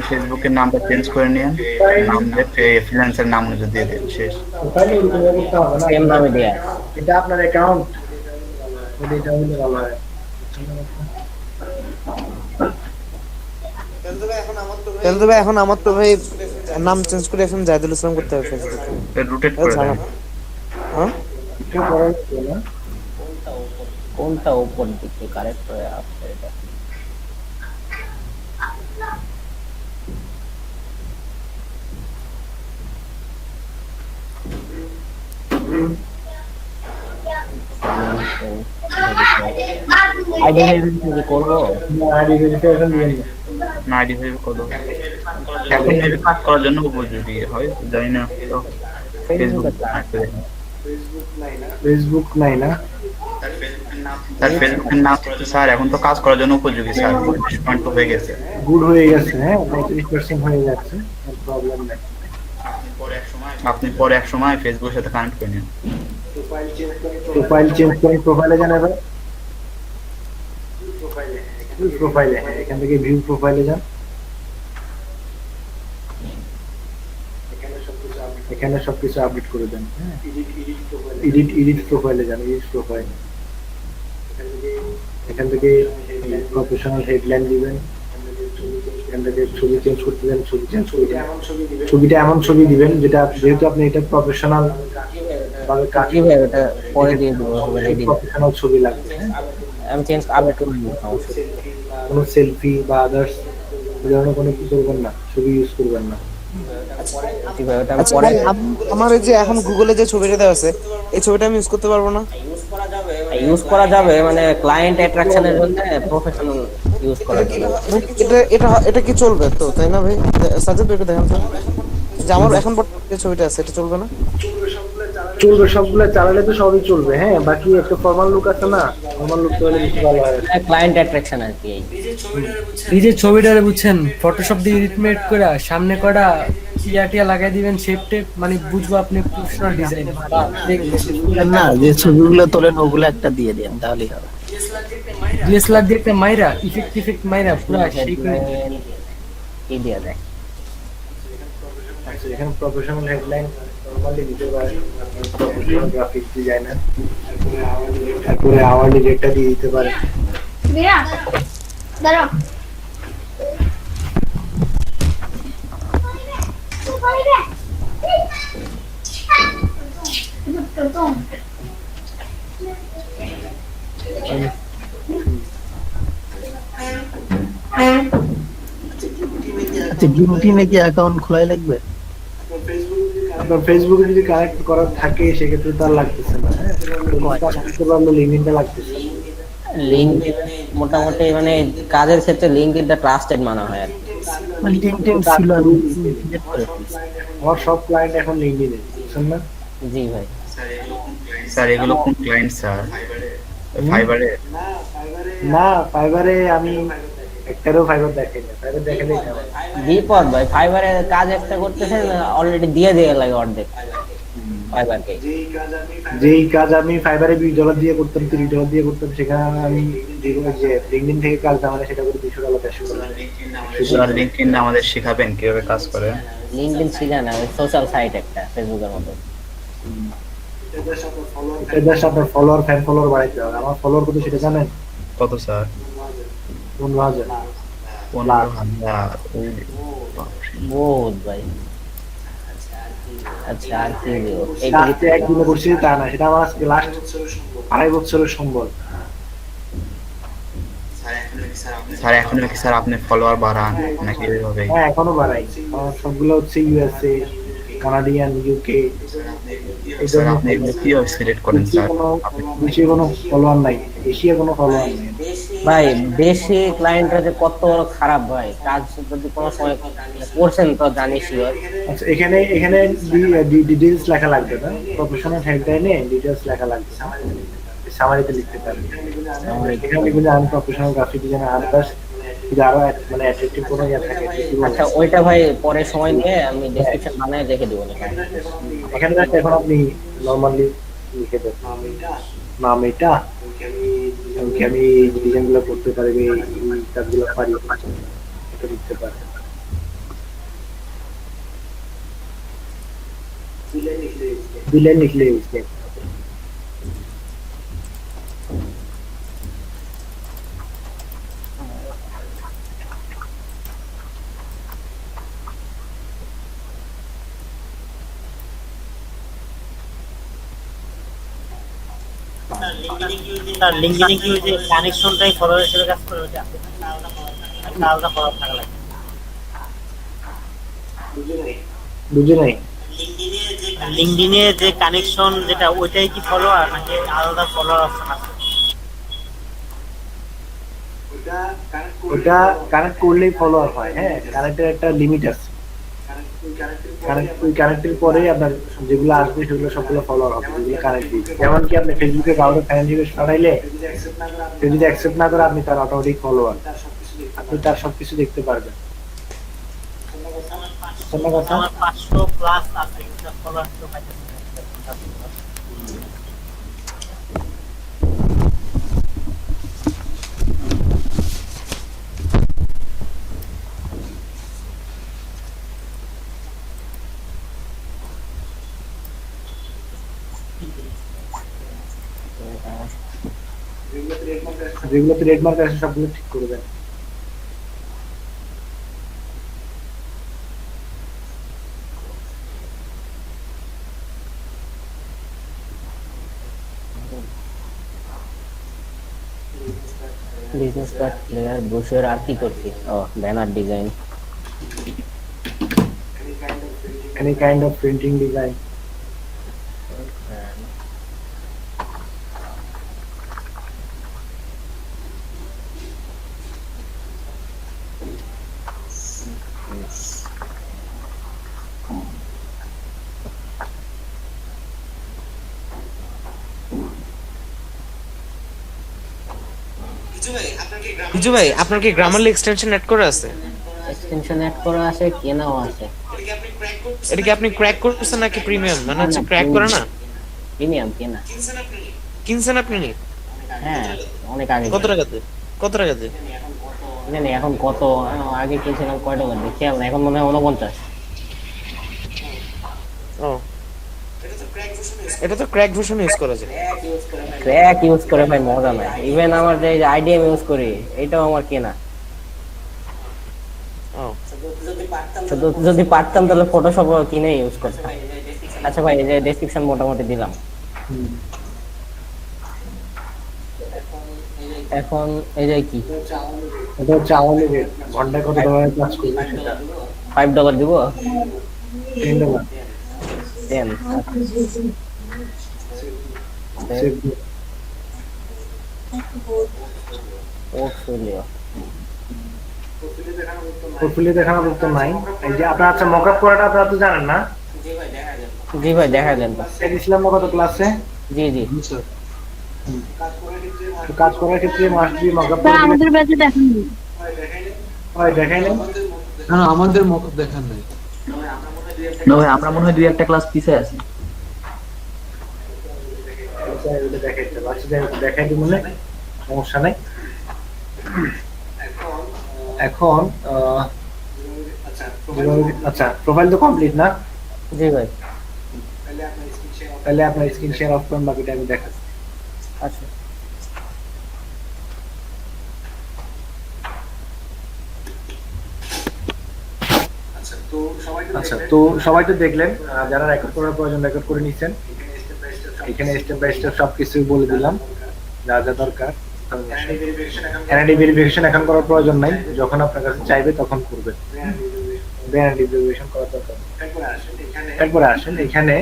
ফেসবুকের নামটা চেঞ্জ করে নিন, নাম দিয়ে ফ্রিল্যান্সার নাম অনুযায়ী দিয়ে দিন, শেষ। সেম নামে দেয়া। এটা আপনার অ্যাকাউন্ট, এটা হলে ভালো হয়। তাহলে তো ভাই এখন আমার তো ভাই নাম চেঞ্জ করে এখন জাহিদুল ইসলাম করতে হবে ফেসবুকে। রুটেট করে দেন। হ্যাঁ, কি করার আছে না? কোনটা উপর দিকে কারেক্ট হয়ে আসছে এটা? আইডি ভেরিফিকেশন করব না, আইডি ভেরিফিকেশন দিবেন না। না, আইডি ভেরিফাই করো। এখন মেবি কাজ করার জন্য উপযোগী হয়, জানি না। তো ফেসবুক নাই না। স্যার ফেসবুকের নাম তো স্যার এখন তো কাজ করার জন্য উপযোগী স্যার, 35 পয়েন্ট তো হয়ে গেছে। গুড হয়ে গেছে, হ্যাঁ 35% হয়ে যাচ্ছে, প্রবলেম নাই। আপনি পরে এক সময় ফেসবুকের সাথে কানেক্ট করে নিন। প্রোফাইল চেঞ্জ করে প্রোফাইলে যান। এবার প্রোফাইলে, হ্যাঁ এখান থেকে ভিউ প্রোফাইলে যান। এখানে সবকিছু আপডেট করে দেন। হ্যাঁ, এডিট প্রোফাইলে যান। এডিট প্রোফাইল, এখান থেকে প্রফেশনাল হেডলাইন দিবেন। এখান থেকে ছবি চেঞ্জ করতে দেন, ছবি চেঞ্জ করে দেন। ছবিটা এমন ছবি দিবেন যেটা, যেহেতু আপনি এটা প্রফেশনাল ভাবে কাজ কিভাবে এটা পরে দিয়ে দেব, হবে রেডি। প্রফেশনাল ছবি লাগবে। আমি চেঞ্জ আপডেট করে দিব, সমস্যা নেই। কোনো সেলফি বা আদার্স এই ধরনের কোনো কিছু করবেন না, ছবি ইউজ করবেন না। ঠিক আছে, ওটা আমি আচ্ছা পরে ভাই, আমার এই যে এখন গুগলে যে ছবিটা দেওয়া আছে, এই ছবিটা আমি ইউজ করতে পারবো না? ইউজ করা যাবে, মানে ক্লায়েন্ট অ্যাট্রাকশনের জন্য প্রফেশনাল ইউজ করা যাবে। এটা এটা এটা কি চলবে তো, তাই না ভাই? সাজেদ ভাই একটু দেখেন তো, যে আমার এখন বর্তমানে যে ছবিটা আছে এটা চলবে না? চলবে, সবগুলো চালালে তো সবই চলবে। হ্যাঁ, বাকি একটা ফর্মাল লুক আছে না, ফর্মাল লুক হলে বেশি ভালো হয়। ক্লায়েন্ট অ্যাট্রাকশন আর কি। এই যে ছবিটারে বুঝছেন ফটোশপ দিয়ে এডিট করে সামনে করা টিয়া লাগাই দিবেন, শেপ টেপ, মানে বুঝবো আপনি প্রফেশনাল ডিজাইন। না, যে ছবিগুলো তোলেন ওগুলো একটা দিয়ে দেন তাহলেই হবে। ডিএসএলআর দিয়ে একটা মাইরা ইফেক্ট মাইরা পুরো সেই করে কি দিয়া দেয়। আচ্ছা, এখানে প্রফেশনাল হেডলাইন নরমালি দিতে পারেন, প্রফেশনাল গ্রাফিক ডিজাইনার, তারপরে আওয়ারলি রেটটা দিয়ে দিতে পারেন। দাঁড়াও। আচ্ছা, গিমটিনে কি অ্যাকাউন্ট খোলাই লাগবে? আপনার ফেসবুকে যদি কানেক্ট করা থাকে সেক্ষেত্রে তার লাগতেছে না। লিঙ্কডইনটা লাগতেছে। লিঙ্কডইন মোটামুটি মানে কাজের ক্ষেত্রে লিঙ্কডইনটা ট্রাস্টেড মানা হয় আর কি। মানে লিঙ্কডইন ছিল আমি ডিলিট করে ফেলেছি। আমার সব ক্লায়েন্ট এখন লিঙ্কডইনে, বুঝছেন না? জি ভাই। স্যার এগুলো কোন ক্লায়েন্ট স্যার? ফাইবারে? না, ফাইবারে আমি একটারও ফাইবার দেখাই না, ফাইবার দেখালেই খারাপ। বিপদ ভাই, ফাইবারে কাজ একটা করতেছেন অলরেডি দিয়ে লাগে অর্ধেক ফাইবারকে। যেই কাজ আমি ফাইবারে $20 দিয়ে করতাম, $30 দিয়ে করতাম, সেখানে আমি যে লিঙ্কডইন থেকে কাজ না সেটা করে $200 $150। স্যার লিঙ্কডইন আমাদের শেখাবেন কিভাবে কাজ করে? লিঙ্কডইন শিখা না, সোশ্যাল সাইট একটা ফেসবুকের মতো। এটার সাথে ফলোয়ার, ফ্যান ফলোয়ার বাড়াইতে হবে। আমার ফলোয়ার কত সেটা জানেন? কত স্যার? 15,000। 15,000? বহুত ভাই। আচ্ছা, আর কি দিব? আজকে একদিনে করছি তা না, সেটা আমার আজকে লাস্ট 2.5 বছরের সম্বল। স্যার এখন কি স্যার আপনি ফলোয়ার বাড়ান নাকি এইভাবে? হ্যাঁ, এখনো বাড়াই। আমার সবগুলো হচ্ছে ইউএসএ, কানাডিয়ান, ইউকে। স্যার আপনি এগুলো কিভাবে সিলেক্ট করেন স্যার? দেশে কোনো ফলোয়ার নাই, এশিয়া কোনো ফলোয়ার নেই ভাই। দেশি ক্লায়েন্টরা যে কত বড় খারাপ ভাই, কাজ যদি কোনো সময় করছেন তো জানিস। আচ্ছা, এখানে ডিটেইলস লেখা লাগবে না, প্রফেশনাল হেডলাইনে ডিটেইলস লেখা লাগবে, সামারিতে লিখতে পারবেন। এখানে লিখবেন যে আমি প্রফেশনাল গ্রাফিক ডিজাইনার, আদার্স যদি আরো মানে অ্যাট্রাকটিভ কোনো ইয়ে থাকে। আচ্ছা, ওইটা ভাই পরে সময় নিয়ে আমি ডেসক্রিপশন বানায় দেখে দেবো। এখানে এখন আপনি নরমালি লিখে দেন নাম, এটা আমি ডিজাইনগুলো করতে পারবে, এই কাজগুলো পারি, এটা লিখতে পারেন। বিলেন লিখলে লিঙ্কডইনে কি ওই যে কানেকশনটাই ফলোয়ার হিসেবে কাজ করে, ওটা আলাদা ফলোয়ার থাকা লাগে? বুঝে নাই। লিঙ্কডইনে যে কানেকশন যেটা, ওইটাই কি ফলোয়ার নাকি আলাদা ফলোয়ার অপশন আছে? ওটা কানেক্ট করলেই ফলোয়ার হয়। হ্যাঁ, কানেক্টের একটা লিমিট আছে। কানেক্টের পরে আপনার যেগুলো আসবে সেগুলো সবগুলো ফলোয়ার হবে, যেগুলো কানেক্ট দিবে। যেমন কি আপনি ফেসবুকে কাউকে ফ্রেন্ড রিকোয়েস্ট পাঠাইলে সে যদি অ্যাকসেপ্ট না করে, আপনি তার অটোমেটিক ফলোয়ার, আপনি তার সবকিছু দেখতে পারবেন। আমার 500 প্লাস আছে ফলোয়ার তো পাইতেছি। যেগুলোতে রেড মার্ক আছে সবগুলো ঠিক করে দেন। বিজনেস কার্ড প্লেয়ার বসে আর কি করছি? ও banner design. any kind of printing design. Biju ভাই আপনার কি গ্রামারলি এক্সটেনশন অ্যাড করা আছে? এক্সটেনশন অ্যাড করা আছে, কেনাও আছে। এটা কি আপনি ক্র্যাক করতেছেন নাকি প্রিমিয়াম? মানে হচ্ছে ক্র্যাক করে না, প্রিমিয়াম কেনা। কিনছেন আপনি? হ্যাঁ অনেক আগে। কত টাকাতে? কত টাকাতে জানি এখন কত, আগে কিনছিলাম কয় টাকা দিয়ে খেয়াল না, এখন মনে হয় 49। ও এটা তো ক্র্যাক ভার্সন ইউজ করা যায়। ক্র্যাক ইউজ করে ভাই মজা নাই। ইভেন আমার যে আইডিএম ইউজ করি এটাও আমার কেনা। যদি পারতাম তাহলে ফটোশপ কিনে ইউজ করতাম। আচ্ছা ভাই এই যে ডেসক্রিপশন মোটামুটি দিলাম। এখন এই যে কি এটা হচ্ছে আমাদের ঘন্টায় কত টাকা কাজ করবে সেটা। $5 দিব? $10 10 পোর্টফোলিও। পোর্টফোলিও দেখানোর তো নাই। এই যে আপনার আচ্ছা মকআপ করাটা আপনারা তো জানেন না? জি ভাই দেখা দেন। দিছিলাম না কত ক্লাসে? জি জি তো কাজ করার ক্ষেত্রে মাস্ট বি মকআপ স্যার আমাদের ব্যাচে দেখান হয় দেখাইলেন না আমাদের মকআপ দেখান নাই। না ভাই আমরা মনে হয় 2-1টা ক্লাস পিছিয়ে আছি। এটা দেখাইতে বাচ্চা দেখাই দিই মনে সমস্যা নাই। এখন আচ্ছা প্রোফাইল তো কমপ্লিট না? জি ভাই। তাহলে আপনার স্ক্রিন শেয়ার অফ করুন, বাকিটা আমি দেখাচ্ছি। আচ্ছা আচ্ছা তো সবাই তো দেখলেন, যারা রেকর্ড করার প্রয়োজন রেকর্ড করে নিচ্ছেন। এখানে স্টেপ বাই স্টেপ সবকিছু বলে দিলাম যা যা দরকার। এনআইডি ভেরিফিকেশন এখন করার প্রয়োজন নাই, যখন আপনার কাছে চাইবে তখন করবেন। এনআইডি ভেরিফিকেশন করার দরকার। এরপরে আসেন এখানে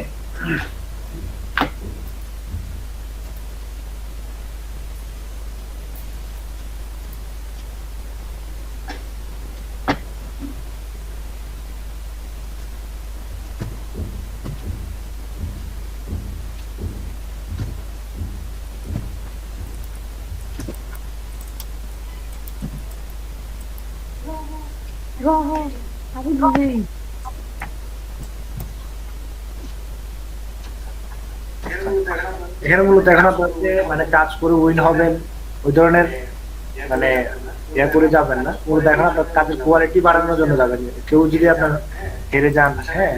এখানে মূলত দেখানো হচ্ছে মানে কাজ করে উইন হবেন ওই ধরনের মানে ইয়া করে যাবেন না। মূলত দেখানো কাজের কোয়ালিটি বাড়ানোর জন্য যাবেন। কেউ যদি আপনার হেরে যান, হ্যাঁ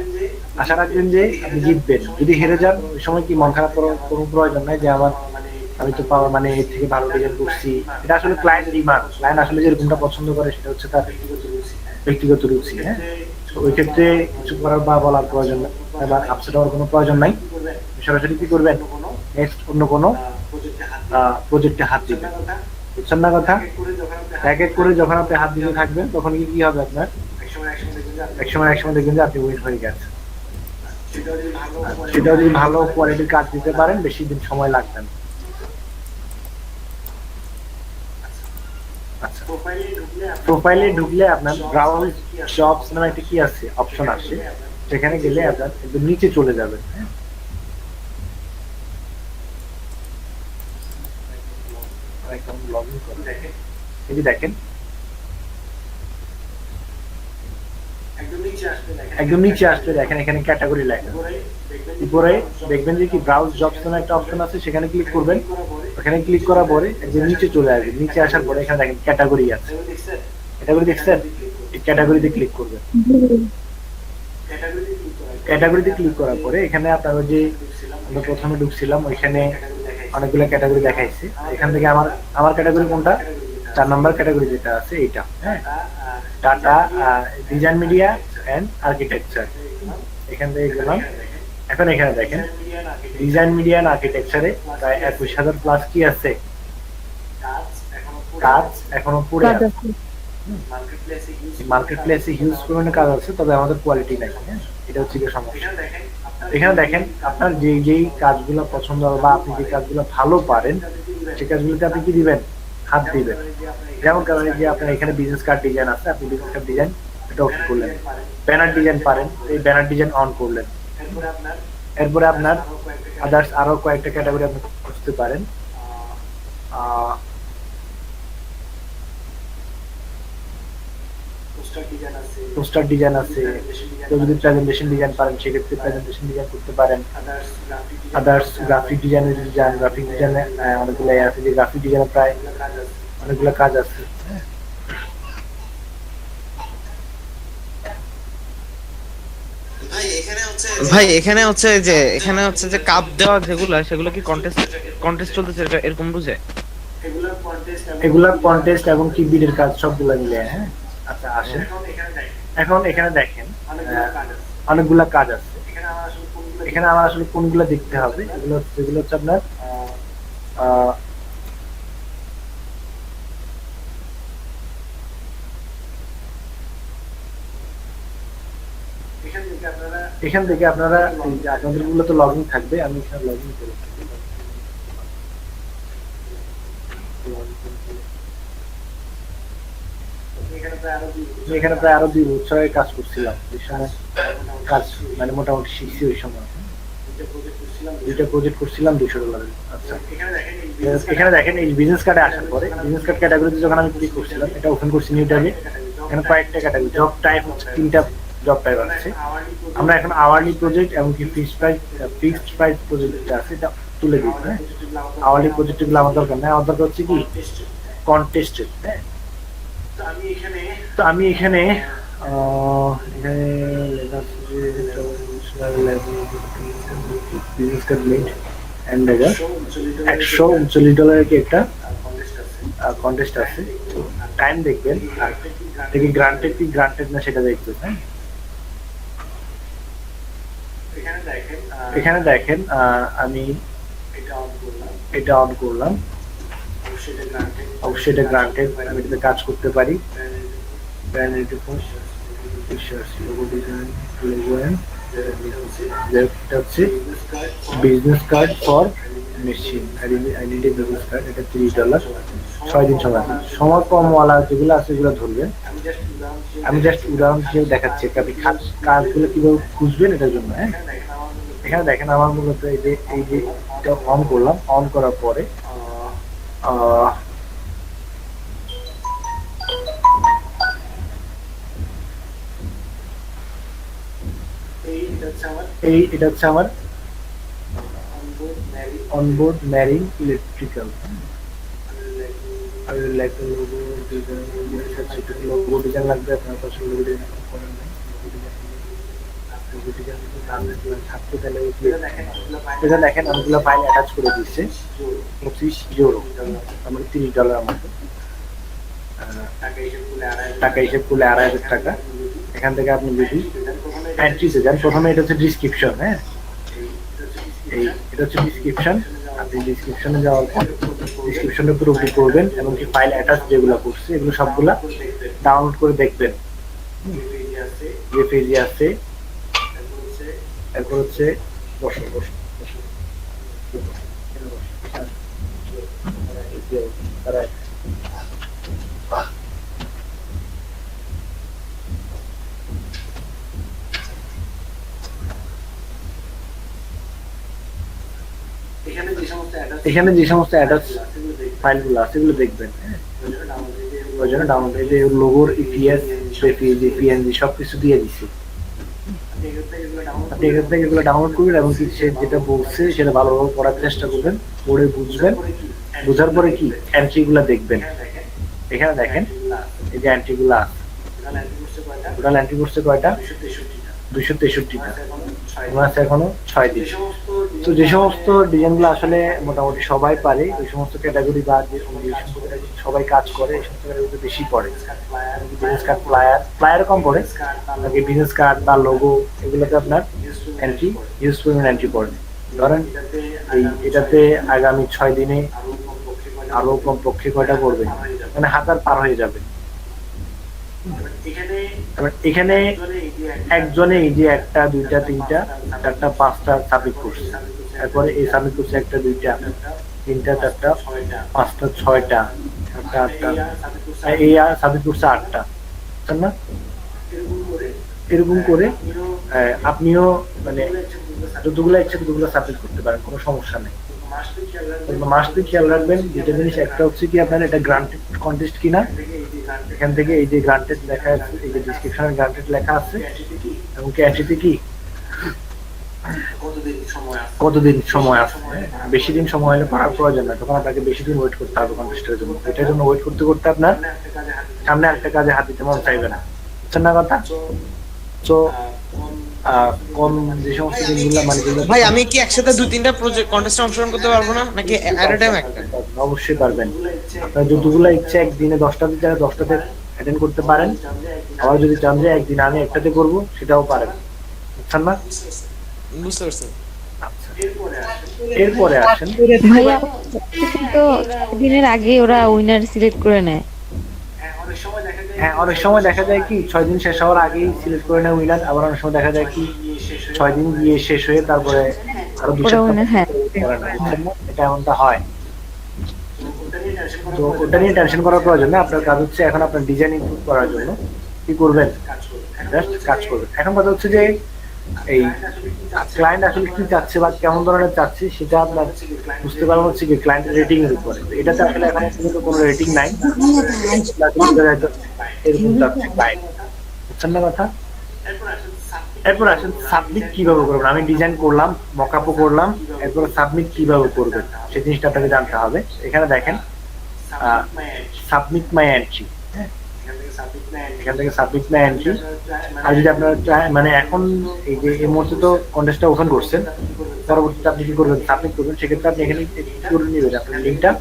আশা রাখবেন যে আপনি জিতবেন। যদি হেরে যান ওই সময় কি মন খারাপ করার কোনো প্রয়োজন নাই যে আমি তো পাওয়া মানে এর থেকে ভালো রেজাল্ট করছি। এটা আসলে ক্লায়েন্ট ডিমান্ড, ক্লায়েন্ট আসলে যেরকমটা পছন্দ করে সেটা হচ্ছে তার ব্যক্তিগত রুচি। হ্যাঁ ওই ক্ষেত্রে কিছু করার বা বলার প্রয়োজন নাই বা আপসেট হওয়ার কোনো প্রয়োজন নাই। সরাসরি কি করবেন, নেক্সট অন্য কোনো প্রজেক্টে হাত দিবেন। বুঝছেন না কথা? এক এক করে যখন আপনি হাত দিতে থাকবেন তখন কি হবে আপনার একসময় দেখবেন যে আপনি উইন হয়ে গেছেন। সেটা যদি ভালো কোয়ালিটির কাজ দিতে পারেন বেশি দিন সময় লাগবে না। আচ্ছা প্রোফাইলে ঢুকলে আপনার ব্রাউজ জবস নামে একটা কি আছে অপশন আসে, সেখানে গেলে আপনার একদম নিচে চলে যাবেন। হ্যাঁ এই যে দেখেন একদম নিচে আসলে দেখেন এখানে ক্যাটাগরি লেখা। উপরে দেখবেন যে কি ব্রাউজ জবস নামে একটা অপশন আছে, সেখানে ক্লিক করবেন। ওখানে ক্লিক করার পরে একদম নিচে চলে আসবে। নিচে আসার পরে এখানে দেখেন ক্যাটাগরি আছে। ক্যাটাগরি দেখছেন? এই ক্যাটাগরিতে ক্লিক করবেন। ক্যাটাগরিতে ক্লিক করার পরে এখানে আপনার যে আমরা প্রথমে ঢুকছিলাম ওইখানে অনেকগুলো ক্যাটাগরি দেখাইছে। এখান থেকে আমার ক্যাটাগরি কোনটা? 4 নম্বর ক্যাটাগরি যেটা আছে এইটা। হ্যাঁ Tata design media and architecture, এখান থেকে গেলাম। এখন এখানে দেখেন ডিজাইন মিডিয়া এন্ড আর্কিটেকচারে প্রায় 21,000 প্লাস কি আছে কাজ এখনো পড়ে আছে। মার্কেট প্লেসে হিউজ পরিমাণে কাজ আছে, তবে আমাদের কোয়ালিটি নাই। হ্যাঁ, এটা হচ্ছে কি সমস্যা। এখানে দেখেন আপনার যেই কাজগুলো পছন্দ হবে বা আপনি যে কাজগুলো ভালো পারেন সেই কাজগুলোতে আপনি কি দিবেন, হাত দিবেন। যেমন কারণ যে আপনার এখানে বিজনেস কার্ড ডিজাইন আছে, আপনি বিজনেস কার্ড ডিজাইন এটা অন করলেন। ব্যানার ডিজাইন পারেন, এই ব্যানার ডিজাইন অন করলেন। এরপরে আপনার আদার্স আরো কয়েকটা ক্যাটাগরি আপনি করতে পারেন। পোস্টার ডিজাইন আছে, কেউ যদি প্রেজেন্টেশন ডিজাইন পারেন সেক্ষেত্রে প্রেজেন্টেশন ডিজাইন করতে পারেন। আদার্স গ্রাফিক ডিজাইনে যদি যান, গ্রাফিক ডিজাইনে অনেকগুলো আছে, যে গ্রাফিক ডিজাইনে প্রায় অনেকগুলো কাজ আছে। ভাই এখানে হচ্ছে যে কাপ দেওয়া যেগুলো, সেগুলো কি কন্টেস্ট চলতেছে এরকম বুঝে? এগুলা কন্টেস্ট এবং কি বিডের কাজ সবগুলা মিলে। হ্যাঁ, আচ্ছা আসেন এখন এখানে দেখেন অনেকগুলা কাজ আছে। এখানে আমার আসলে কোনগুলো দেখতে হবে, যেগুলো হচ্ছে আপনার এখান থেকে আপনারা আপনাদের গুলো তো লগ ইন থাকবে, আমি এখানে লগ ইন করে এখানে প্রায় আরো 2 বছর কাজ করছিলাম। ওই সময় কাজ মানে মোটামুটি শিখছি। ওই সময় 2টা প্রজেক্ট করছিলাম $200। আচ্ছা, এখানে দেখেন এই বিজনেস কার্ডে আসার পরে বিজনেস কার্ড ক্যাটাগরিতে যখন আমি ক্লিক করছিলাম, এটা ওপেন করছি নিউ ট্যাবে। এখানে কয়েকটা ক্যাটাগরি, জব টাইপ হচ্ছে 3টা জব টাইপ আছে। আমরা এখন আওয়ারলি প্রজেক্ট এবং কি ফিক্সড প্রাইস প্রজেক্ট আছে, এটা তুলে দিই। হ্যাঁ, আওয়ারলি প্রজেক্ট গুলো আমার দরকার নাই, আমার দরকার হচ্ছে কি কন্টেস্টেড। হ্যাঁ, তো আমি এখানে $139 কি একটা কন্টেস্ট আছে। টাইম দেখবেন, দেখি গ্রান্টেড না সেটা দেখবেন। হ্যাঁ, এখানে দেখেন আমি এটা অন করলাম, অবশ্যই এটা গ্রান্টেড, আমি এটাতে কাজ করতে পারি। Business card for machine, I need a business card, এটা $30। 6 দিন সময় কমওয়ালা যেগুলো আছে সেগুলো ধরবেন। আমি জাস্ট উদাহরণ হিসেবে দেখাচ্ছি, আপনি কাজগুলো কিভাবে খুঁজবেন এটার জন্য। হ্যাঁ, এখানে দেখেন আমার মূলত এই যে এটা অন করলাম, অন করার পরে এটা হচ্ছে আমার onboard marine electrical. Logo design লাগবে, আপনার কাছে লোগো ডিজাইন করেন নাই, এটা দেখেন অনেকগুলো ফাইল অ্যাটাচ করে দিচ্ছে। €25, আমার $30 আমাকে টাকা হিসেব করলে $2500 টাকা। এখান থেকে আপনি যদি এন্ট্রিতে যান, প্রথমে এটা হচ্ছে ডিসক্রিপশন। হ্যাঁ, এটা হচ্ছে ডিসক্রিপশন। আপনি ডিসক্রিপশনে যাওয়ার পর ডিসক্রিপশনের উপর ক্লিক করবেন এবং কি ফাইল অ্যাটাচ যেগুলো করছে এগুলো সবগুলা ডাউনলোড করে দেখবেন। যে পেজে আছে, এরপর হচ্ছে এখানে যে সমস্ত অ্যাটাচ ফাইলগুলো আছে এগুলো দেখবেন। ওই জন্য ডাউনলোড, এই যে লোগোর ইপিএস, পিএনজি সবকিছু দিয়ে দিচ্ছি। আপনি এখান থেকে এগুলো ডাউনলোড করবেন এবং সে যেটা বলছে সেটা ভালোভাবে পড়ার চেষ্টা করবেন, পড়ে বুঝবেন। বোঝার পরে কি এন্ট্রিগুলো দেখবেন। এখানে দেখেন এই যে এন্ট্রিগুলো আছে, টোটাল এন্ট্রি করছে কয়টা? 263টা। আছে এখনো 6 দিন। তো যে সমস্ত ডিজাইনগুলো আসলে মোটামুটি সবাই পারে, ওই সমস্ত ক্যাটাগরি বা যে সমস্ত সবাই কাজ করে এই সমস্ত ক্যাটাগরিতে বেশি পড়ে। বিজনেস কার্ড, ফ্লায়ার কম পড়ে, বাকি বিজনেস কার্ড বা লোগো এগুলোতে আপনার এন্ট্রি ইউজ পরিমাণ এন্ট্রি পড়ে। ধরেন এটাতে আগামী 6 দিনে আরো কমপক্ষে কয়টা পড়বে, মানে 1000 পার হয়ে যাবে। এবার এখানে একজনে এই যে একটা দুইটা তিনটা চারটা পাঁচটা সাবমিট করছে, তারপরে এই সাবমিট করছে একটা দুইটা তিনটা চারটা পাঁচটা ছয়টা সাতটা আটটা, এই সাবমিট করছে আটটা, বুঝছেন না? এরকম করে আপনিও মানে যতগুলো ইচ্ছা ততগুলো সাবমিট করতে পারেন, কোনো সমস্যা নেই। মাস্টলি খেয়াল রাখবেন দুটো জিনিস, একটা হচ্ছে কি আপনার এটা গ্রান্টেড কন্টেস্ট কিনা, এখান থেকে এই যে গ্রান্টেড লেখা আছে, এই যে ডিসক্রিপশনে গ্রান্টেড লেখা আছে, এবং ক্যাচিতে কি কতদিন সময় আছে। বেশি দিন সময় হলে পড়ার প্রয়োজন না, তখন আপনাকে বেশি দিন ওয়েট করতে হবে কন্টেস্টের জন্য। এটার জন্য ওয়েট করতে করতে আপনার সামনে একটা কাজে হাত দিতে মন চাইবে না, বুঝছেন না কথা? তো কোন যে সমস্ত দিনগুলো মানে ভাই আমি কি একসাথে দুই তিনটা প্রজেক্ট কন্টেস্টে অংশগ্রহণ করতে পারবো না, নাকি এট আ টাইম একটা? অবশ্যই পারবেন, আপনার যতগুলো ইচ্ছা একদিনে 10টাতে যারা 10টাতে অ্যাটেন্ড করতে পারেন, আবার যদি চান যে একদিন আমি একটাতে করব সেটাও পারেন, বুঝছেন না? বুঝতে পারছেন? এরপরে আসেন ভাইয়া, তো দিনের আগে ওরা উইনার সিলেক্ট করে নেয়। হ্যাঁ, অনেক সময় দেখা যায় কি 6 দিন শেষ হওয়ার আগেই সিলেক্ট করে নেয় উইনার, আবার অনেক সময় দেখা যায় কি 6 দিন গিয়ে শেষ হয়ে তারপরে আরো 2 সপ্তাহ হ্যাঁ করে না, বুঝছেন না? এটা এমনটা হয়। তো ওটা নিয়ে টেনশন করার প্রয়োজন না, আপনার কাজ হচ্ছে এখন আপনার ডিজাইন ইমপ্রুভ করার জন্য কি করবেন, জাস্ট কাজ করবেন। এখন কথা হচ্ছে যে এই ক্লায়েন্ট আসলে কি চাচ্ছে বা কেমন ধরনের চাচ্ছে সেটা আপনার বুঝতে পারবেন হচ্ছে কি ক্লায়েন্টের রেটিং এর উপরে। এটাতে আসলে এখন পর্যন্ত কোনো রেটিং নাই, এরকম চাচ্ছে ক্লায়েন্ট, বুঝছেন না কথা? এরপর আসেন সাবমিট কিভাবে করবেন। আমি ডিজাইন করলাম, মকআপও করলাম, এরপর সাবমিট কিভাবে করবেন সেই জিনিসটা আপনাকে জানতে হবে। এখানে দেখেন সাবমিট মাই এন্ট্রি, এখান থেকে সাবমিট মাই এন্ট্রি। আর যদি আপনার মানে এখন এই যে এই মুহূর্তে তো কন্টেস্টটা ওপেন করছেন, পরবর্তীতে আপনি কি করবেন, সাবমিট করবেন, সেক্ষেত্রে আপনি এখানে করে নেবেন আপনার লিঙ্কটা,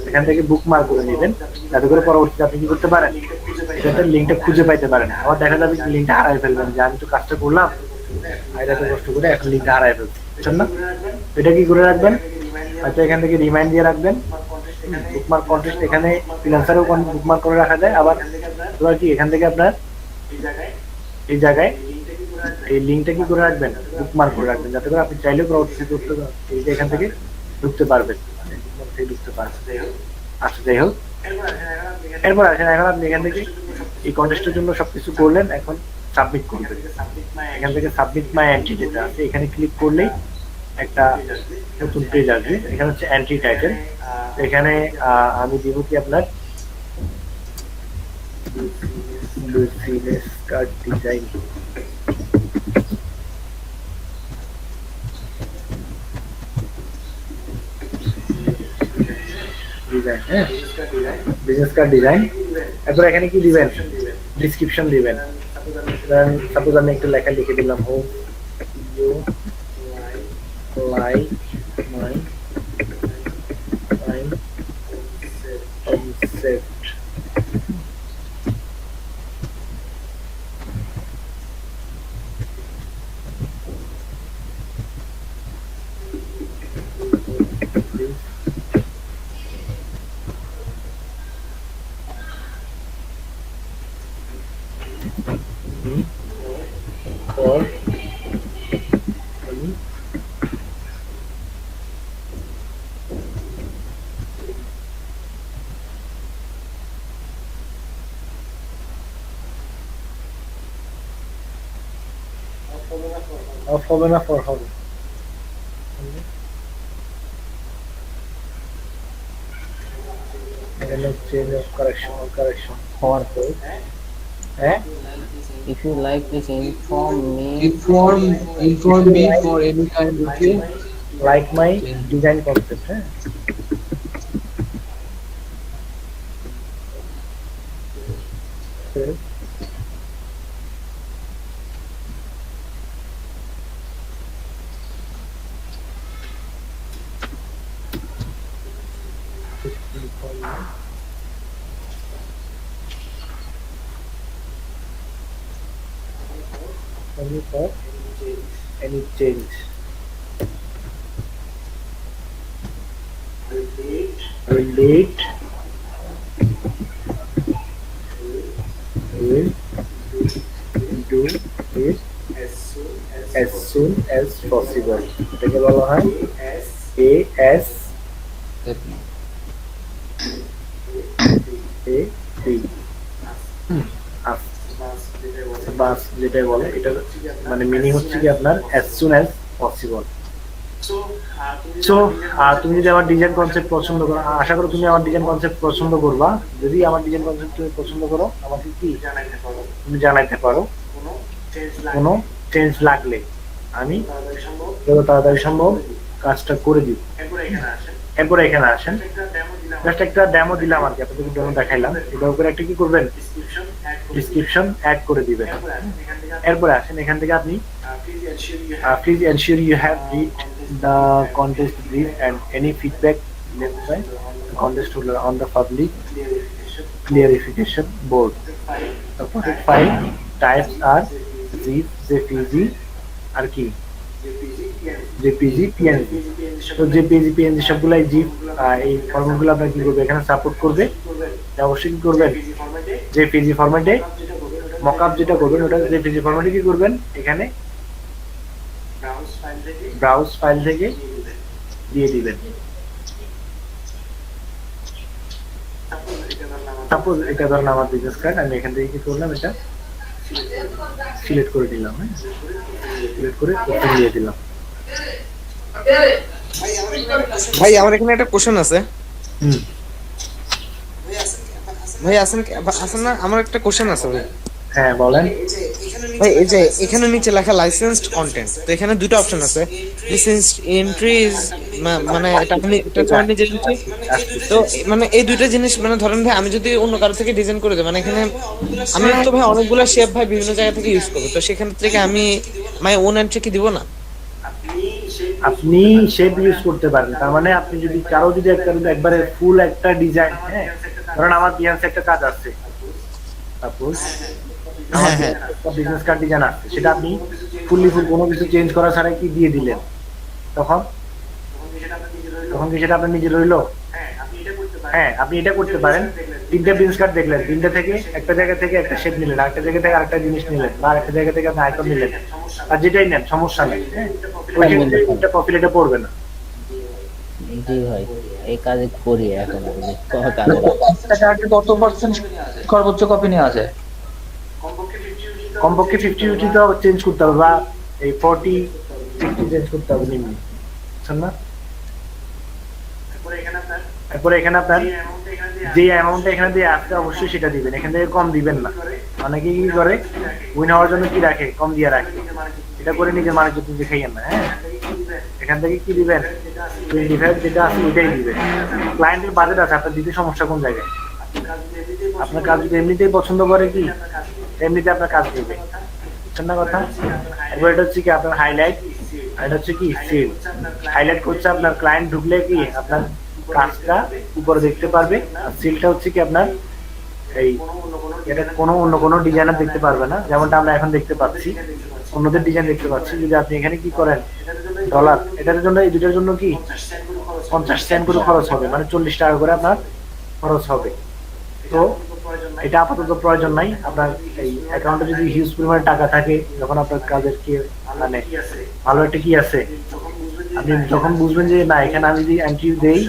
এখান থেকে বুকমার্ক করে নেবেন, যাতে করে পরবর্তীতে আপনি কি করতে পারেন, সেটা লিঙ্কটা খুঁজে পাইতে পারেন। আবার দেখা যাবে লিঙ্কটা হারাই ফেলবেন, যে আমি তো কাজটা করলাম এটা তো কষ্ট করে এখন লিঙ্কটা হারাই ফেলছি, বুঝছেন না? এটা কি করে রাখবেন, হয়তো এখান থেকে রিমাইন্ড দিয়ে রাখবেন বুকমার্ক কন্টেস্ট, এখানে ফ্রিল্যান্সারেও বুকমার্ক করে রাখা যায়। আবার কি এখান থেকে আপনার এই জায়গায় এই লিঙ্কটা কি করে রাখবেন, বুকমার্ক করে রাখবেন, যাতে করে আপনি চাইলেও পরবর্তীতে এখান থেকে ঢুকতে পারবেন, ঢুকতে পারবেন। আচ্ছা, যাই হোক, এরপর আসেন এখন আপনি এখান থেকে এই কন্টেস্টের জন্য সবকিছু করলেন, এখন সাবমিট করবেন। এখান থেকে সাবমিট মাই এন্ট্রি যেটা আছে এখানে ক্লিক করলেই একটা নতুন পেজ আসবে। এখানে হচ্ছে এন্ট্রি টাইটেল, এখানে আমি দিব কি আপনার card design, business card design. এরপর এখানে কি দিবেন, ডিসক্রিপশন দিবেন। সাপোজ আমি একটা লেখা লিখে দিলাম, hope you like my concept. or off হবে না, for হবে। এখানে চেঞ্জ অফ কারেকশন for হ্যাঁ, if you like please inform me for any kind of like my design concept, হ্যাঁ। Only for any change. Relate will soon as possible, এটাকে বলা হয় AS বাস যেটা বলে এটা মানে মিনিং হচ্ছে কি আপনার as soon as possible. So তুমি যদি আমার ডিজাইন কনসেপ্ট পছন্দ করো, আশা করি তুমি আমার ডিজাইন কনসেপ্ট পছন্দ করবা। যদি আমার ডিজাইন কনসেপ্ট তুমি পছন্দ করো, আমাকে কি তুমি জানাইতে পারো কোনো চেঞ্জ লাগলে আমি যত তাড়াতাড়ি সম্ভব কাজটা করে দিব। এরপরে এখানে আসেন, জাস্ট একটা ডেমো দিলাম আর কি, আপনাদেরকে ডেমো দেখাইলাম। এটার উপরে একটা কি করবেন, ডিসক্রিপশন অ্যাড করে দিবেন। এরপরে আসেন, এখান থেকে আপনি please ensure you have read the contest brief and any feedback left by the contest holder on the public clarification board. The project file types are zip, jpg, আর কি jpg, png. তো jpg, png সবগুলাই zip, এই ফরম্যাটগুলো আপনারা কি করবে, এখানে support করবে। অবশ্যই কি করবেন, jpg ফরম্যাটে মকআপ যেটা করবেন ওটা jpg ফরম্যাটে কি করবেন, এখানে ব্রাউজ ফাইল থেকে দিয়ে দিবেন। সাপোজ এটা ধরুন আমার বিজনেস কার্ড, আমি এখান থেকে কি করলাম, এটা সিলেক্ট করে দিলাম, সিলেক্ট করে ওপেন দিয়ে দিলাম। ভাই আমার এখানে একটা কোশ্চেন আছে। ভাই আসেন না, আমার একটা কোশ্চেন আছে ভাই। হ্যাঁ বলেন ভাই। এই যে এখানে নিচে লেখা লাইসেন্সড কন্টেন্ট, তো এখানে দুটো অপশন আছে, লাইসেন্সড এন্ট্রিজ, মানে এটা আপনি এটা পয়েন্ট নিজে দিতে। তো মানে এই দুইটা জিনিস, মানে ধরেন ভাই আমি যদি অন্য কারো থেকে ডিজাইন করে দেই, মানে এখানে আমি তো ভাই অনেকগুলো শেপ ভাই বিভিন্ন জায়গা থেকে ইউজ করব, তো সেখান থেকে আমি মাই ওন এন্ট্রি কি দিব না? আপনি শেপ ইউজ করতে পারেন। তার মানে আপনি যদি কারো যদি একবারে ফুল একটা ডিজাইন, হ্যাঁ ধরেন আমার বিহান্সে একটা কাজ আছে, সাপোজ বিজনেস কার্ড ডিজাইন আছে, সেটা আপনি ফুল কোনো কিছু চেঞ্জ করা ছাড়াই কি দিয়ে দিলেন, তখন কি সেটা আপনার নিজে রইলো? হ্যাঁ আপনি এটা করতে পারেন। তিনটা বিজনেস কার্ড দেখলেন, তিনটা থেকে একটা জায়গা থেকে একটা শেপ নিলেন, আরেকটা জায়গা থেকে আরেকটা জিনিস নিলেন, বা আরেকটা জায়গা থেকে আপনি আইকন নিলেন, আর যেটাই নেন সমস্যা নেই। হ্যাঁ ওইটা প্রফিলেটে পড়বে না। জি ভাই, এই কাজ করি এখন আমি। কত পার্সেন্ট সর্বোচ্চ কপি নেওয়া যায়? কমপক্ষে 50 তো চেঞ্জ করতে হবে, বা এই 40-60 চেঞ্জ করতে হবে নিম্ন, বুঝছেন না? এরপরে এখানে আপনার যে অ্যামাউন্টটা এখানে দিয়ে আসছে অবশ্যই সেটা দিবেন, এখান থেকে কম দিবেন না। অনেকে কি করে উইন হওয়ার জন্য কি রাখে, কম দিয়ে রাখে, এটা করে নিজের মানুষের তুমি দেখাইয়েন না। হ্যাঁ এখান থেকে কি দিবেন, 25 যেটা আছে ওইটাই দিবেন। ক্লায়েন্টের বাজেট আছে, আপনার দিতে সমস্যা কোন জায়গায়? আপনার কাজ যদি এমনিতেই পছন্দ করে, কি এমনিতে আপনার কাজ দিবে, বুঝছেন না কথা? এবার এটা হচ্ছে কি আপনার হাইলাইট, আর এটা হচ্ছে কি সিল। হাইলাইট করছে আপনার ক্লায়েন্ট ঢুকলে কি আপনার কাজটা উপরে দেখতে পারবে, আর সিলটা হচ্ছে কি আপনার এই এটা অন্য কোনো ডিজাইনার দেখতে পারবে না, যেমনটা আমরা এখন দেখতে পাচ্ছি, অন্যদের ডিজাইন দেখতে পাচ্ছি। যদি আপনি এখানে কি করেন ডলার, এটার জন্য এই দুটার জন্য কি 50 সেন্ট করে খরচ হবে, মানে 40 টাকা করে আপনার খরচ হবে। তো এটা আপাতত প্রয়োজন নাই। আপনার এই অ্যাকাউন্টে যদি হিউজ পরিমাণে টাকা থাকে, যখন আপনার কাজের কি মানে ভালো একটা কি আছে, আপনি যখন বুঝবেন যে না এখানে আমি যদি এন্ট্রি দেই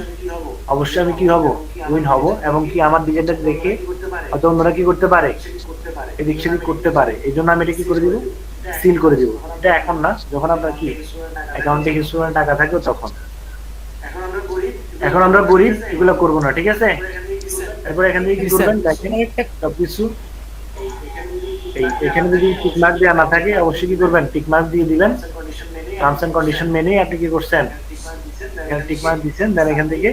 অবশ্যই আমি কি হব, উইন হব, এবং কি আমার ডিজাইনটা দেখে হয়তো অন্যরা কি করতে পারে, এদিক সেদিক করতে পারে। এই জন্য আমি এটা কি করে দিব, সিল করে দিব। এটা এখন না, যখন আপনার কি অ্যাকাউন্টে হিউজ পরিমাণে টাকা থাকে তখন। এখন আমরা গরিব, এগুলো করবো না, ঠিক আছে? এরপর এখান থেকে কি করবেন, দেখেন সবকিছু এই এখানে যদি টিক মার্ক দেওয়া না থাকে অবশ্যই কি করবেন, টিক মার্ক দিয়ে দিবেন। টার্মস এন্ড কন্ডিশন মেনে আপনি কি করছেন, এখানে টিক মার্ক দিচ্ছেন, দেন এখান থেকে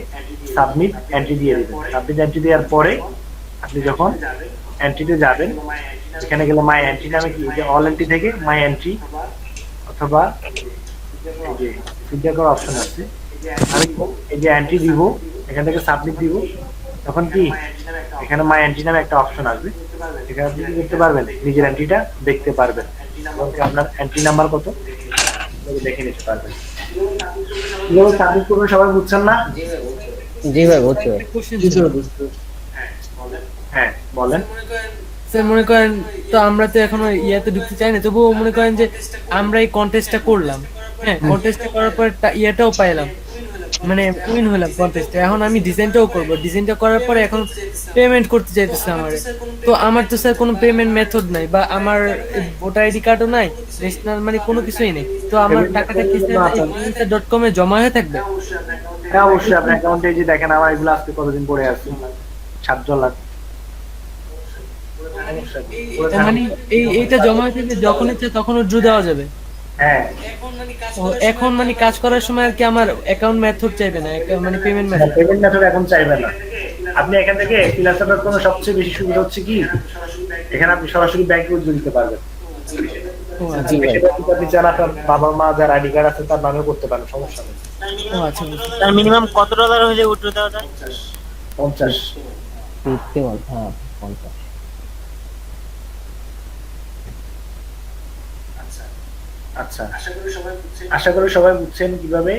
সাবমিট এন্ট্রি দিয়ে দিবেন। সাবমিট এন্ট্রি দেওয়ার পরে আপনি যখন এন্ট্রিতে যাবেন, এখানে গেলে মাই এন্ট্রি নামে কি যে অল এন্ট্রি থেকে মাই এন্ট্রি, অথবা এই যে ফিডব্যাক করার অপশন আছে, আমি এই যে এন্ট্রি দিব, এখান থেকে সাবমিট দিব, তখন কি এখানে মাই এন্ট্রি নামে একটা অপশন আসবে, এখানে আপনি কি করতে পারবেন, নিজের এন্ট্রিটা দেখতে পারবেন, এবং আপনার এন্ট্রি নাম্বার কত দেখে নিতে পারবেন। কিভাবে সাবমিট করবেন সবাই বুঝছেন না? জি ভাই বুঝছি। হ্যাঁ বলেন। স্যার মনে করেন তো আমরা তো এখনো ইয়াতে ঢুকতে চাই না, তবুও মনে করেন যে আমরা এই কন্টেস্টটা করলাম, হ্যাঁ কন্টেস্টটা করার পর ইয়াটাও পাইলাম, মানে উইন হলাম কন্টেস্টে। এখন আমি ডিজাইনটাও করব, ডিজাইনটা করার পরে এখন পেমেন্ট করতে চাইতেছে আমারে। তো আমার তো স্যার কোনো পেমেন্ট মেথড নাই, বা আমার ভোটার আইডি কার্ডও নাই, ন্যাশনাল মানে কোনো কিছুই নেই। তো আমার টাকাটা কি স্যার .com এ জমা হয়ে থাকবে? হ্যাঁ অবশ্যই আপনার অ্যাকাউন্টে যে দেখেন আমার এগুলো আজকে কতদিন পরে আছে, 7 লাখ। মানে এইটা জমা হয়ে থাকলে যখন ইচ্ছে তখন ড্র দেওয়া যাবে? হ্যাঁ। এখন মানে কাজ করার সময় আর কি আমার অ্যাকাউন্ট মেথড চাইবে না, মানে পেমেন্ট মেথড? পেমেন্ট মেথড এখন চাইবে না। আপনি এখান থেকে ফ্রিল্যান্সার কোনো সবচেয়ে বেশি সুবিধা হচ্ছে কি, এখানে আপনি সরাসরি ব্যাংকে উইথড্র দিতে পারবেন। আপনি চান আপনার বাবা মা যার আইডি কার্ড আছে তার নামেও করতে পারেন, সমস্যা নেই। তার মিনিমাম কত ডলার হলে উইথড্র দেওয়া যায়? 50। হ্যাঁ 50। আচ্ছা, আশা করি সবাই বুঝছেন কিভাবে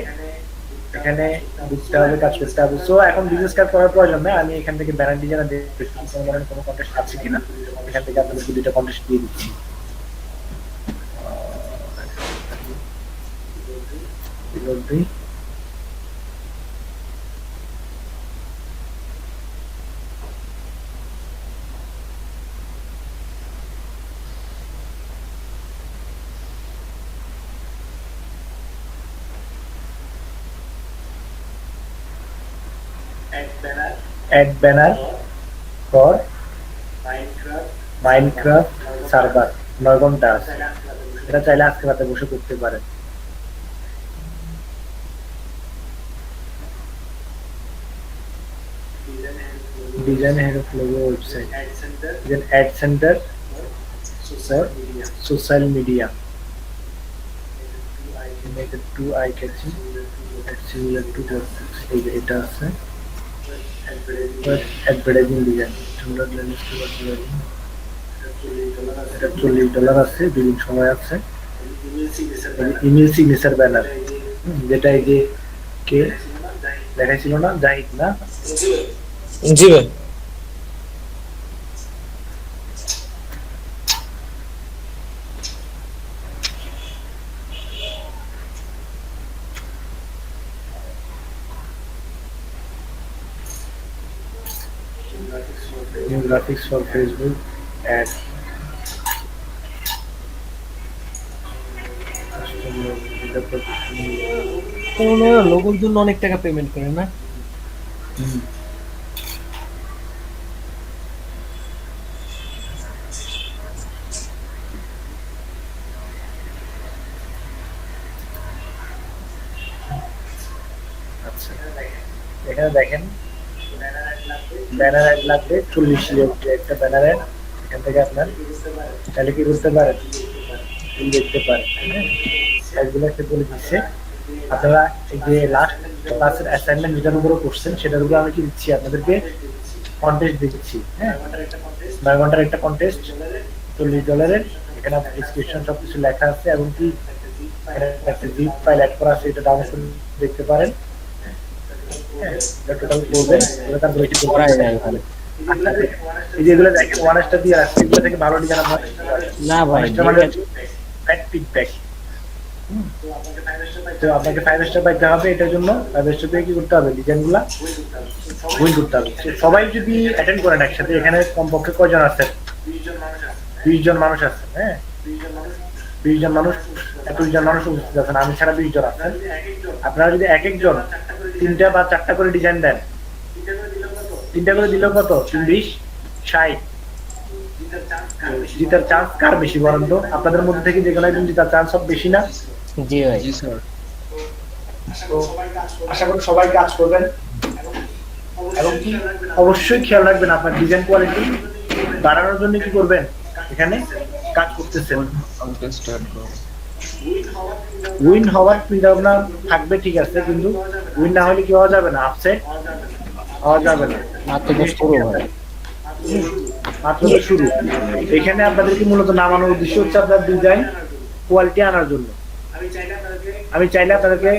এখানে বুঝতে হবে, কাজ করতে হবে। সো এখন বিজনেস কার্ড করার প্রয়োজন নেই, আমি এখান থেকে ব্যানার ডিজাইন দেখতে কোনো কন্টেস্ট আছে কিনা, এখান থেকে আপনাদের দুইটা কন্টেস্ট দিয়ে দিচ্ছি। add banner for Minecraft server 9 ঘন্টা আছে, এটা চাইলে আজকে রাতে বসে করতে পারেন। Design head of logo website, then ad center for social media, make it too eye catching and similar to what এটা আছে। advertising design এটা $40 আছে, দুদিন সময় আছে। ইমেল সিগনেচার ব্যানার, যেটা এই যে কে দেখাইছিল না, জাহিদ না? জি ভাই। New graphics for Facebook ad, লোগোর জন্য অনেক টাকা পেমেন্ট করে না? আচ্ছা, এখানে দেখেন ব্যানার অ্যাড লাগবে 40 একটা ব্যানার অ্যাড। এখান থেকে আপনার তাহলে কি করতে পারেন, দেখতে পারেন। এগুলো একটা বলে দিচ্ছে। আপনারা এই যে লাস্ট ক্লাসের অ্যাসাইনমেন্ট যেটার উপরে করছেন সেটার উপরে আমি কি দিচ্ছি আপনাদেরকে, কন্টেস্ট দিচ্ছি। হ্যাঁ 9 ঘন্টার একটা কন্টেস্ট, $40। এখানে ডিসক্রিপশন সবকিছু লেখা আছে, এবং কি একটা জিপ ফাইল অ্যাড করা আছে, এটা ডাউনলোড করে দেখতে পারেন। যেগুলো দেখেন 1 স্টার দিয়ে আসছে, এগুলো থেকে ভালো ডিজাইন আপনার না ভাই, ফিডব্যাক। তো আপনাকে 5 স্টার পাইতে হবে, এটার জন্য 5 স্টার পেয়ে কি করতে হবে, ডিজাইনগুলো বই করতে হবে। সবাই যদি অ্যাটেন্ড করেন একসাথে, এখানে কমপক্ষে কয়জন আছে, 20 জন মানুষ আছে। হ্যাঁ 20 জন মানুষ, 21 জন মানুষ উপস্থিত আছেন, আমি ছাড়া 20 জন আছেন। আপনারা যদি এক একজন 3টা বা 4টা করে ডিজাইন দেন, 3টা করে দিলেও কত, 3-20 60। জিতার চান্স কার বেশি বলেন তো? আপনাদের মধ্যে থেকে যে কোনো একজন জিতার চান্স সব বেশি না? জি ভাই। জি স্যার। তো আশা করি সবাই কাজ করবেন, এবং কি অবশ্যই খেয়াল রাখবেন আপনার ডিজাইন কোয়ালিটি বাড়ানোর জন্য কি করবেন, এখানে কাজ করতেছেন। উইন হওয়ার চিন্তা ভাবনা থাকবে, ঠিক আছে, কিন্তু উইন না হলে কি হওয়া যাবে না, আপসেট হওয়া যাবে না। মাত্র শুরু। এখানে আপনাদেরকে মূলত নামানোর উদ্দেশ্য হচ্ছে আপনার ডিজাইন কোয়ালিটি আনার জন্য। আমি চাইলে আপনাদেরকে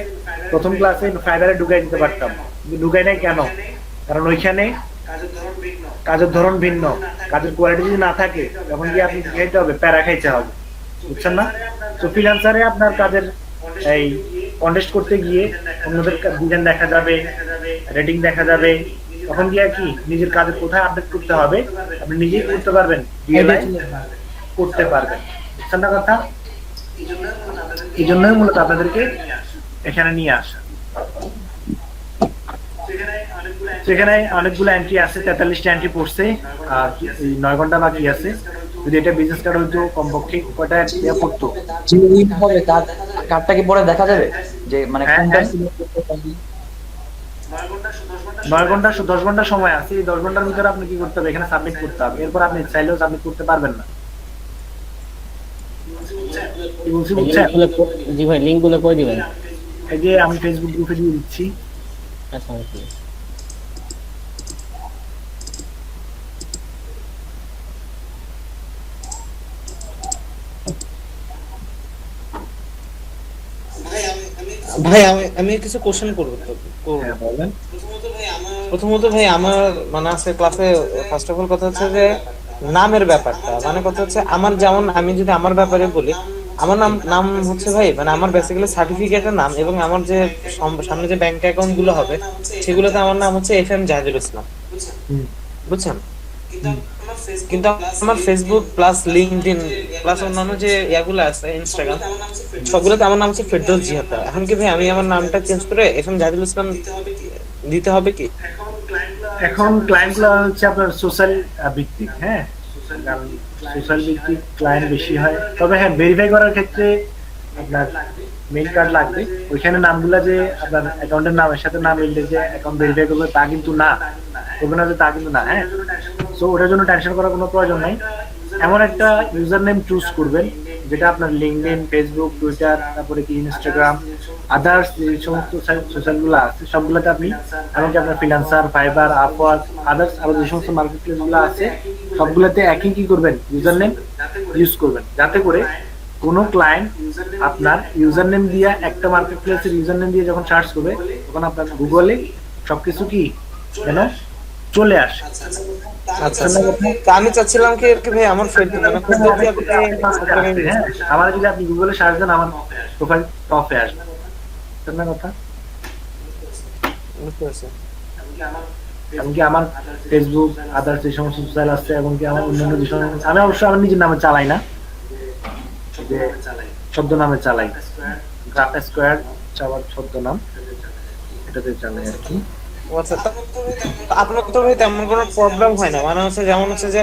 প্রথম ক্লাসে ফাইবারে ঢুকাই দিতে পারতাম, কিন্তু ঢুকাই নাই কেন? কারণ ওইখানে কাজের ধরন ভিন্ন, কাজের কোয়ালিটি যদি না থাকে তখন কি আপনি কি খাইতে হবে, প্যারা খাইতে হবে, বুঝছেন না? তো ফ্রিল্যান্সারে আপনার কাজের এই কন্টেস্ট করতে গিয়ে অন্যদের ডিজাইন দেখা যাবে, রেটিং দেখা যাবে, তখন গিয়ে কি নিজের কাজের কোথায় আপডেট করতে হবে আপনি নিজেই করতে পারবেন, রিয়েলাইজ করতে পারবেন, বুঝছেন না কথা? এই জন্যই মূলত আপনাদেরকে এখানে নিয়ে আসা। সেখানে অনেকগুলো এন্ট্রি আছে, 43টা এন্ট্রি পড়ছে, আর 9 ঘন্টা বাকি আছে। যদি এটা বিজনেস কার্ড হইতো কমপক্ষে কয়টা ইয়া পড়তো? হবে কার্ডটা কি পরে দেখা যাবে যে মানে কোনটা 9 ঘন্টা 10 ঘন্টা সময় আছে, এই 10 ঘন্টার ভিতরে আপনি কি করতে হবে, এখানে সাবমিট করতে হবে। এরপর আপনি চাইলেও সাবমিট করতে পারবেন না। জি ভাই, লিংক গুলো কই দিবেন? এই যে আমি ফেসবুক গ্রুপে দিয়ে দিচ্ছি। আচ্ছা ওকে। ভাই আমি কিছু কোশ্চেন করবো তো বলেন। প্রথমত ভাই আমার মানে আছে ক্লাসে ফার্স্ট অফ অল কথা হচ্ছে যে নামের ব্যাপারটা, মানে কথা হচ্ছে আমার যেমন আমি যদি আমার ব্যাপারে বলি, আমার নাম হচ্ছে ভাই মানে আমার বেসিক্যালি সার্টিফিকেটের নাম এবং আমার যে সামনে যে ব্যাংক অ্যাকাউন্ট গুলো হবে সেগুলোতে আমার নাম হচ্ছে FM জাহিদুল ইসলাম, বুঝছেন? কিন্তু আমার ফেসবুক প্লাস লিঙ্কডইন প্লাস অন্যান্য যে ইয়াগুলো আছে ইনস্টাগ্রাম সবগুলোতে আমার নাম হচ্ছে ফেরদৌস জিহাদ। এখন কি ভাই আমি আমার নামটা চেঞ্জ করে FM জাহিদুল ইসলাম দিতে হবে কি? এখন ক্লায়েন্টগুলো হচ্ছে আপনার সোশ্যাল ভিত্তিক, হ্যাঁ সোশ্যাল ভিত্তিক ক্লায়েন্ট বেশি হয়। তবে হ্যাঁ ভেরিফাই করার ক্ষেত্রে আপনার মেইল কার্ড লাগবে। ওইখানে নামগুলা যে আপনার অ্যাকাউন্টের নামের সাথে নাম মিললে যে অ্যাকাউন্ট ভেরিফাই করবে তা কিন্তু না, করবে না যে তা কিন্তু না, হ্যাঁ। সো ওটার জন্য টেনশন করার কোনো প্রয়োজন নাই। এমন একটা ইউজার নেম চুজ করবেন যেটা আপনার লিঙ্কডইন, ফেসবুক, টুইটার, তারপরে কি ইনস্টাগ্রাম, আদার্স যে সমস্ত সোশ্যালগুলো আছে সবগুলোতে আপনি, এমনকি আপনার ফ্রিল্যান্সার, ফাইবার, আপওয়ার্ক, আদার্স আরো যে সমস্ত মার্কেট প্লেসগুলো আছে সবগুলোতে একই কি করবেন, ইউজার নেম ইউজ করবেন, যাতে করে কোনো ক্লায়েন্ট আপনার ইউজার নেম দিয়ে একটা মার্কেট প্লেসের ইউজার নেম দিয়ে যখন সার্চ করবে তখন আপনার গুগলে সবকিছু কি যেন চলে আসে। আচ্ছা আমি চাচ্ছিলাম কি ভাই আমার আমার যদি আপনি গুগলে সার্চ দেন আমার প্রোফাইল টপে আসবে, না কথা? এমনকি আমার ফেসবুক, আদার্স যে সমস্ত সোশ্যাল আছে এবং কি আমার অন্যান্য যে সমস্ত, আমি অবশ্য আমার নিজের নামে চালাই না, যে শব্দ নামে চালাই, গ্রাফ স্কোয়ার চাওয়ার শব্দ নাম এটাতে চালাই আর কি। আপনার তো ভাই তেমন কোনো প্রবলেম হয় না, মানে হচ্ছে যেমন হচ্ছে যে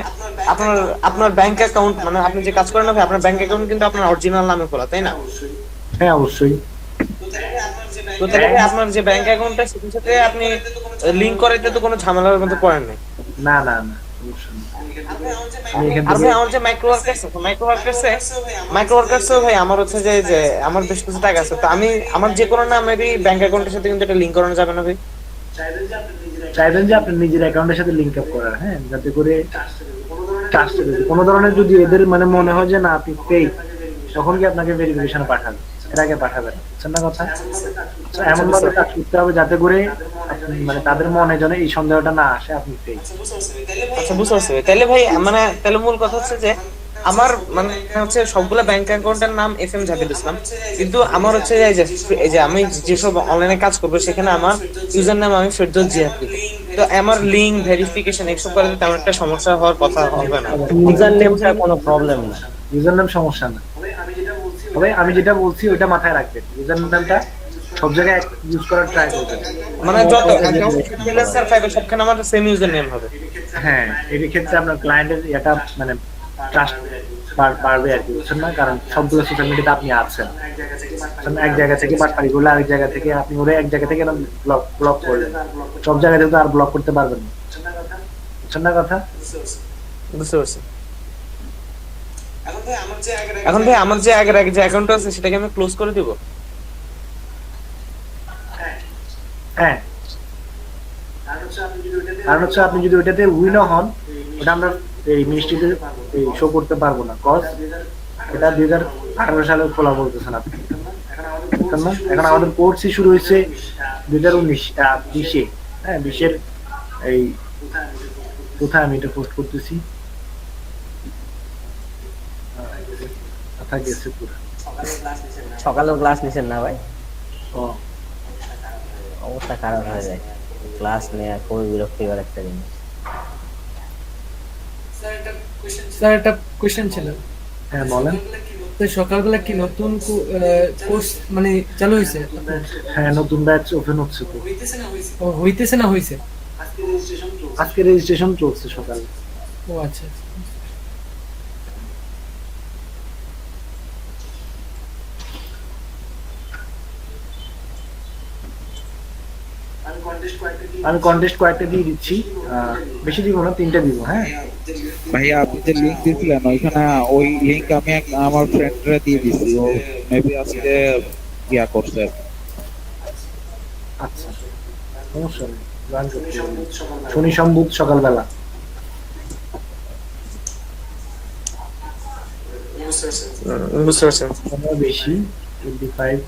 আপনার ব্যাংক অ্যাকাউন্ট মানে আপনি যে কাজ করেন না ভাই আপনার ব্যাংক অ্যাকাউন্ট কিন্তু আপনার অরিজিনাল নামে খোলা, তাই না? হ্যাঁ অবশ্যই। তো তাহলে আপনার যে ব্যাংক অ্যাকাউন্টটা সেটার সাথে আপনি লিংক করাইতে তো কোনো ঝামেলার মধ্যে পড়েন না? না না না আর ভাই আমার যে মাইক্রো ওয়ার্কার্সও ভাই আমার হচ্ছে যে আমার বেশ কিছু টাকা আছে, তো আমি আমার যে কোনো নামেরই ব্যাংক অ্যাকাউন্টের সাথে কিন্তু এটা লিংক করানো যাবে না ভাই? চাইবেন যে আপনার নিজের অ্যাকাউন্টের সাথে লিংক আপ করার, হ্যাঁ, যাতে করে কোনো ধরনের যদি এদের মানে মনে হয় যে না আপনি ফেক, তখন কি আপনাকে ভেরিফিকেশন পাঠাবে, এর আগে পাঠাবেন, বুঝছেন না কথা? এমন ভাবে কাজ করতে হবে যাতে করে মানে তাদের মনে যেন এই সন্দেহটা না আসে আপনি ফেক। আচ্ছা বুঝতে পারছি। তাহলে ভাই মানে তাহলে মূল কথা হচ্ছে যে আমার মানে হচ্ছে সবগুলা ব্যাংক অ্যাকাউন্টের নাম FM জাহিদুল ইসলাম, কিন্তু আমার হচ্ছে এই যে আমি যেসব অনলাইনে কাজ করবো সেখানে আমার ইউজার নাম আমি ফেরদৌস জিহাদ দিব, তো আমার লিংক ভেরিফিকেশন এসব করে তেমন একটা সমস্যা হওয়ার কথা হবে না। ইউজার নেমটা কোনো প্রবলেম না, ইউজার নাম সমস্যা না। তবে আমি যেটা বলছি ওইটা মাথায় রাখবেন, ইউজার নামটা সব জায়গায় ইউজ করার ট্রাই করবেন, মানে যত অ্যাকাউন্ট ফ্রিল্যান্সার ফাইবার সবখানে আমার সেম ইউজার নেম হবে। হ্যাঁ এর ক্ষেত্রে আপনার ক্লায়েন্টের এটা মানে ট্রাস্ট বাড়বে আর কি, বুঝছেন না? কারণ সবগুলো সোশ্যাল মিডিয়াতে আপনি আছেন, এক জায়গা থেকে বাটপাড়ি করলে আরেক জায়গা থেকে আপনি ওরে এক জায়গা থেকে ব্লক করলেন, সব জায়গা থেকে তো আর ব্লক করতে পারবেন না, বুঝছেন না কথা? বুঝতে পারছি। এখন ভাই আমার যে আগের যে অ্যাকাউন্ট আছে সেটাকে আমি ক্লোজ করে দিব? হ্যাঁ, কারণ হচ্ছে আপনি যদি ওইটাতে উইনও হন ওটা আমরা এই মিনিস্ট্রিতে শো করতে পারবো না, কজ এটা 2018 সালে খোলা বলতেছেন আপনি, এখন আমাদের কোর্সই শুরু হয়েছে 2019 20-এ, হ্যাঁ 20-এর এই কোথায় আমি এটা পোস্ট করতেছি? কথা গেছে পুরো। সকালেও ক্লাস নিছেন না ভাই? ও অবস্থা খারাপ হয়ে যায় ক্লাস নেওয়া, খুবই বিরক্তিকর একটা জিনিস। স্যার একটা কোশ্চেন ছিল। হ্যাঁ বলেন। তো সকালবেলা কি নতুন কোর্স মানে চালু হয়েছে? হ্যাঁ নতুন ব্যাচ ওপেন হচ্ছে তো। ও হইতেছে না হইছে? আজকে রেজিস্ট্রেশন চলছে সকালে। ও আচ্ছা। আমি কন্টেস্ট কয়েকটা দিয়ে দিচ্ছি, বেশি দিব না, 3টা দিব। হ্যাঁ ভাইয়া আপনি যে লিংক দিয়েছিলেন ওইখানে, ওই লিংক আমি আমার ফ্রেন্ডরা দিয়ে দিছি, ও মেবি আজকে ইয়া করছে। আচ্ছা সমস্যা নেই, জয়েন করতে শনি সম্বুধ সকালবেলা। বুঝতে পারছেন? বেশি $25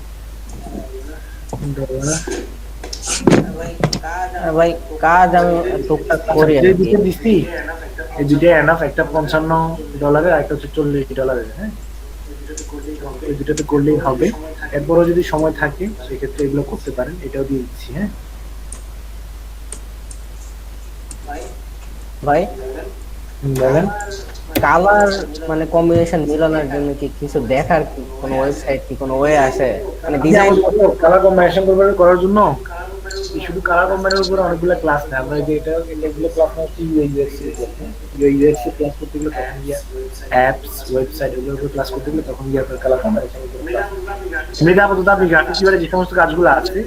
ভাই কাজ আমি টুকটাক করি আর কি। দিচ্ছি এই দুটো এনাফ, একটা $55 আর একটা হচ্ছে $40। হ্যাঁ এই দুটোতে করলেই হবে। এরপরও যদি সময় থাকে সেক্ষেত্রে এগুলো করতে পারেন, এটাও দিয়ে দিচ্ছি। হ্যাঁ ভাই বলেন। কালার মানে কম্বিনেশন মিলানোর জন্য কি কিছু দেখার কি কোনো ওয়েবসাইট কি কোনো ওয়ে আছে? মানে ডিজাইন কালার কম্বিনেশন করার জন্য শুধু কালার কম্বিনেশনের উপরে অনেকগুলো ক্লাস নেই। আমরা যে এগুলো ক্লাস না হচ্ছে ইউআইইউএক্স ক্লাস করতে গেলে, তখন গিয়ে অ্যাপস ওয়েবসাইট এগুলোর উপর ক্লাস করতে গেলে তখন গিয়ে আপনার কালার কম্বিনেশন এমনিতে আপাতত আপনি গ্রাফিক্স ডিজাইনের যে সমস্ত কাজগুলো আছে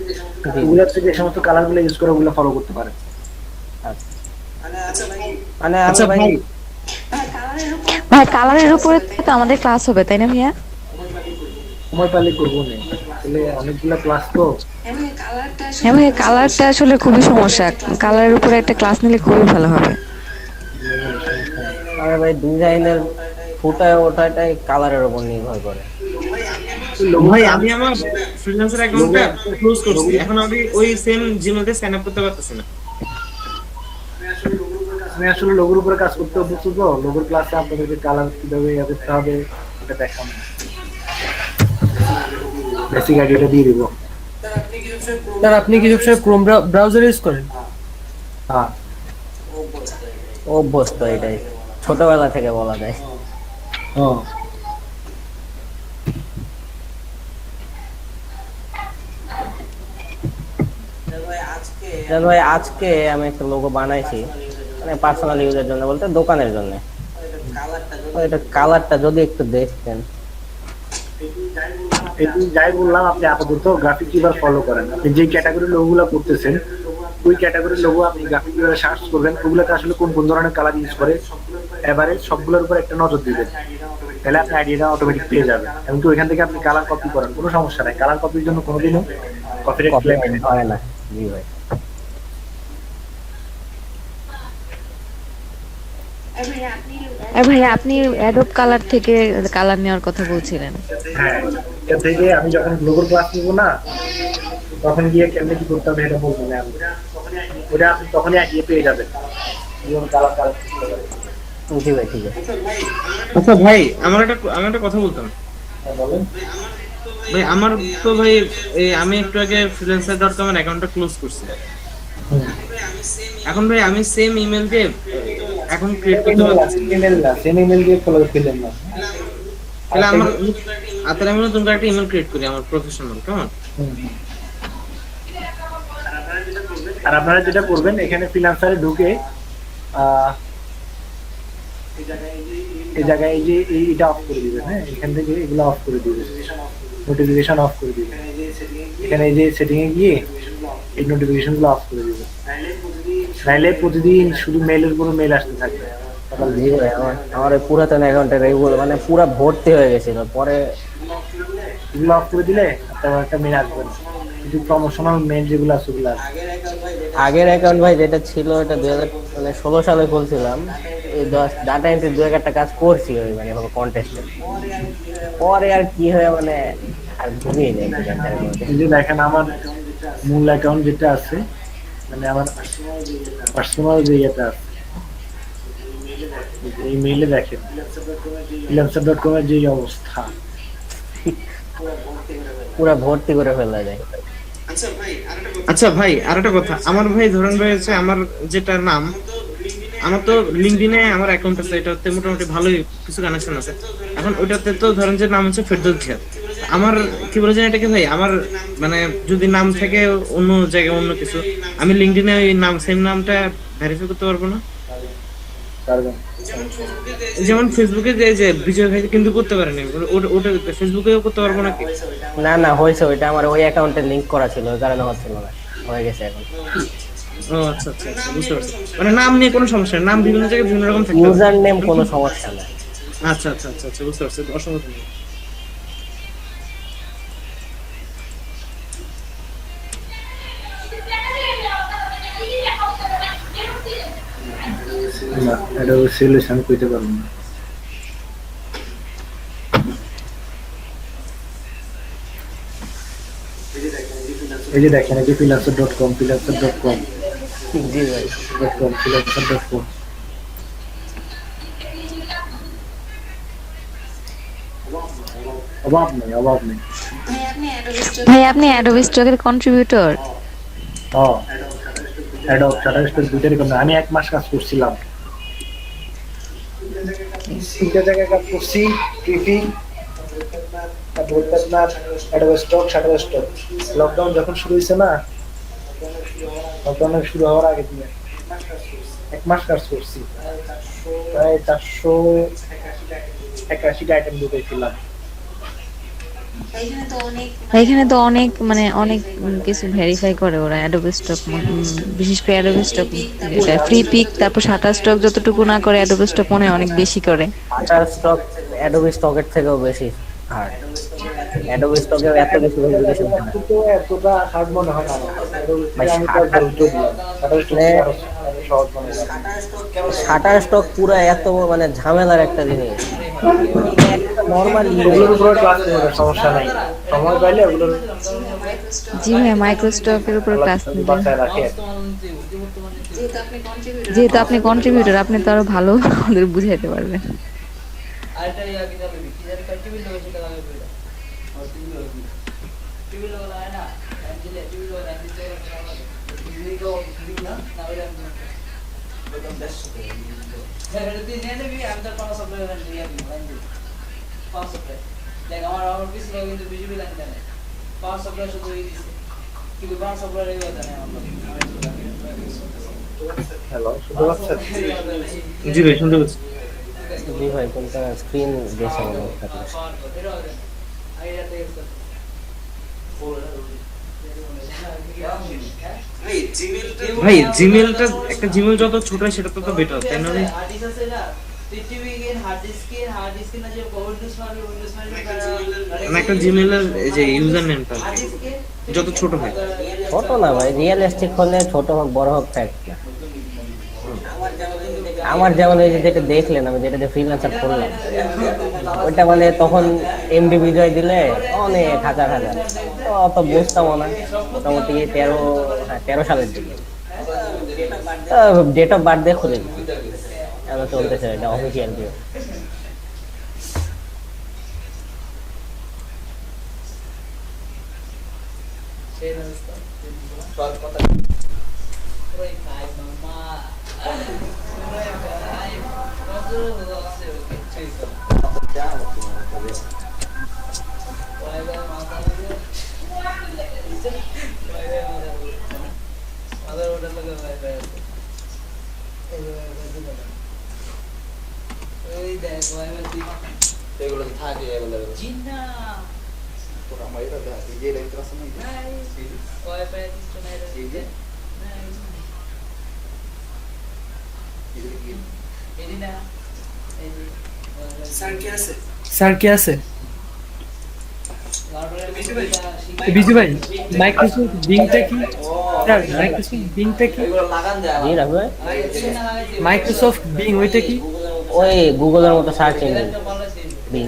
ওগুলোর থেকে যে সমস্ত কালারগুলো ইউজ করে ওগুলো ফলো করতে পারেন। মানে আচ্ছা ভাই, কালারের উপরে তো আমাদের ক্লাস হবে তাই না ভাইয়া? সময় পেলে করবো না, আসলে অনেকগুলো ক্লাস তো। হ্যাঁ ভাইয়া, কালারটা আসলে খুবই সমস্যা, কালারের উপরে একটা ক্লাস নিলে খুবই ভালো হবে। আরে ভাই ডিজাইনের ফুটায় ওঠাটাই কালারের উপর নির্ভর করে। ভাই আমি আমার ফ্রিল্যান্সার অ্যাকাউন্টটা ক্লোজ করছি, এখন আমি ওই সেম জিমেইলে সাইন আপ করতে পারতেছি না। আমি আসলে লোগোর উপরে কাজ করতে অভ্যস্ত তো, লোগোর ক্লাসে আপনাদেরকে কালার কিভাবে ইয়ে করতে হবে এটা দেখাম, বেসিক আইডিয়াটা দিয়ে দিব। স্যার আপনি কি সবসময় ক্রোম ব্রাউজার ইউজ করেন? হ্যাঁ অভ্যস্ত, এটাই ছোটবেলা থেকে বলা যায়। ভাই আজকে আমি একটা লোগো বানাইছি, মানে পার্সোনাল ইউজের জন্য বলতে দোকানের জন্য। এটা কালারটা যদি একটু দেখতেন। যাই বললাম, আপনি আপাতত গ্রাফিক কিভাবে ফলো করেন, আপনি যে ক্যাটাগরি লোগোগুলো করতেছেন ওই ক্যাটাগরির লোগো আপনি গ্রাফিক কিভাবে সার্চ করবেন, ওগুলোতে আসলে কোন কোন ধরনের কালার ইউজ করে এভারেজ সবগুলোর উপর একটা নজর দিবেন, তাহলে আপনি আইডিয়াটা অটোমেটিক পেয়ে যাবেন। এমনকি ওইখান থেকে আপনি কালার কপি করেন, কোনো সমস্যা নাই, কালার কপির জন্য কোনোদিনও কপিরাইট ক্লেম হয় না। জি ভাই। আর ভাইয়া আপনি অ্যাডোব কালার থেকে কালার নেওয়ার কথা বলছিলেন। হ্যাঁ এটা থেকে আমি যখন লোগোর ক্লাস নিব না তখন গিয়ে কেমনে কি করতে হবে এটা বলবো না, ওটা আপনি তখনই আইডিয়া পেয়ে যাবেন কালার কালার। জি ভাই ঠিক আছে। আচ্ছা ভাই আমার একটা কথা বলতাম। বলেন ভাই আমার তো ভাই আমি একটু আগে freelancer.com এর অ্যাকাউন্টটা ক্লোজ করছি। এখন ভাই আমি সেম ইমেল দিয়ে অ্যাকাউন্ট ক্রিয়েট করতে পারছি না। সেম ইমেল দিয়ে ফলো করলেন না, তাহলে আমার আমি নতুন একটা ইমেল ক্রিয়েট করি আমার প্রফেশনাল, কেমন? আর আপনারা যেটা করবেন এখানে ফ্রিল্যান্সারে ঢুকে এই জায়গায় এই যে এইটা অফ করে দিবেন। হ্যাঁ এখান থেকে এগুলো অফ করে দিবেন, নোটিফিকেশন অফ করে দিবেন। এখানে এই যে সেটিং এ গিয়ে এই নোটিফিকেশন গুলো অফ করে দিবেন, নাইলে প্রতিদিন শুধু মেইলের উপর মেইল আসতে থাকবে। জি ভাই আমার পুরাতন অ্যাকাউন্টের এইগুলো মানে পুরো ভর্তি হয়ে গেছিল, পরে এগুলো অফ করে দিলে আপনার একটা মেইল আসবে না, কিন্তু প্রমোশনাল মেইল যেগুলো আছে ওগুলো আসবে। আগের অ্যাকাউন্ট ভাই যেটা ছিল এটা 2016 সালে খুলছিলাম, এই ডাটা এন্ট্রি 2-1টা কাজ করছি ওই মানে কন্টেস্টে, পরে আর কি হয় মানে আর ঘুমিয়ে যায়। এই যে দেখেন আমার মূল অ্যাকাউন্ট যেটা আছে মানে আমার পার্সোনাল যে ইয়েটা আছে, এই মেইলে দেখেন freelancer.com এর যে অবস্থা, পুরা ভর্তি করে ফেলা যায়। আচ্ছা ভাই আরেকটা কথা, আমার ভাই ধরেন ভাই হচ্ছে আমার যেটা নাম, আমার তো লিঙ্কডিনে আমার অ্যাকাউন্ট আছে, এটাতে মোটামুটি ভালোই কিছু কানেকশন আছে। এখন ওইটাতে তো ধরেন যে নাম হচ্ছে ফেরদৌস জিয়া, আমার কি বলে জানি এটাকে ভাই, আমার মানে যদি নাম থেকে অন্য জায়গায় অন্য কিছু, আমি লিঙ্কডিনে ওই নাম সেম নামটা ভেরিফাই করতে পারবো না? যেমন ফেসবুকে যে বিজয় ভাই কিন্তু করতে পারেনি, ওটা ফেসবুকেও করতে পারবো নাকি? না না হয়েছে, ওইটা আমার ওই অ্যাকাউন্টে লিংক করা ছিল, ওই কারণে হচ্ছিল না, হয়ে গেছে এখন। ও আচ্ছা আচ্ছা আচ্ছা, বুঝতে পারছি। মানে নাম নিয়ে কোনো সমস্যা নেই, নাম বিভিন্ন জায়গায় বিভিন্ন রকম থাকে, ইউজার নেম কোনো সমস্যা নাই। আচ্ছা আচ্ছা আচ্ছা আচ্ছা, বুঝতে পারছি। অসংখ্য ধন্যবাদ। না এটা সলিউশন কইতে পারবো না। এই যে দেখেন এই যে freelancer.com জি ভাই freelancer.com অভাব নেই, অভাব নেই। ভাই আপনি অ্যাডোবি স্টকের কন্ট্রিবিউটর? হ্যাঁ, অ্যাডোব শাটারস্টক দুইটারই কম। আমি 1 মাস কাজ করছিলাম, 3টা জায়গায় কাজ করছি, প্রিফি, তারপর আপনার অ্যাডোবি স্টক, শাটারস্টক। লকডাউন যখন শুরু হয়েছে না, লকডাউন শুরু হওয়ার আগে থেকে 1 মাস কাজ করছি, প্রায় 481টা আইটেম ঢুকাইছিলাম। এখানে তো অনেক মানে অনেক কিছু ভেরিফাই করে ওরা অ্যাডোবি স্টক, বিশেষ করে অ্যাডোবি স্টক এটা ফ্রি পিক, তারপর শাটার স্টক যতটুকু না করে অ্যাডোবি স্টক মনে হয় অনেক বেশি করে। শাটার স্টক অ্যাডোবি স্টকের থেকেও বেশি হার্ড, অ্যাডোবি স্টকেও এত বেশি ভেরিফিকেশন হয় না। তো এতটা হার্ড মনে হয় না ভাই আমি তো ধৈর্য দিলাম, সহজ মনে হয়। শাটার স্টক পুরো এত মানে ঝামেলার একটা জিনিস, নরমাল এগুলোর উপরে ক্লাস নেবে, সমস্যা নাই, সময় পাইলে ওগুলোর জি ভাই মাইক্রোস্টকের উপর ক্লাস নেবেন। বাসায় রাখে। যেহেতু আপনি কন্ট্রিবিউটর, আপনি তো আরো ভালো ওদের বুঝাইতে পারবেন। হ্যালো, শুনতে পাচ্ছেন? জি ভাই শুনতে পাচ্ছি। জি ভাই কোনটা স্ক্রিন গেছে মনে হয়। ভাই জিমেলটা একটা জিমেল যত ছোট হয় সেটা তত বেটার, তাই না ভাই? মানে একটা জিমেলের এই যে ইউজার নেমটা যত ছোট হয়। ছোট না ভাই, রিয়েলিস্টিক হলে ছোট হোক বড় হোক ফ্যাক্ট না। আমার যেমন এই যে যেটা দেখলেন, আমি যেটা ফ্রিল্যান্সার করলাম, ওইটা মানে তখন এমডি বিজয় দিলে অনেক হাজার হাজার, তো অত বুঝতামও না। মোটামুটি 13 সালের দিকে ডেট অফ বার্থ দিয়ে খুলে দিচ্ছি, এখন চলতেছে এটা অফিসিয়াল দিয়ে। এগুলো থাকে এগুলো জিন্না পুরো মাইরা দা এই যে লেখা আছে না ওই পে এই যে স্যার কি আছে? বিজু ভাই মাইক্রোসফট বিংটা কি? স্যার মাইক্রোসফট বিংটা কি? জি রাখবে মাইক্রোসফট বিং ওইটা কি? ওই গুগলের মতো সার্চ ইঞ্জিন বিং।